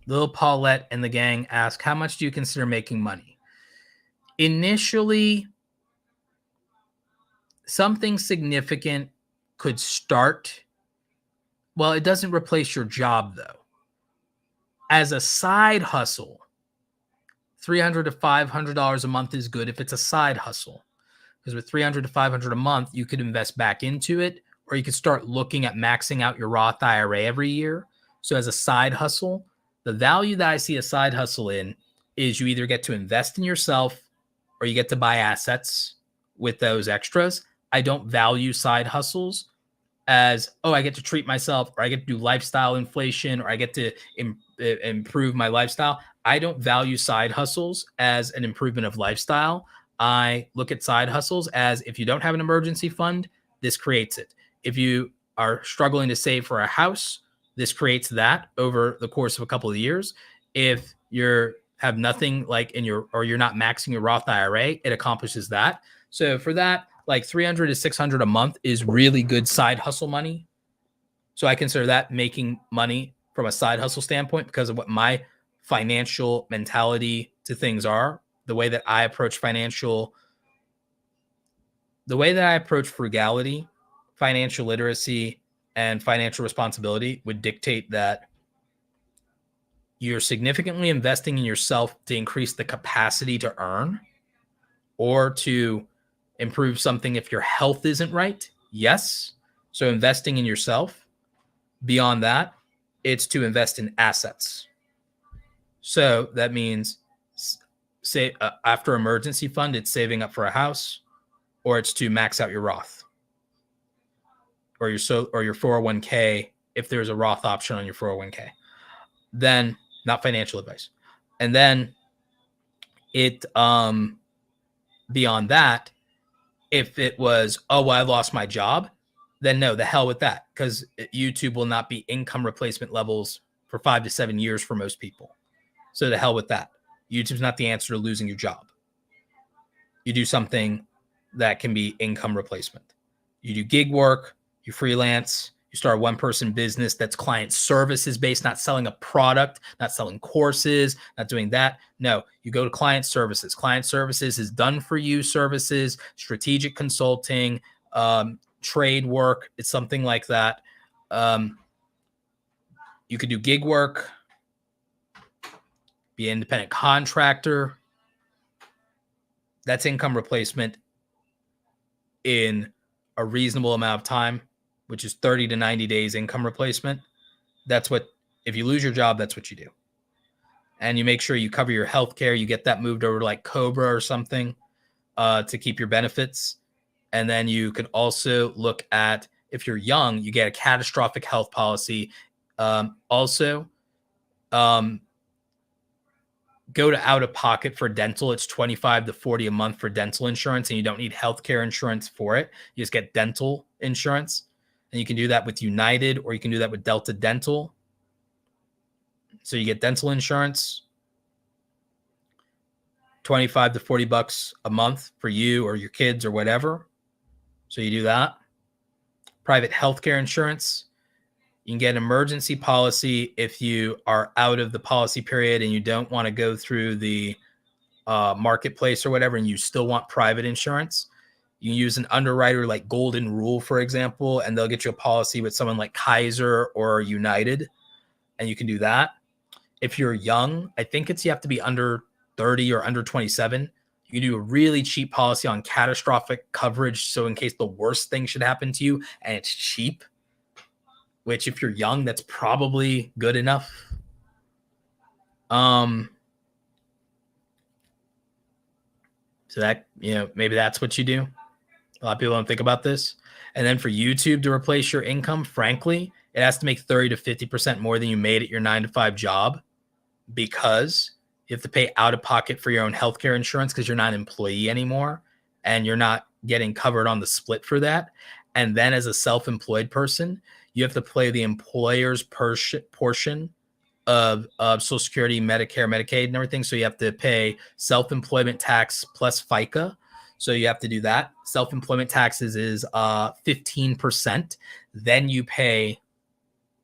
Lil Paulette and the gang ask, how much do you consider making money? Initially, something significant could start. Well, it doesn't replace your job, though. As a side hustle, $300 to $500 a month is good if it's a side hustle. Because with $300 to $500 a month, you could invest back into it, or you could start looking at maxing out your Roth IRA every year. So as a side hustle, the value that I see a side hustle in is you either get to invest in yourself or you get to buy assets with those extras. I don't value side hustles as, oh, I get to treat myself, or I get to do lifestyle inflation, or I get to improve my lifestyle. I don't value side hustles as an improvement of lifestyle. I look at side hustles as, if you don't have an emergency fund, this creates it. If you are struggling to save for a house, this creates that over the course of a couple of years. If you're have nothing like in your, or you're not maxing your Roth IRA, it accomplishes that. So for that, like 300 to 600 a month is really good side hustle money. So I consider that making money from a side hustle standpoint because of what my financial mentality to things are, the way that I approach frugality, financial literacy, and financial responsibility would dictate that you're significantly investing in yourself to increase the capacity to earn or to improve something if your health isn't right. Yes. So investing in yourself. Beyond that, it's to invest in assets. So that means, say, after emergency fund, it's saving up for a house, or it's to max out your Roth or your 401k if there's a Roth option on your 401k. Then, not financial advice. And then it beyond that, if it was, oh, well, I lost my job, then no, the hell with that, because YouTube will not be income replacement levels for 5 to 7 years for most people. So the hell with that. YouTube's not the answer to losing your job. You do something that can be income replacement. You do gig work, you freelance, you start a one-person business that's client services based, not selling a product, not selling courses, not doing that. No, you go to client services. Client services is done for you services, strategic consulting, trade work. It's something like that. You could do gig work, be an independent contractor. That's income replacement in a reasonable amount of time, which is 30 to 90 days income replacement. That's what, if you lose your job, that's what you do. And you make sure you cover your health care. You get that moved over to like Cobra or something to keep your benefits. And then you could also look at, if you're young, you get a catastrophic health policy. Go to out of pocket for dental. It's $25 to $40 a month for dental insurance, and you don't need healthcare insurance for it. You just get dental insurance, and you can do that with United, or you can do that with Delta Dental. So you get dental insurance. 25 to 40 bucks a month for you or your kids or whatever. So you do that. Private healthcare insurance. You can get an emergency policy if you are out of the policy period and you don't want to go through the marketplace or whatever, and you still want private insurance. You use an underwriter like Golden Rule, for example, and they'll get you a policy with someone like Kaiser or United, and you can do that. If you're young, I think you have to be under 30 or under 27. You can do a really cheap policy on catastrophic coverage, so in case the worst thing should happen to you, and it's cheap, which if you're young, that's probably good enough. So that, maybe that's what you do. A lot of people don't think about this. And then for YouTube to replace your income, frankly, it has to make 30 to 50% more than you made at your 9-to-5 job, because you have to pay out of pocket for your own healthcare insurance because you're not an employee anymore and you're not getting covered on the split for that. And then as a self-employed person, you have to pay the employer's portion of Social Security, Medicare, Medicaid, and everything. So you have to pay self-employment tax plus FICA. So you have to do that. Self-employment taxes is 15%. Then you pay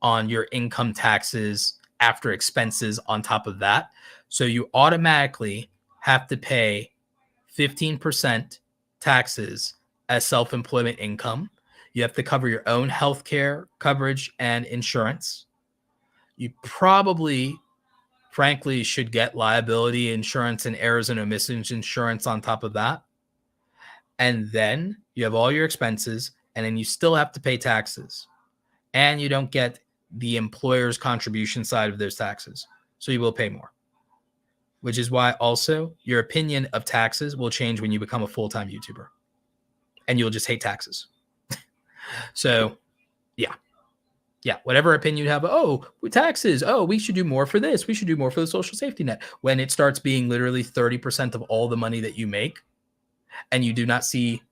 on your income taxes after expenses on top of that. So you automatically have to pay 15% taxes as self-employment income. You have to cover your own healthcare coverage and insurance. You probably, frankly, should get liability insurance and errors and omissions insurance on top of that. And then you have all your expenses, and then you still have to pay taxes. And you don't get the employer's contribution side of those taxes. So you will pay more, which is why also your opinion of taxes will change when you become a full-time YouTuber. And you'll just hate taxes. So, yeah. Yeah, whatever opinion you have, taxes, we should do more for this. We should do more for the social safety net. When it starts being literally 30% of all the money that you make, and you do not see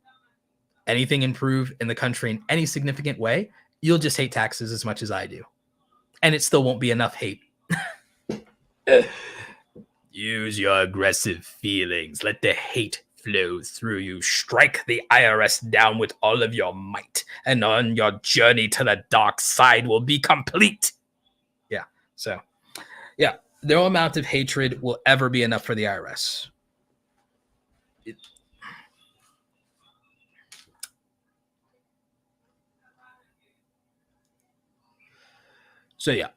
anything improve in the country in any significant way, you'll just hate taxes as much as I do. And it still won't be enough hate. Use your aggressive feelings. Let the hate flow through you. Strike the IRS down with all of your might, and on your journey to the dark side will be complete. Yeah. So, yeah, no amount of hatred will ever be enough for the IRS. So, yeah.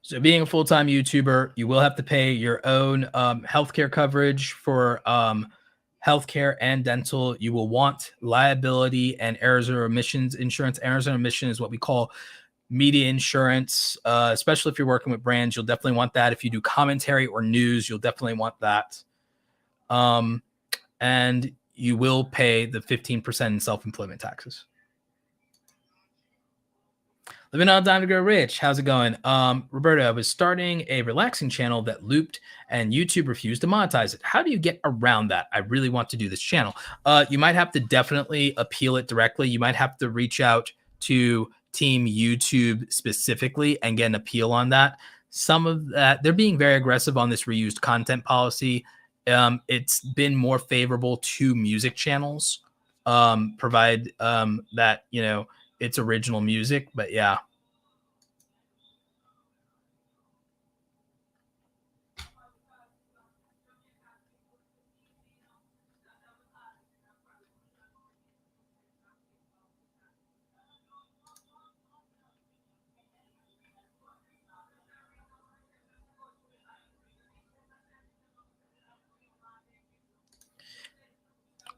So being a full-time YouTuber, you will have to pay your own healthcare coverage for healthcare and dental. You will want liability and errors or omissions insurance. Errors and omissions is what we call media insurance, especially if you're working with brands. You'll definitely want that. If you do commentary or news, you'll definitely want that. And you will pay the 15% in self-employment taxes. Living on Time to Grow Rich. How's it going? Roberto, I was starting a relaxing channel that looped and YouTube refused to monetize it. How do you get around that? I really want to do this channel. You might have to definitely appeal it directly. You might have to reach out to Team YouTube specifically and get an appeal on that. Some of that, they're being very aggressive on this reused content policy. It's been more favorable to music channels, provide that, it's original music, but yeah.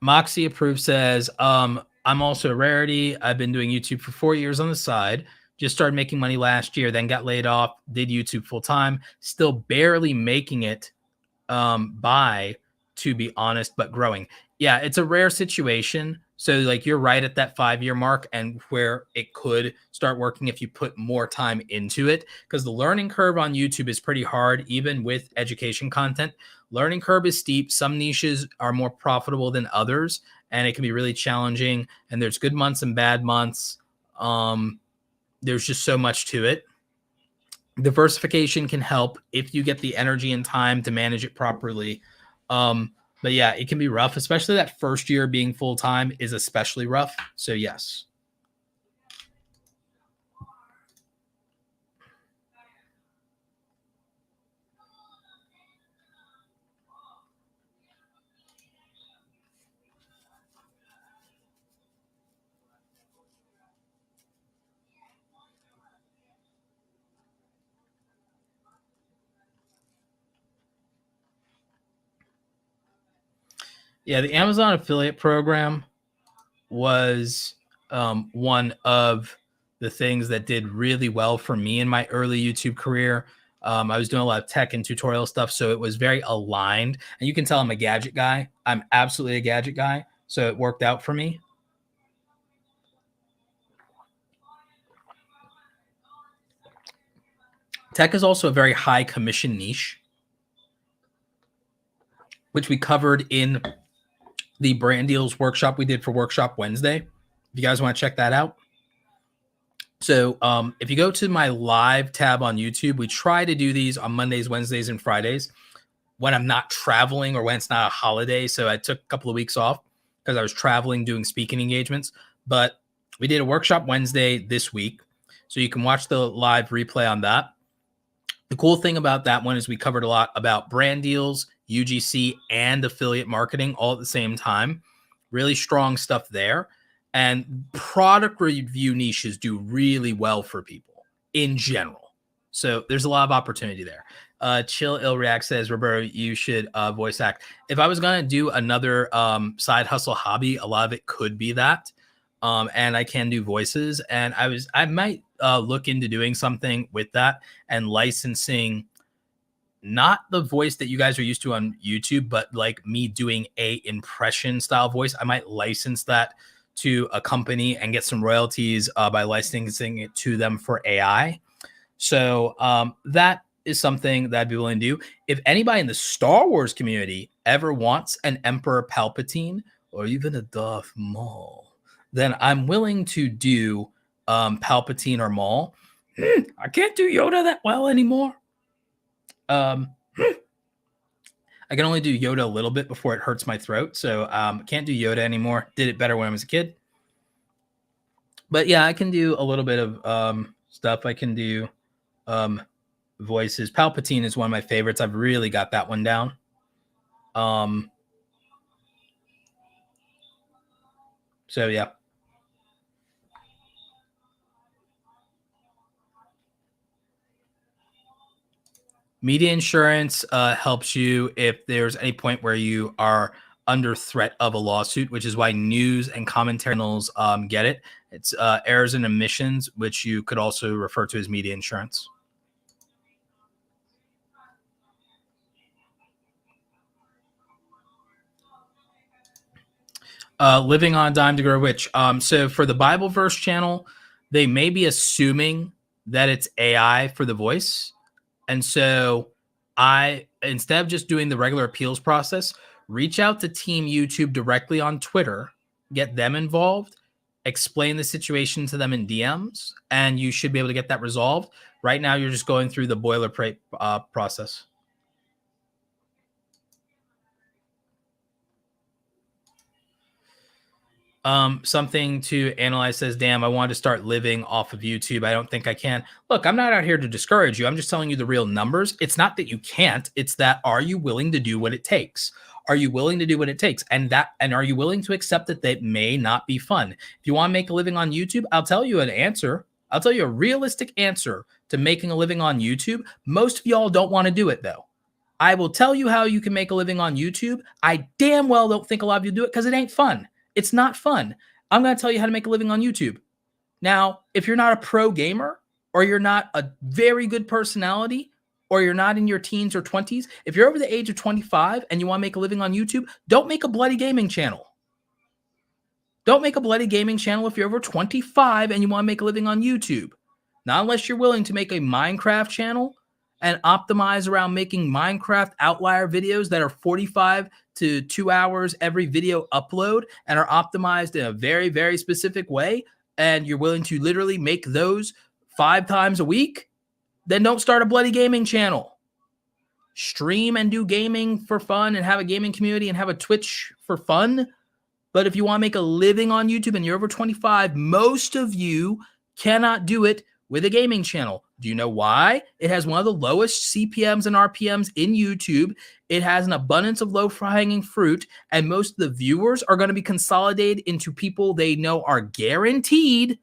Moxie Approved says, I'm also a rarity. I've been doing YouTube for 4 years on the side. Just started making money last year, then got laid off, did YouTube full time, still barely making it to be honest, but growing. Yeah, it's a rare situation. So like you're right at that 5-year mark and where it could start working if you put more time into it, because the learning curve on YouTube is pretty hard, even with education content. Learning curve is steep. Some niches are more profitable than others, and it can be really challenging. And there's good months and bad months. There's just so much to it. Diversification can help if you get the energy and time to manage it properly. But yeah, it can be rough, especially that first year being full-time is especially rough. So yes. Yeah, the Amazon affiliate program was one of the things that did really well for me in my early YouTube career. I was doing a lot of tech and tutorial stuff, so it was very aligned. And you can tell I'm a gadget guy. I'm absolutely a gadget guy, so it worked out for me. Tech is also a very high commission niche, which we covered in the brand deals workshop we did for Workshop Wednesday. If you guys want to check that out. So if you go to my live tab on YouTube, we try to do these on Mondays, Wednesdays, and Fridays when I'm not traveling or when it's not a holiday. So I took a couple of weeks off because I was traveling doing speaking engagements. But we did a Workshop Wednesday this week. So you can watch the live replay on that. The cool thing about that one is we covered a lot about brand deals, UGC, and affiliate marketing all at the same time. Really strong stuff there. And product review niches do really well for people in general. So there's a lot of opportunity there. Chill Ill React says, Roberto, you should voice act. If I was going to do another side hustle hobby, a lot of it could be that. And I can do voices. And I might look into doing something with that and licensing not the voice that you guys are used to on YouTube, but like me doing a impression style voice. I might license that to a company and get some royalties by licensing it to them for AI. So that is something that I'd be willing to do. If anybody in the Star Wars community ever wants an Emperor Palpatine or even a Darth Maul, then I'm willing to do Palpatine or Maul. I can't do Yoda that well anymore. I can only do Yoda a little bit before it hurts my throat. So can't do Yoda anymore. Did it better when I was a kid. But yeah, I can do a little bit of stuff. I can do voices. Palpatine is one of my favorites. I've really got that one down. So yeah. Media insurance helps you if there's any point where you are under threat of a lawsuit, which is why news and commentary channels get it. It's errors and omissions, which you could also refer to as media insurance. Living on a dime to grow rich. So for the Bible verse channel, they may be assuming that it's AI for the voice. And so instead of just doing the regular appeals process, reach out to Team YouTube directly on Twitter, get them involved, explain the situation to them in DMs, and you should be able to get that resolved. Right now, you're just going through the boilerplate process. Something to analyze says, damn, I want to start living off of YouTube. I don't think I can. Look, I'm not out here to discourage you. I'm just telling you the real numbers. It's not that you can't. It's that, are you willing to do what it takes? Are you willing to do what it takes? And are you willing to accept that may not be fun? If you want to make a living on YouTube, I'll tell you an answer. I'll tell you a realistic answer to making a living on YouTube. Most of y'all don't want to do it though. I will tell you how you can make a living on YouTube. I damn well don't think a lot of you do it because it ain't fun. It's not fun. I'm going to tell you how to make a living on YouTube. Now, if you're not a pro gamer or you're not a very good personality or you're not in your teens or 20s, if you're over the age of 25 and you want to make a living on YouTube, don't make a bloody gaming channel. Don't make a bloody gaming channel if you're over 25 and you want to make a living on YouTube. Not unless you're willing to make a Minecraft channel and optimize around making Minecraft outlier videos that are 45 to 2 hours every video upload and are optimized in a very, very specific way, and you're willing to literally make those 5 times a week, then don't start a bloody gaming channel. stream and do gaming for fun and have a gaming community and have a Twitch for fun. But if you want to make a living on YouTube and you're over 25, most of you cannot do it with a gaming channel. Do you know why? It has one of the lowest CPMs and RPMs in YouTube. It has an abundance of low-hanging fruit, and most of the viewers are going to be consolidated into people they know are guaranteed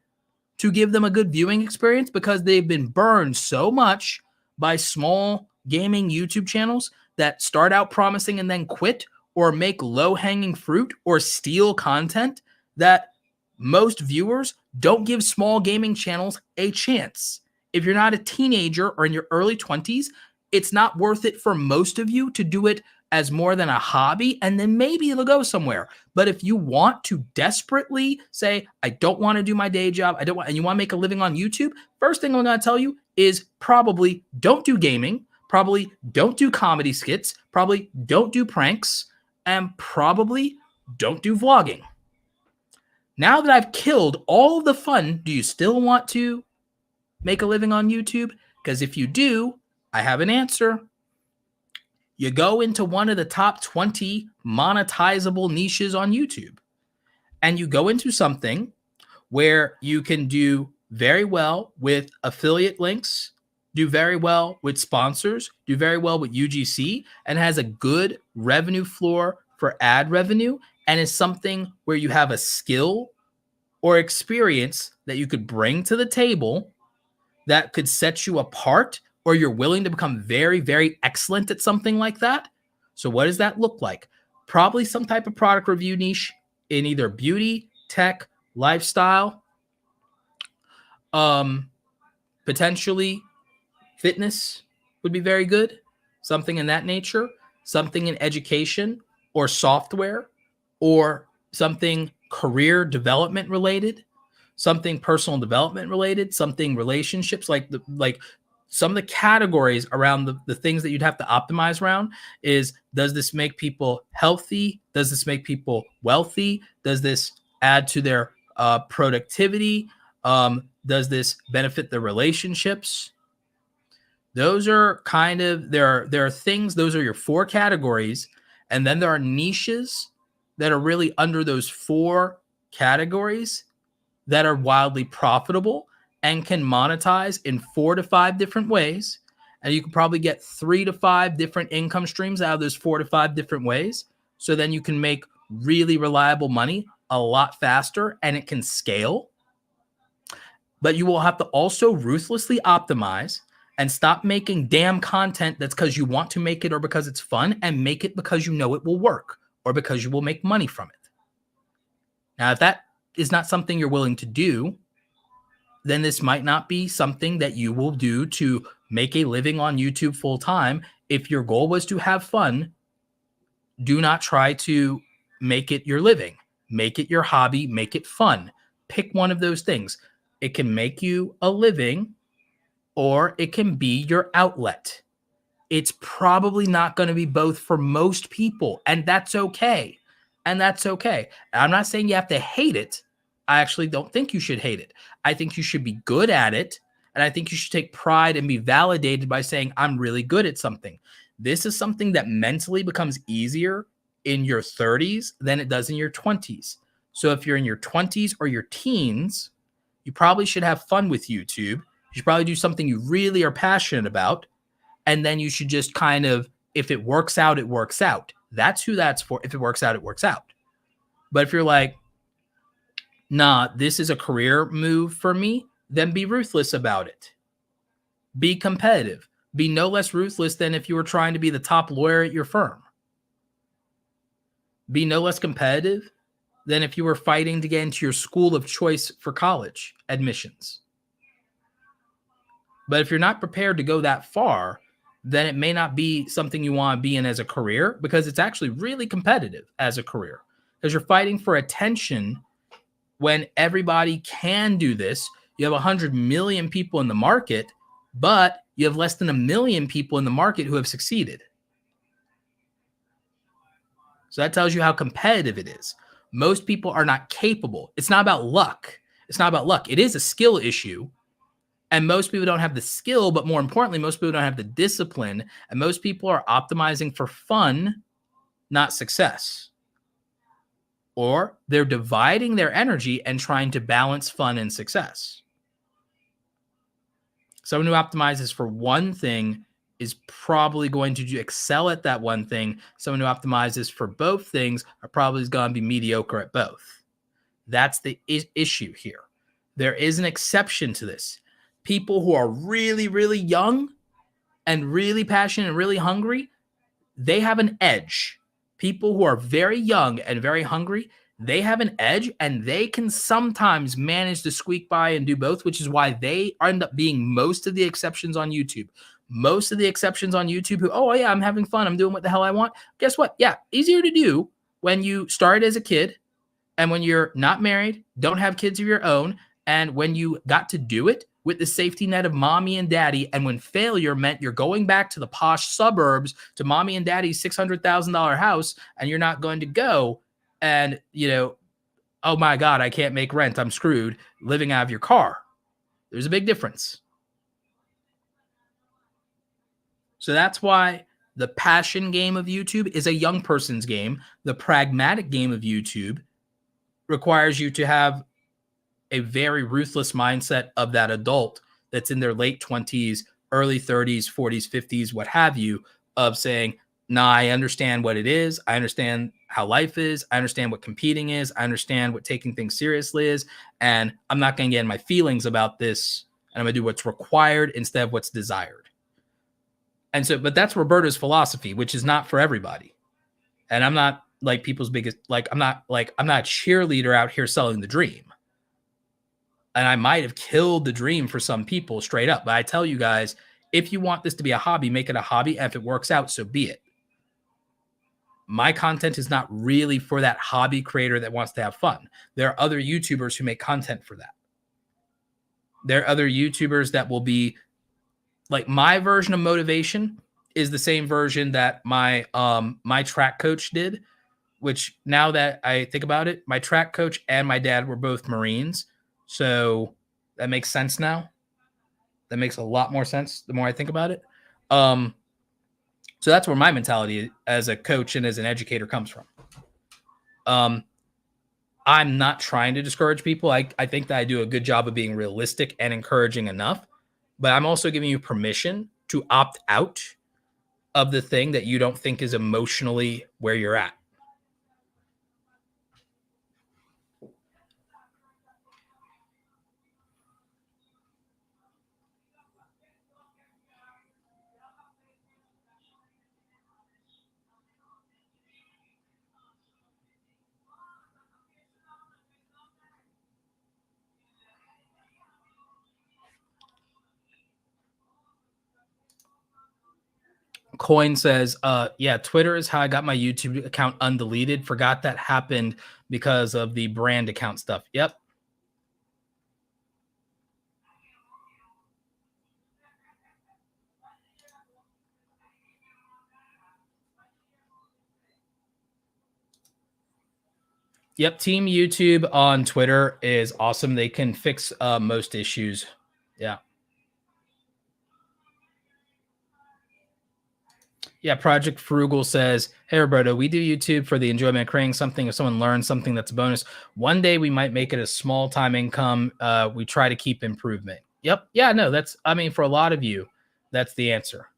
to give them a good viewing experience because they've been burned so much by small gaming YouTube channels that start out promising and then quit, or make low-hanging fruit or steal content, that most viewers don't give small gaming channels a chance. If you're not a teenager or in your early 20s, it's not worth it for most of you to do it as more than a hobby, and then maybe it'll go somewhere. But if you want to desperately say, I don't want to do my day job, and you want to make a living on YouTube, first thing I'm going to tell you is probably don't do gaming, probably don't do comedy skits, probably don't do pranks, and probably don't do vlogging. Now that I've killed all the fun, do you still want to make a living on YouTube? Because if you do, I have an answer. You go into one of the top 20 monetizable niches on YouTube, and you go into something where you can do very well with affiliate links, do very well with sponsors, do very well with UGC, and has a good revenue floor for ad revenue, and is something where you have a skill or experience that you could bring to the table that could set you apart, or you're willing to become very, very excellent at something like that. So what does that look like? Probably some type of product review niche in either beauty, tech, lifestyle, potentially fitness would be very good, something in that nature, something in education or software, or something career development related, something personal development related, something relationships, like some of the categories around the things that you'd have to optimize around is, does this make people healthy? Does this make people wealthy? Does this add to their productivity? Does this benefit their relationships? Those are kind of, there are things, those are your 4 categories. And then there are niches that are really under those 4 categories that are wildly profitable and can monetize in 4 to 5 different ways. And you can probably get 3 to 5 different income streams out of those 4 to 5 different ways. So then you can make really reliable money a lot faster, and it can scale. But you will have to also ruthlessly optimize and stop making damn content that's because you want to make it or because it's fun, and make it because you know it will work or because you will make money from it. Now, if that is not something you're willing to do, then this might not be something that you will do to make a living on YouTube full time. If your goal was to have fun, do not try to make it your living. Make it your hobby. Make it fun. Pick one of those things. It can make you a living, or it can be your outlet. It's probably not going to be both for most people, and that's okay. And that's okay. I'm not saying you have to hate it. I actually don't think you should hate it. I think you should be good at it, and I think you should take pride and be validated by saying, I'm really good at something. This is something that mentally becomes easier in your 30s than it does in your 20s. So if you're in your 20s or your teens, you probably should have fun with YouTube. You should probably do something you really are passionate about, and then you should just kind of, if it works out, it works out. That's who that's for. If it works out, it works out. But if you're like, nah, this is a career move for me, then be ruthless about it. Be competitive. Be no less ruthless than if you were trying to be the top lawyer at your firm. Be no less competitive than if you were fighting to get into your school of choice for college admissions. But if you're not prepared to go that far, then it may not be something you want to be in as a career, because it's actually really competitive as a career, because you're fighting for attention when everybody can do this. You have 100 million people in the market, but you have less than 1 million people in the market who have succeeded. So that tells you how competitive it is. Most people are not capable. It's not about luck. It's not about luck. It is a skill issue. And most people don't have the skill, but more importantly, most people don't have the discipline. And most people are optimizing for fun, not success. Or they're dividing their energy and trying to balance fun and success. Someone who optimizes for one thing is probably going to excel at that one thing. Someone who optimizes for both things are probably going to be mediocre at both. That's the issue here. There is an exception to this. People who are really, really young and really passionate and really hungry, they have an edge. People who are very young and very hungry, they have an edge, and they can sometimes manage to squeak by and do both, which is why they end up being most of the exceptions on YouTube. Most of the exceptions on YouTube who, oh, yeah, I'm having fun. I'm doing what the hell I want. Guess what? Yeah, easier to do when you started as a kid and when you're not married, don't have kids of your own, and when you got to do it with the safety net of mommy and daddy, and when failure meant you're going back to the posh suburbs to mommy and daddy's $600,000 house, and you're not going to go and, oh my God, I can't make rent. I'm screwed living out of your car. There's a big difference. So that's why the passion game of YouTube is a young person's game. The pragmatic game of YouTube requires you to have a very ruthless mindset of that adult that's in their late 20s, early 30s, 40s, 50s, what have you, of saying, nah, I understand what it is. I understand how life is. I understand what competing is. I understand what taking things seriously is. And I'm not going to get in my feelings about this. And I'm going to do what's required instead of what's desired. And so, but that's Roberto's philosophy, which is not for everybody. And I'm not like people's biggest, I'm not a cheerleader out here selling the dream. And I might have killed the dream for some people straight up. But I tell you guys, if you want this to be a hobby, make it a hobby. And if it works out, so be it. My content is not really for that hobby creator that wants to have fun. There are other YouTubers who make content for that. There are other YouTubers that will be like, my version of motivation is the same version that my track coach did, which now that I think about it, my track coach and my dad were both Marines. So that makes sense now. That makes a lot more sense the more I think about it. So that's where my mentality as a coach and as an educator comes from. I'm not trying to discourage people. I think that I do a good job of being realistic and encouraging enough, but I'm also giving you permission to opt out of the thing that you don't think is emotionally where you're at. Coin says, yeah, Twitter is how I got my YouTube account undeleted. Forgot that happened because of the brand account stuff. Yep. Yep. Team YouTube on Twitter is awesome. They can fix most issues. Yeah. Yeah, Project Frugal says, hey, Roberto, we do YouTube for the enjoyment of creating something. If someone learns something, that's a bonus. One day we might make it a small time income. We try to keep improvement. Yep. Yeah, no, for a lot of you, that's the answer.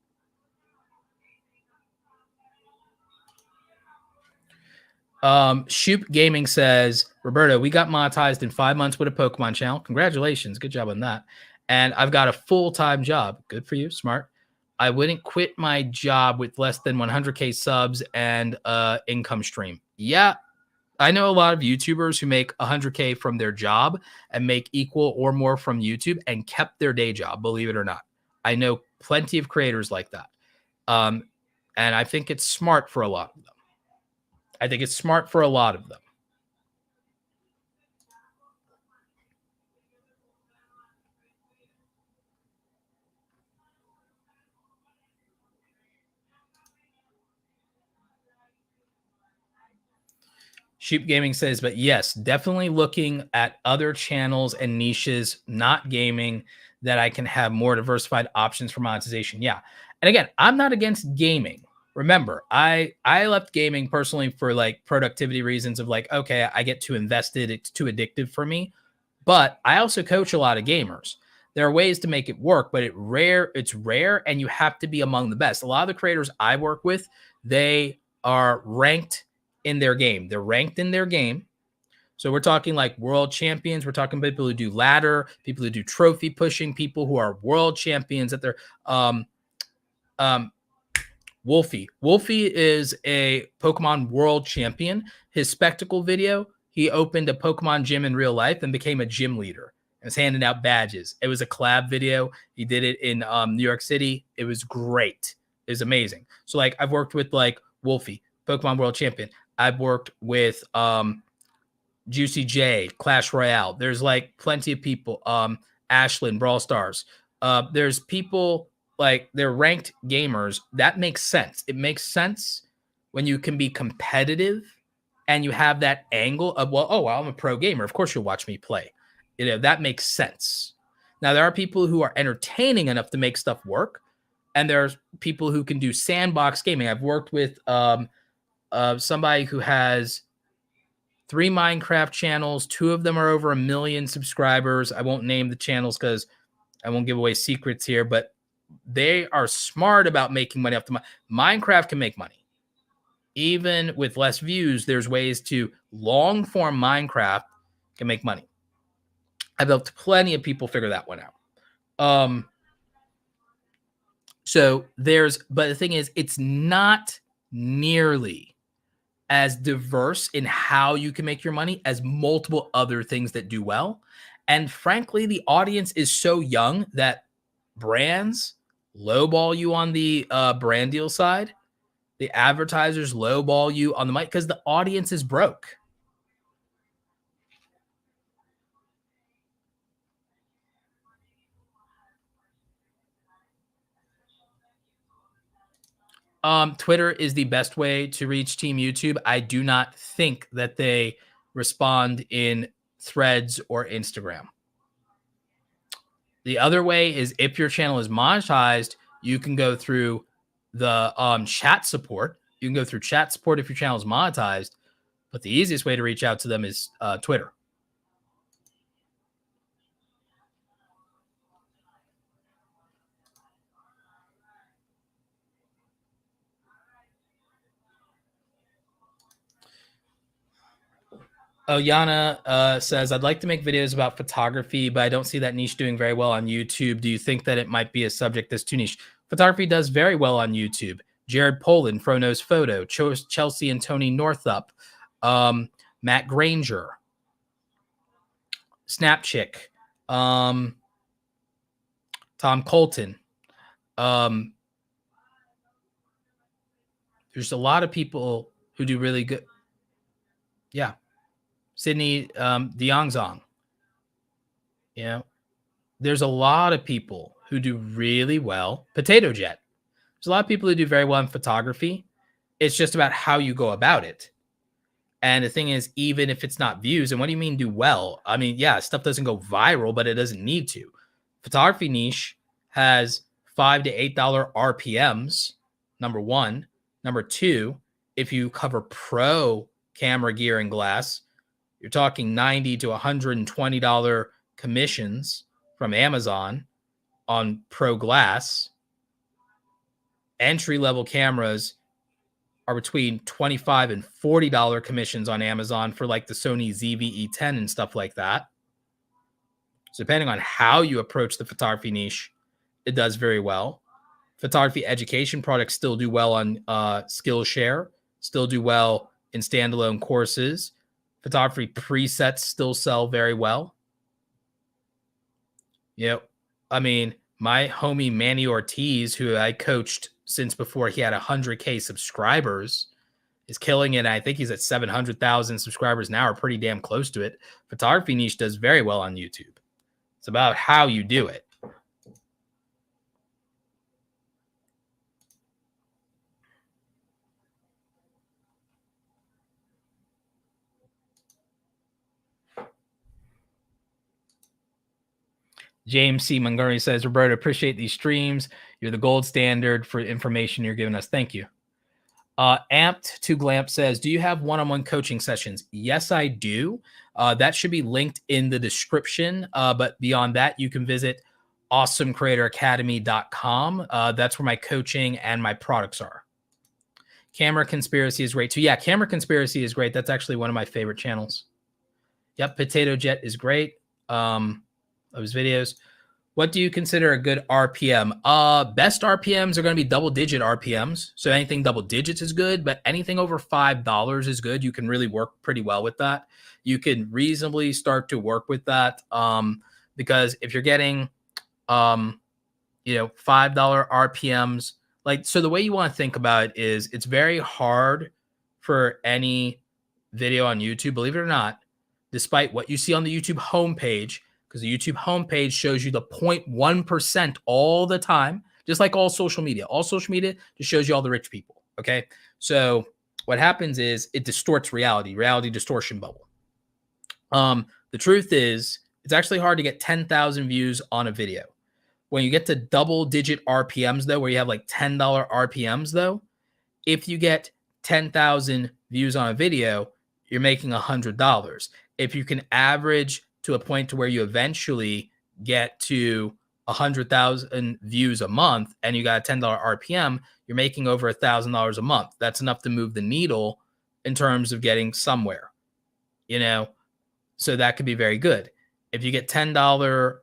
Shoop Gaming says, Roberto, we got monetized in 5 months with a Pokemon channel. Congratulations. Good job on that. And I've got a full-time job. Good for you. Smart. I wouldn't quit my job with less than 100K subs and income stream. Yeah, I know a lot of YouTubers who make 100K from their job and make equal or more from YouTube and kept their day job, believe it or not. I know plenty of creators like that. And I think it's smart for a lot of them. Sheep Gaming says, but yes, definitely looking at other channels and niches, not gaming, that I can have more diversified options for monetization. Yeah. And again, I'm not against gaming. Remember, I left gaming personally for like productivity reasons of like, okay, I get too invested, it's too addictive for me. But I also coach a lot of gamers. There are ways to make it work, but it's rare, and you have to be among the best. A lot of the creators I work with, they are ranked in their game. They're ranked in their game. So we're talking like world champions. We're talking people who do ladder, people who do trophy pushing, people who are world champions at their um Wolfie. Wolfie is a Pokemon world champion. His spectacle video, he opened a Pokemon gym in real life and became a gym leader and was handing out badges. It was a collab video. He did it in New York City. It was great. It was amazing. So like I've worked with like Wolfie, Pokemon world champion. I've worked with Juicy J, Clash Royale. There's like plenty of people. Ashlyn, Brawl Stars. There's people like they're ranked gamers. That makes sense. It makes sense when you can be competitive and you have that angle of, well, oh, well, I'm a pro gamer. Of course you'll watch me play. You know, that makes sense. Now, there are people who are entertaining enough to make stuff work. And there's people who can do sandbox gaming. I've worked with somebody who has 3 Minecraft channels. 2 of them are over 1 million subscribers. I won't name the channels because I won't give away secrets here, but they are smart about making money off the Minecraft can make money. Even with less views, there's ways to long form Minecraft can make money. I've helped plenty of people figure that one out. But the thing is, it's not nearly as diverse in how you can make your money as multiple other things that do well. And frankly, the audience is so young that brands lowball you on the brand deal side. The advertisers lowball you on the mic because the audience is broke. Twitter is the best way to reach Team YouTube. I do not think that they respond in Threads or Instagram. The other way is if your channel is monetized, you can go through the chat support. You can go through chat support if your channel is monetized, but the easiest way to reach out to them is Twitter. Oh, Yana says, I'd like to make videos about photography, but I don't see that niche doing very well on YouTube. Do you think that it might be a subject that's too niche? Photography does very well on YouTube. Jared Poland, Frono's Photo, Chelsea and Tony Northup, Matt Granger, Snapchick, Tom Colton. There's a lot of people who do really good. Yeah. Sydney Diongzong. You know, there's a lot of people who do really well. Potato Jet. There's a lot of people who do very well in photography. It's just about how you go about it. And the thing is, even if it's not views, and what do you mean do well? I mean, yeah, stuff doesn't go viral, but it doesn't need to. Photography niche has $5 to $8 RPMs, number one. Number two, if you cover pro camera gear and glass, you're talking $90 to $120 commissions from Amazon on pro glass. Entry-level cameras are between $25 and $40 commissions on Amazon for like the Sony ZV-E10 and stuff like that. So depending on how you approach the photography niche, it does very well. Photography education products still do well on Skillshare, still do well in standalone courses. Photography presets still sell very well. You know, I mean, my homie Manny Ortiz, who I coached since before he had 100K subscribers, is killing it. I think he's at 700,000 subscribers now, or pretty damn close to it. Photography niche does very well on YouTube. It's about how you do it. James C. Montgomery says, Roberto, appreciate these streams. You're the gold standard for information you're giving us. Thank you. Amped to Glamp says, do you have one-on-one coaching sessions? Yes, I do. That should be linked in the description. But beyond that, you can visit awesomecreatoracademy.com. That's where my coaching and my products are. Camera Conspiracy is great too. Yeah, Camera Conspiracy is great. That's actually one of my favorite channels. Yep, Potato Jet is great. Of his videos. What do you consider a good RPM? Best RPMs are going to be double-digit RPMs. So anything double digits is good, but anything over $5 is good. You can really work pretty well with that. You can reasonably start to work with that because if you're getting, $5 RPMs, so the way you want to think about it is it's very hard for any video on YouTube, believe it or not, despite what you see on the YouTube homepage, because the YouTube homepage shows you the 0.1% all the time, just like all social media. All social media just shows you all the rich people, okay? So what happens is it distorts reality distortion bubble. The truth is it's actually hard to get 10,000 views on a video. When you get to double-digit RPMs, though, where you have like $10 RPMs, though, if you get 10,000 views on a video, you're making $100. If you can average to a point to where you eventually get to 100,000 views a month and you got a $10 RPM, you're making over $1,000 a month. That's enough to move the needle in terms of getting somewhere, so that could be very good. If you get $10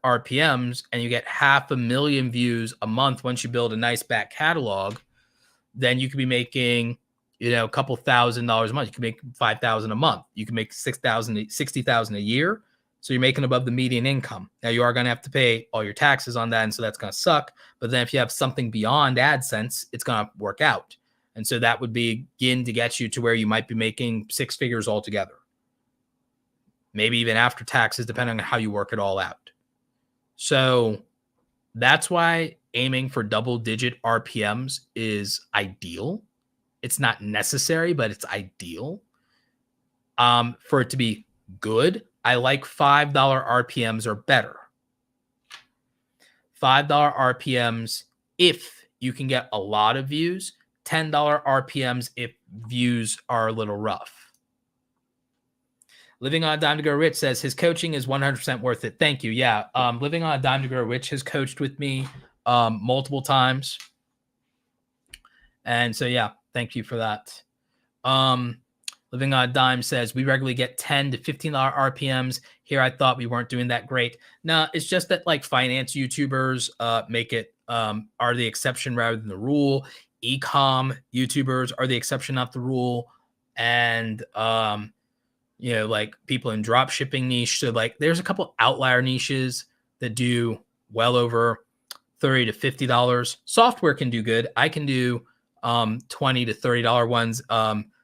RPMs and you get 500,000 views a month once you build a nice back catalog, then you could be making a couple $1,000s a month. You can make $5,000 a month. You can make $6,000, $60,000 a year. So you're making above the median income. Now you are going to have to pay all your taxes on that, and so that's going to suck. But then if you have something beyond AdSense, it's going to work out. And so that would begin to get you to where you might be making 6 figures altogether. Maybe even after taxes, depending on how you work it all out. So that's why aiming for double-digit RPMs is ideal. It's not necessary, but it's ideal. For it to be good, I like $5 RPMs or better. $5 RPMs if you can get a lot of views. $10 RPMs if views are a little rough. Living on a Dime to Grow Rich says his coaching is 100% worth it. Thank you. Yeah. Living on a Dime to Grow Rich has coached with me multiple times. And so, yeah, thank you for that. Living on a Dime says, we regularly get $10 to $15 RPMs. Here, I thought we weren't doing that great. No, it's just that finance YouTubers make it are the exception rather than the rule. E-com YouTubers are the exception, not the rule. And, people in drop shipping niche. So there's a couple outlier niches that do well over $30 to $50. Software can do good. I can do $20 to $30 ones.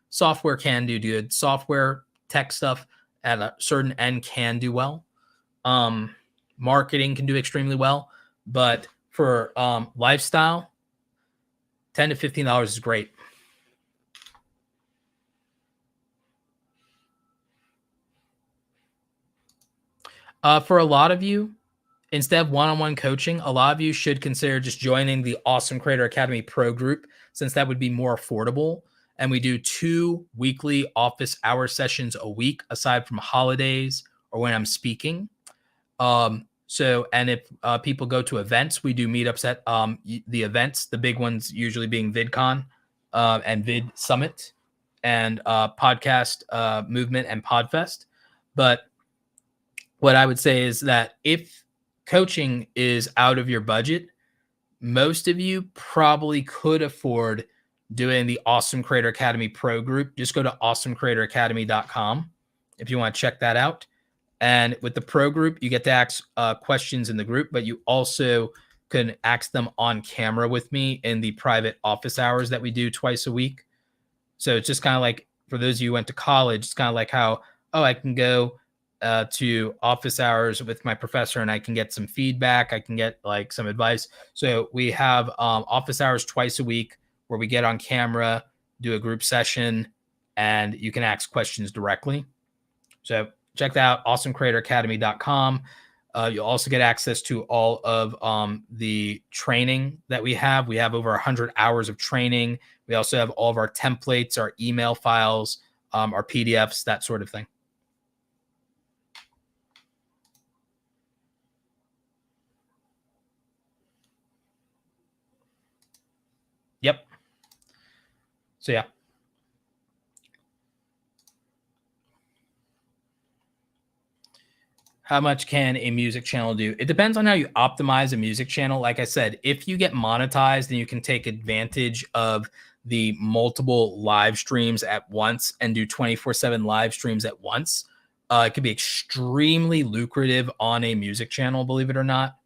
Software can do good. Software tech stuff at a certain end can do well. Marketing can do extremely well. But for lifestyle, $10 to $15 is great. For a lot of you, instead of one-on-one coaching, a lot of you should consider just joining the Awesome Creator Academy Pro group, since that would be more affordable. And we do 2 weekly office hour sessions a week, aside from holidays or when I'm speaking. And if people go to events, we do meetups at the events, the big ones usually being VidCon and Vid Summit and Podcast Movement and Podfest. But what I would say is that if coaching is out of your budget, most of you probably could afford doing the Awesome Creator Academy Pro group. Just go to awesomecreatoracademy.com if you want to check that out. And with the Pro group, you get to ask questions in the group, but you also can ask them on camera with me in the private office hours that we do twice a week. So it's just kind of like, for those of you who went to college, it's kind of like how, I can go to office hours with my professor and I can get some feedback. I can get some advice. So we have office hours twice a week where we get on camera, do a group session, and you can ask questions directly. So check that out, awesomecreatoracademy.com. You'll also get access to all of the training that we have. We have over 100 hours of training. We also have all of our templates, our email files, our PDFs, that sort of thing. Yep. So yeah. How much can a music channel do? It depends on how you optimize a music channel. Like I said, if you get monetized, then you can take advantage of the multiple live streams at once and do 24/7 live streams at once. It could be extremely lucrative on a music channel, believe it or not.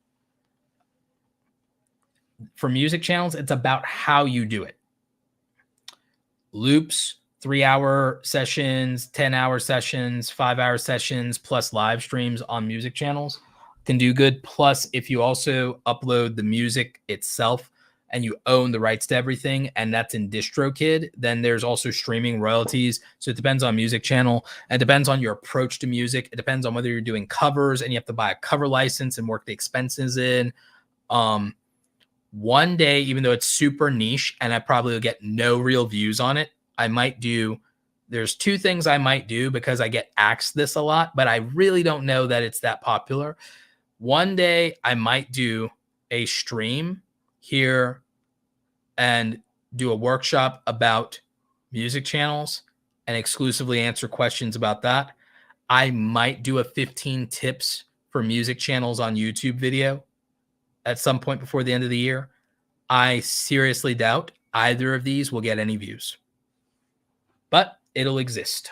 For music channels, it's about how you do it. Loops, 3-hour sessions, 10-hour sessions, 5-hour sessions, plus live streams on music channels can do good. Plus, if you also upload the music itself and you own the rights to everything, and that's in DistroKid, then there's also streaming royalties. So it depends on music channel. It depends on your approach to music. It depends on whether you're doing covers and you have to buy a cover license and work the expenses in. One day, even though it's super niche and I probably will get no real views on it, I might do, there's 2 things I might do because I get asked this a lot, but I really don't know that it's that popular. One day I might do a stream here and do a workshop about music channels and exclusively answer questions about that. I might do a 15 tips for music channels on YouTube video at some point before the end of the year. I seriously doubt either of these will get any views, but it'll exist.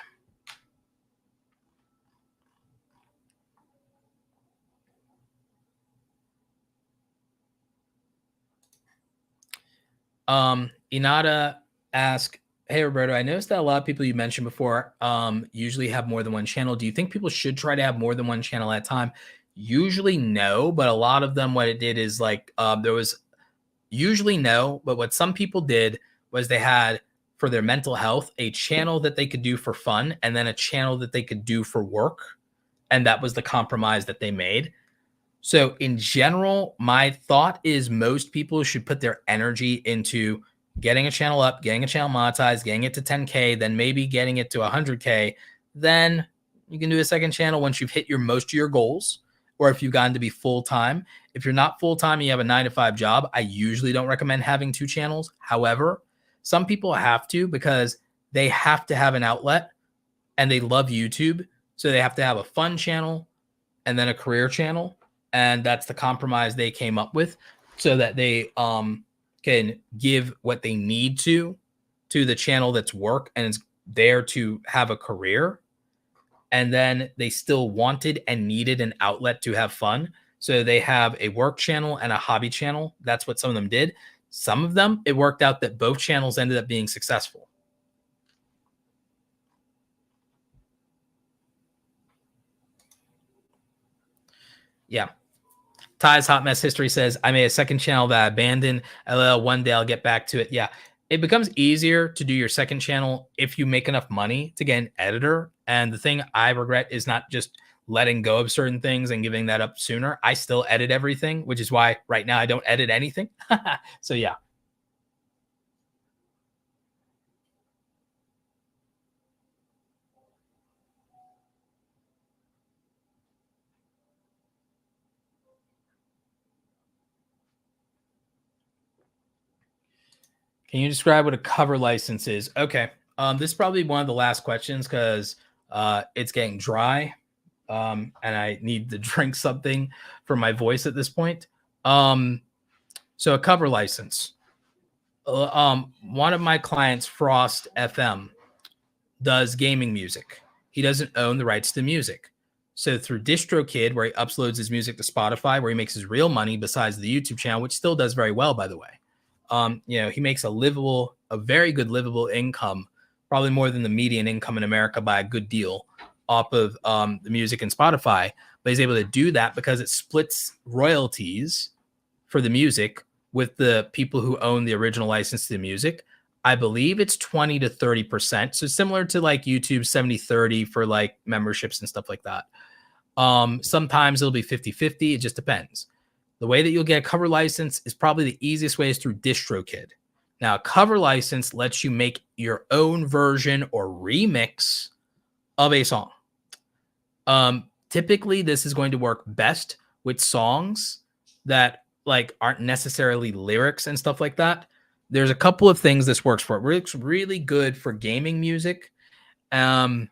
Inada asked, hey, Roberto, I noticed that a lot of people you mentioned before usually have more than one channel. Do you think people should try to have more than one channel at a time? Usually no, but a lot of them, what it did is like there was usually no, but what some people did was they had for their mental health a channel that they could do for fun and then a channel that they could do for work. And that was the compromise that they made. So in general, my thought is most people should put their energy into getting a channel up, getting a channel monetized, getting it to 10K, then maybe getting it to 100K. Then you can do a second channel once you've hit most of your goals, or if you've gotten to be full-time. If you're not full-time and you have a 9-to-5 job, I usually don't recommend having 2 channels. However, some people have to because they have to have an outlet and they love YouTube. So they have to have a fun channel and then a career channel. And that's the compromise they came up with so that they can give what they need to the channel that's work and is there to have a career. And then they still wanted and needed an outlet to have fun. So they have a work channel and a hobby channel. That's what some of them did. Some of them, it worked out that both channels ended up being successful. Yeah. Ty's Hot Mess History says, I made a second channel that I abandoned. One day I'll get back to it. Yeah. It becomes easier to do your second channel if you make enough money to get an editor. And the thing I regret is not just letting go of certain things and giving that up sooner. I still edit everything, which is why right now I don't edit anything. So yeah. Can you describe what a cover license is? Okay. This is probably one of the last questions because it's getting dry and I need to drink something for my voice at this point. So a cover license. One of my clients, Frost FM, does gaming music. He doesn't own the rights to music. So through DistroKid, where he uploads his music to Spotify, where he makes his real money besides the YouTube channel, which still does very well, by the way. He makes a very good livable income, probably more than the median income in America by a good deal off of the music and Spotify. But he's able to do that because it splits royalties for the music with the people who own the original license to the music. I believe it's 20 to 30%. So similar to like YouTube 70-30 for like memberships and stuff like that. Sometimes it'll be 50-50. It just depends. The way that you'll get a cover license is probably the easiest way is through DistroKid. Now, a cover license lets you make your own version or remix of a song. Typically, this is going to work best with songs that like aren't necessarily lyrics and stuff like that. There's a couple of things this works for. It works really good for gaming music. And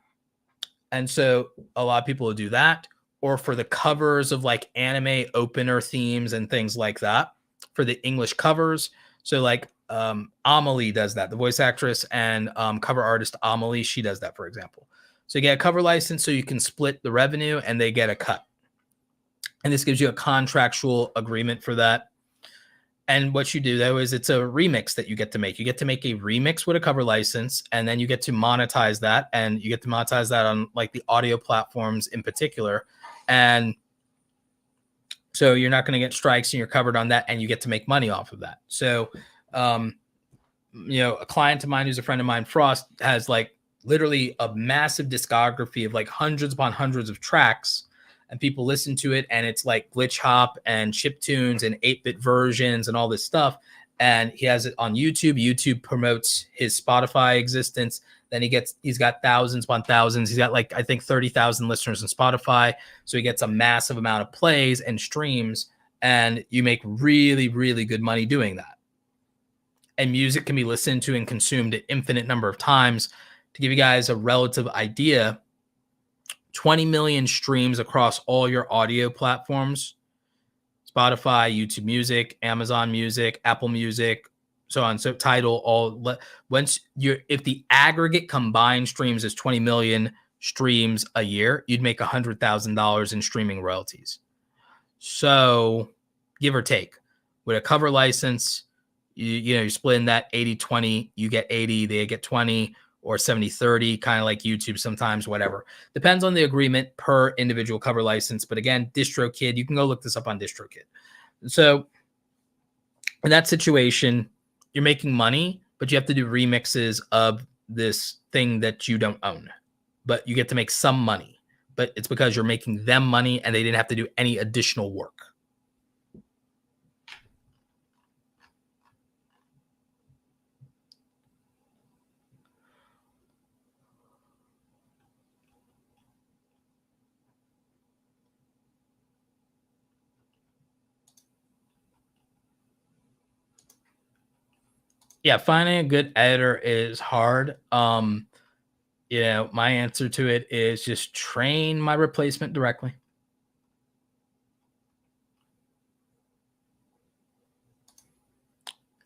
so a lot of people will do that, or for the covers of like anime opener themes and things like that for the English covers. So like Amelie does that, the voice actress and cover artist Amelie, she does that, for example. So you get a cover license so you can split the revenue and they get a cut. And this gives you a contractual agreement for that. And what you do, though, is it's a remix that you get to make. You get to make a remix with a cover license, and then you get to monetize that. And you get to monetize that on like the audio platforms in particular. And so you're not going to get strikes and you're covered on that, and you get to make money off of that. So, a client of mine who's a friend of mine, Frost, has like literally a massive discography of like hundreds upon hundreds of tracks, and people listen to it, and it's like glitch hop and chiptunes and 8-bit versions and all this stuff. And he has it on YouTube. YouTube promotes his Spotify existence. Then he's got thousands upon thousands. He's got like, I think 30,000 listeners on Spotify. So he gets a massive amount of plays and streams, and you make really, really good money doing that. And music can be listened to and consumed an infinite number of times. To give you guys a relative idea, 20 million streams across all your audio platforms, Spotify, YouTube Music, Amazon Music, Apple Music, so on. So Tidal, if the aggregate combined streams is 20 million streams a year, you'd make $100,000 in streaming royalties. So give or take, with a cover license, you're splitting that 80-20, you get 80, they get 20, or 70-30, kind of like YouTube sometimes, whatever. Depends on the agreement per individual cover license. But again, DistroKid, you can go look this up on DistroKid. So in that situation, you're making money, but you have to do remixes of this thing that you don't own. But you get to make some money. But it's because you're making them money and they didn't have to do any additional work. Yeah, finding a good editor is hard. My answer to it is just train my replacement directly.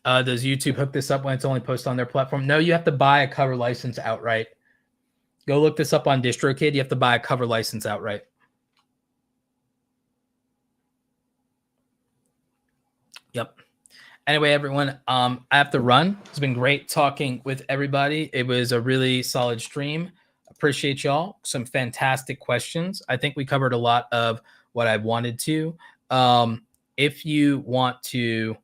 Does YouTube hook this up when it's only posted on their platform? No, you have to buy a cover license outright. Go look this up on DistroKid. You have to buy a cover license outright. Yep. Anyway, everyone, I have to run. It's been great talking with everybody. It was a really solid stream. Appreciate y'all. Some fantastic questions. I think we covered a lot of what I wanted to. If you want to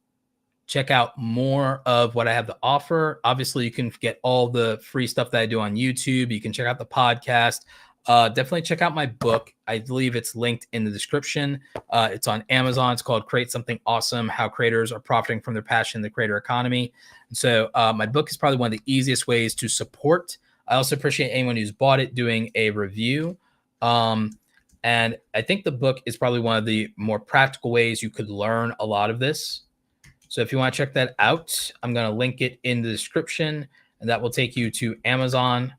check out more of what I have to offer, obviously you can get all the free stuff that I do on YouTube. You can check out the podcast. Definitely check out my book. I believe it's linked in the description. It's on Amazon. It's called Create Something Awesome, How Creators Are Profiting from Their Passion in the Creator Economy. And so my book is probably one of the easiest ways to support. I also appreciate anyone who's bought it doing a review. And I think the book is probably one of the more practical ways you could learn a lot of this. So if you want to check that out, I'm going to link it in the description, and that will take you to Amazon.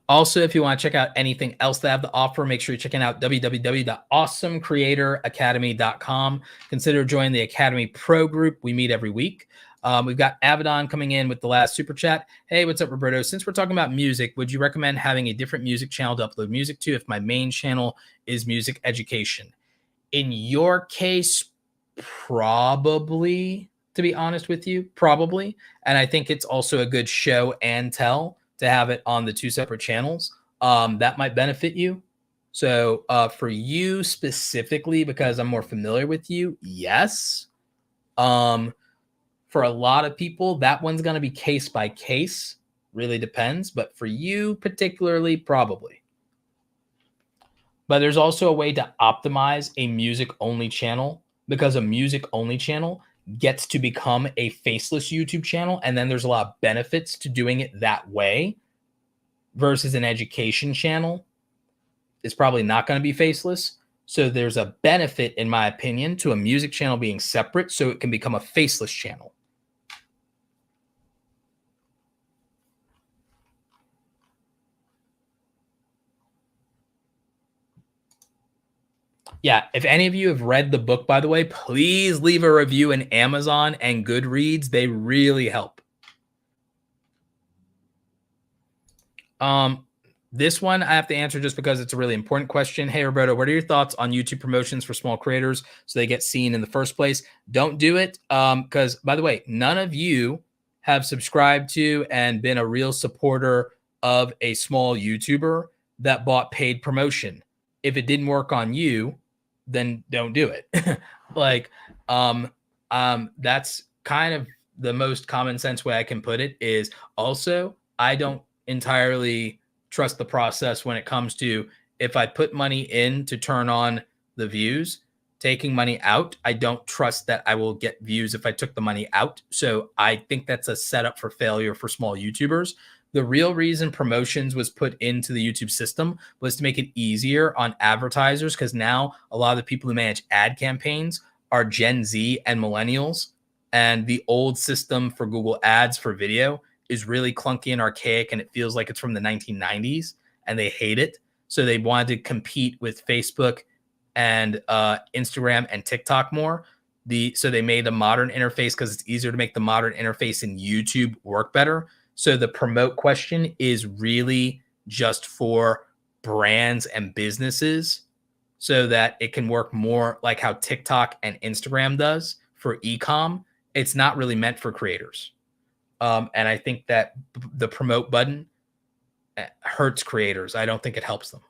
Also, if you want to check out anything else that I have to offer, make sure you're checking out www.awesomecreatoracademy.com. Consider joining the Academy Pro group. We meet every week. We've got Avedon coming in with the last super chat. Hey, what's up, Roberto? Since we're talking about music, would you recommend having a different music channel to upload music to if my main channel is music education? In your case, probably, to be honest with you, probably. And I think it's also a good show and tell to have it on the two separate channels. That might benefit you. So for you specifically, because I'm more familiar with you, yes. For a lot of people, that one's going to be case by case. Really depends, but for you particularly, probably. But there's also a way to optimize a music-only channel, because a music-only channel gets to become a faceless YouTube channel, and then there's a lot of benefits to doing it that way versus an education channel. It's probably not going to be faceless. So there's a benefit, in my opinion, to a music channel being separate so it can become a faceless channel. Yeah, if any of you have read the book, by the way, please leave a review in Amazon and Goodreads. They really help. This one I have to answer just because it's a really important question. Hey, Roberto, what are your thoughts on YouTube promotions for small creators so they get seen in the first place? Don't do it. Because, by the way, none of you have subscribed to and been a real supporter of a small YouTuber that bought paid promotion. If it didn't work on you, then don't do it. That's kind of the most common sense way I can put it. Is also, I don't entirely trust the process when it comes to, if I put money in to turn on the views, taking money out, I don't trust that I will get views if I took the money out. So I think that's a setup for failure for small YouTubers. The real reason promotions was put into the YouTube system was to make it easier on advertisers, because now a lot of the people who manage ad campaigns are Gen Z and millennials. And the old system for Google Ads for video is really clunky and archaic, and it feels like it's from the 1990s, and they hate it. So they wanted to compete with Facebook and Instagram and TikTok more. So they made a modern interface because it's easier to make the modern interface in YouTube work better. So the promote question is really just for brands and businesses so that it can work more like how TikTok and Instagram does for e-com. It's not really meant for creators. And I think that the promote button hurts creators. I don't think it helps them.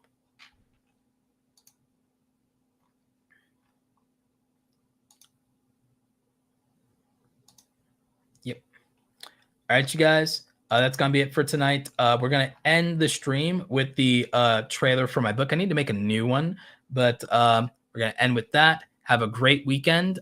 Yep. All right, you guys. That's going to be it for tonight. We're going to end the stream with the trailer for my book. I need to make a new one, but we're going to end with that. Have a great weekend.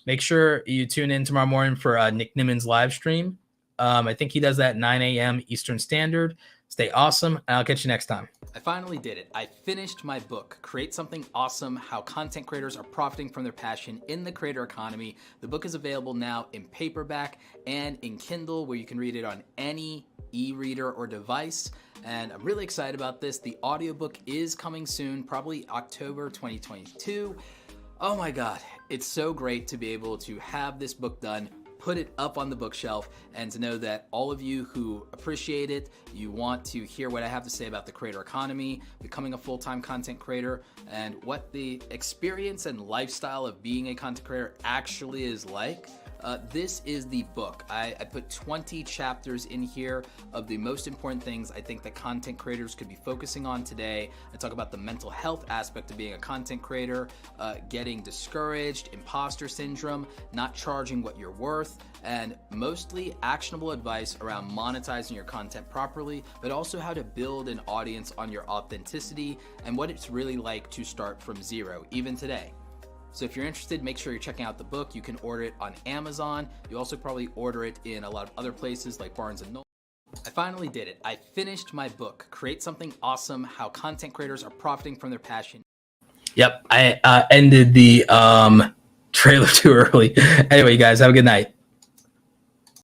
Make sure you tune in tomorrow morning for Nick Niman's live stream. I think he does that at 9 a.m. Eastern Standard. Stay awesome, and I'll catch you next time. I finally did it. I finished my book, Create Something Awesome, How Content Creators Are Profiting from Their Passion in the Creator Economy. The book is available now in paperback and in Kindle, where you can read it on any e-reader or device. And I'm really excited about this. The audiobook is coming soon, probably October 2022. Oh my God, it's so great to be able to have this book done, put it up on the bookshelf, and to know that all of you who appreciate it, you want to hear what I have to say about the creator economy, becoming a full-time content creator, and what the experience and lifestyle of being a content creator actually is like. This is the book. I put 20 chapters in here of the most important things I think that content creators could be focusing on today. I talk about the mental health aspect of being a content creator, getting discouraged, imposter syndrome, not charging what you're worth, and mostly actionable advice around monetizing your content properly, but also how to build an audience on your authenticity and what it's really like to start from zero, even today. So if you're interested, make sure you're checking out the book. You can order it on Amazon. You also probably order it in a lot of other places like Barnes & Noble. I finally did it. I finished my book, Create Something Awesome, How Content Creators Are Profiting from Their Passion. Yep, I ended the trailer too early. Anyway, you guys, have a good night.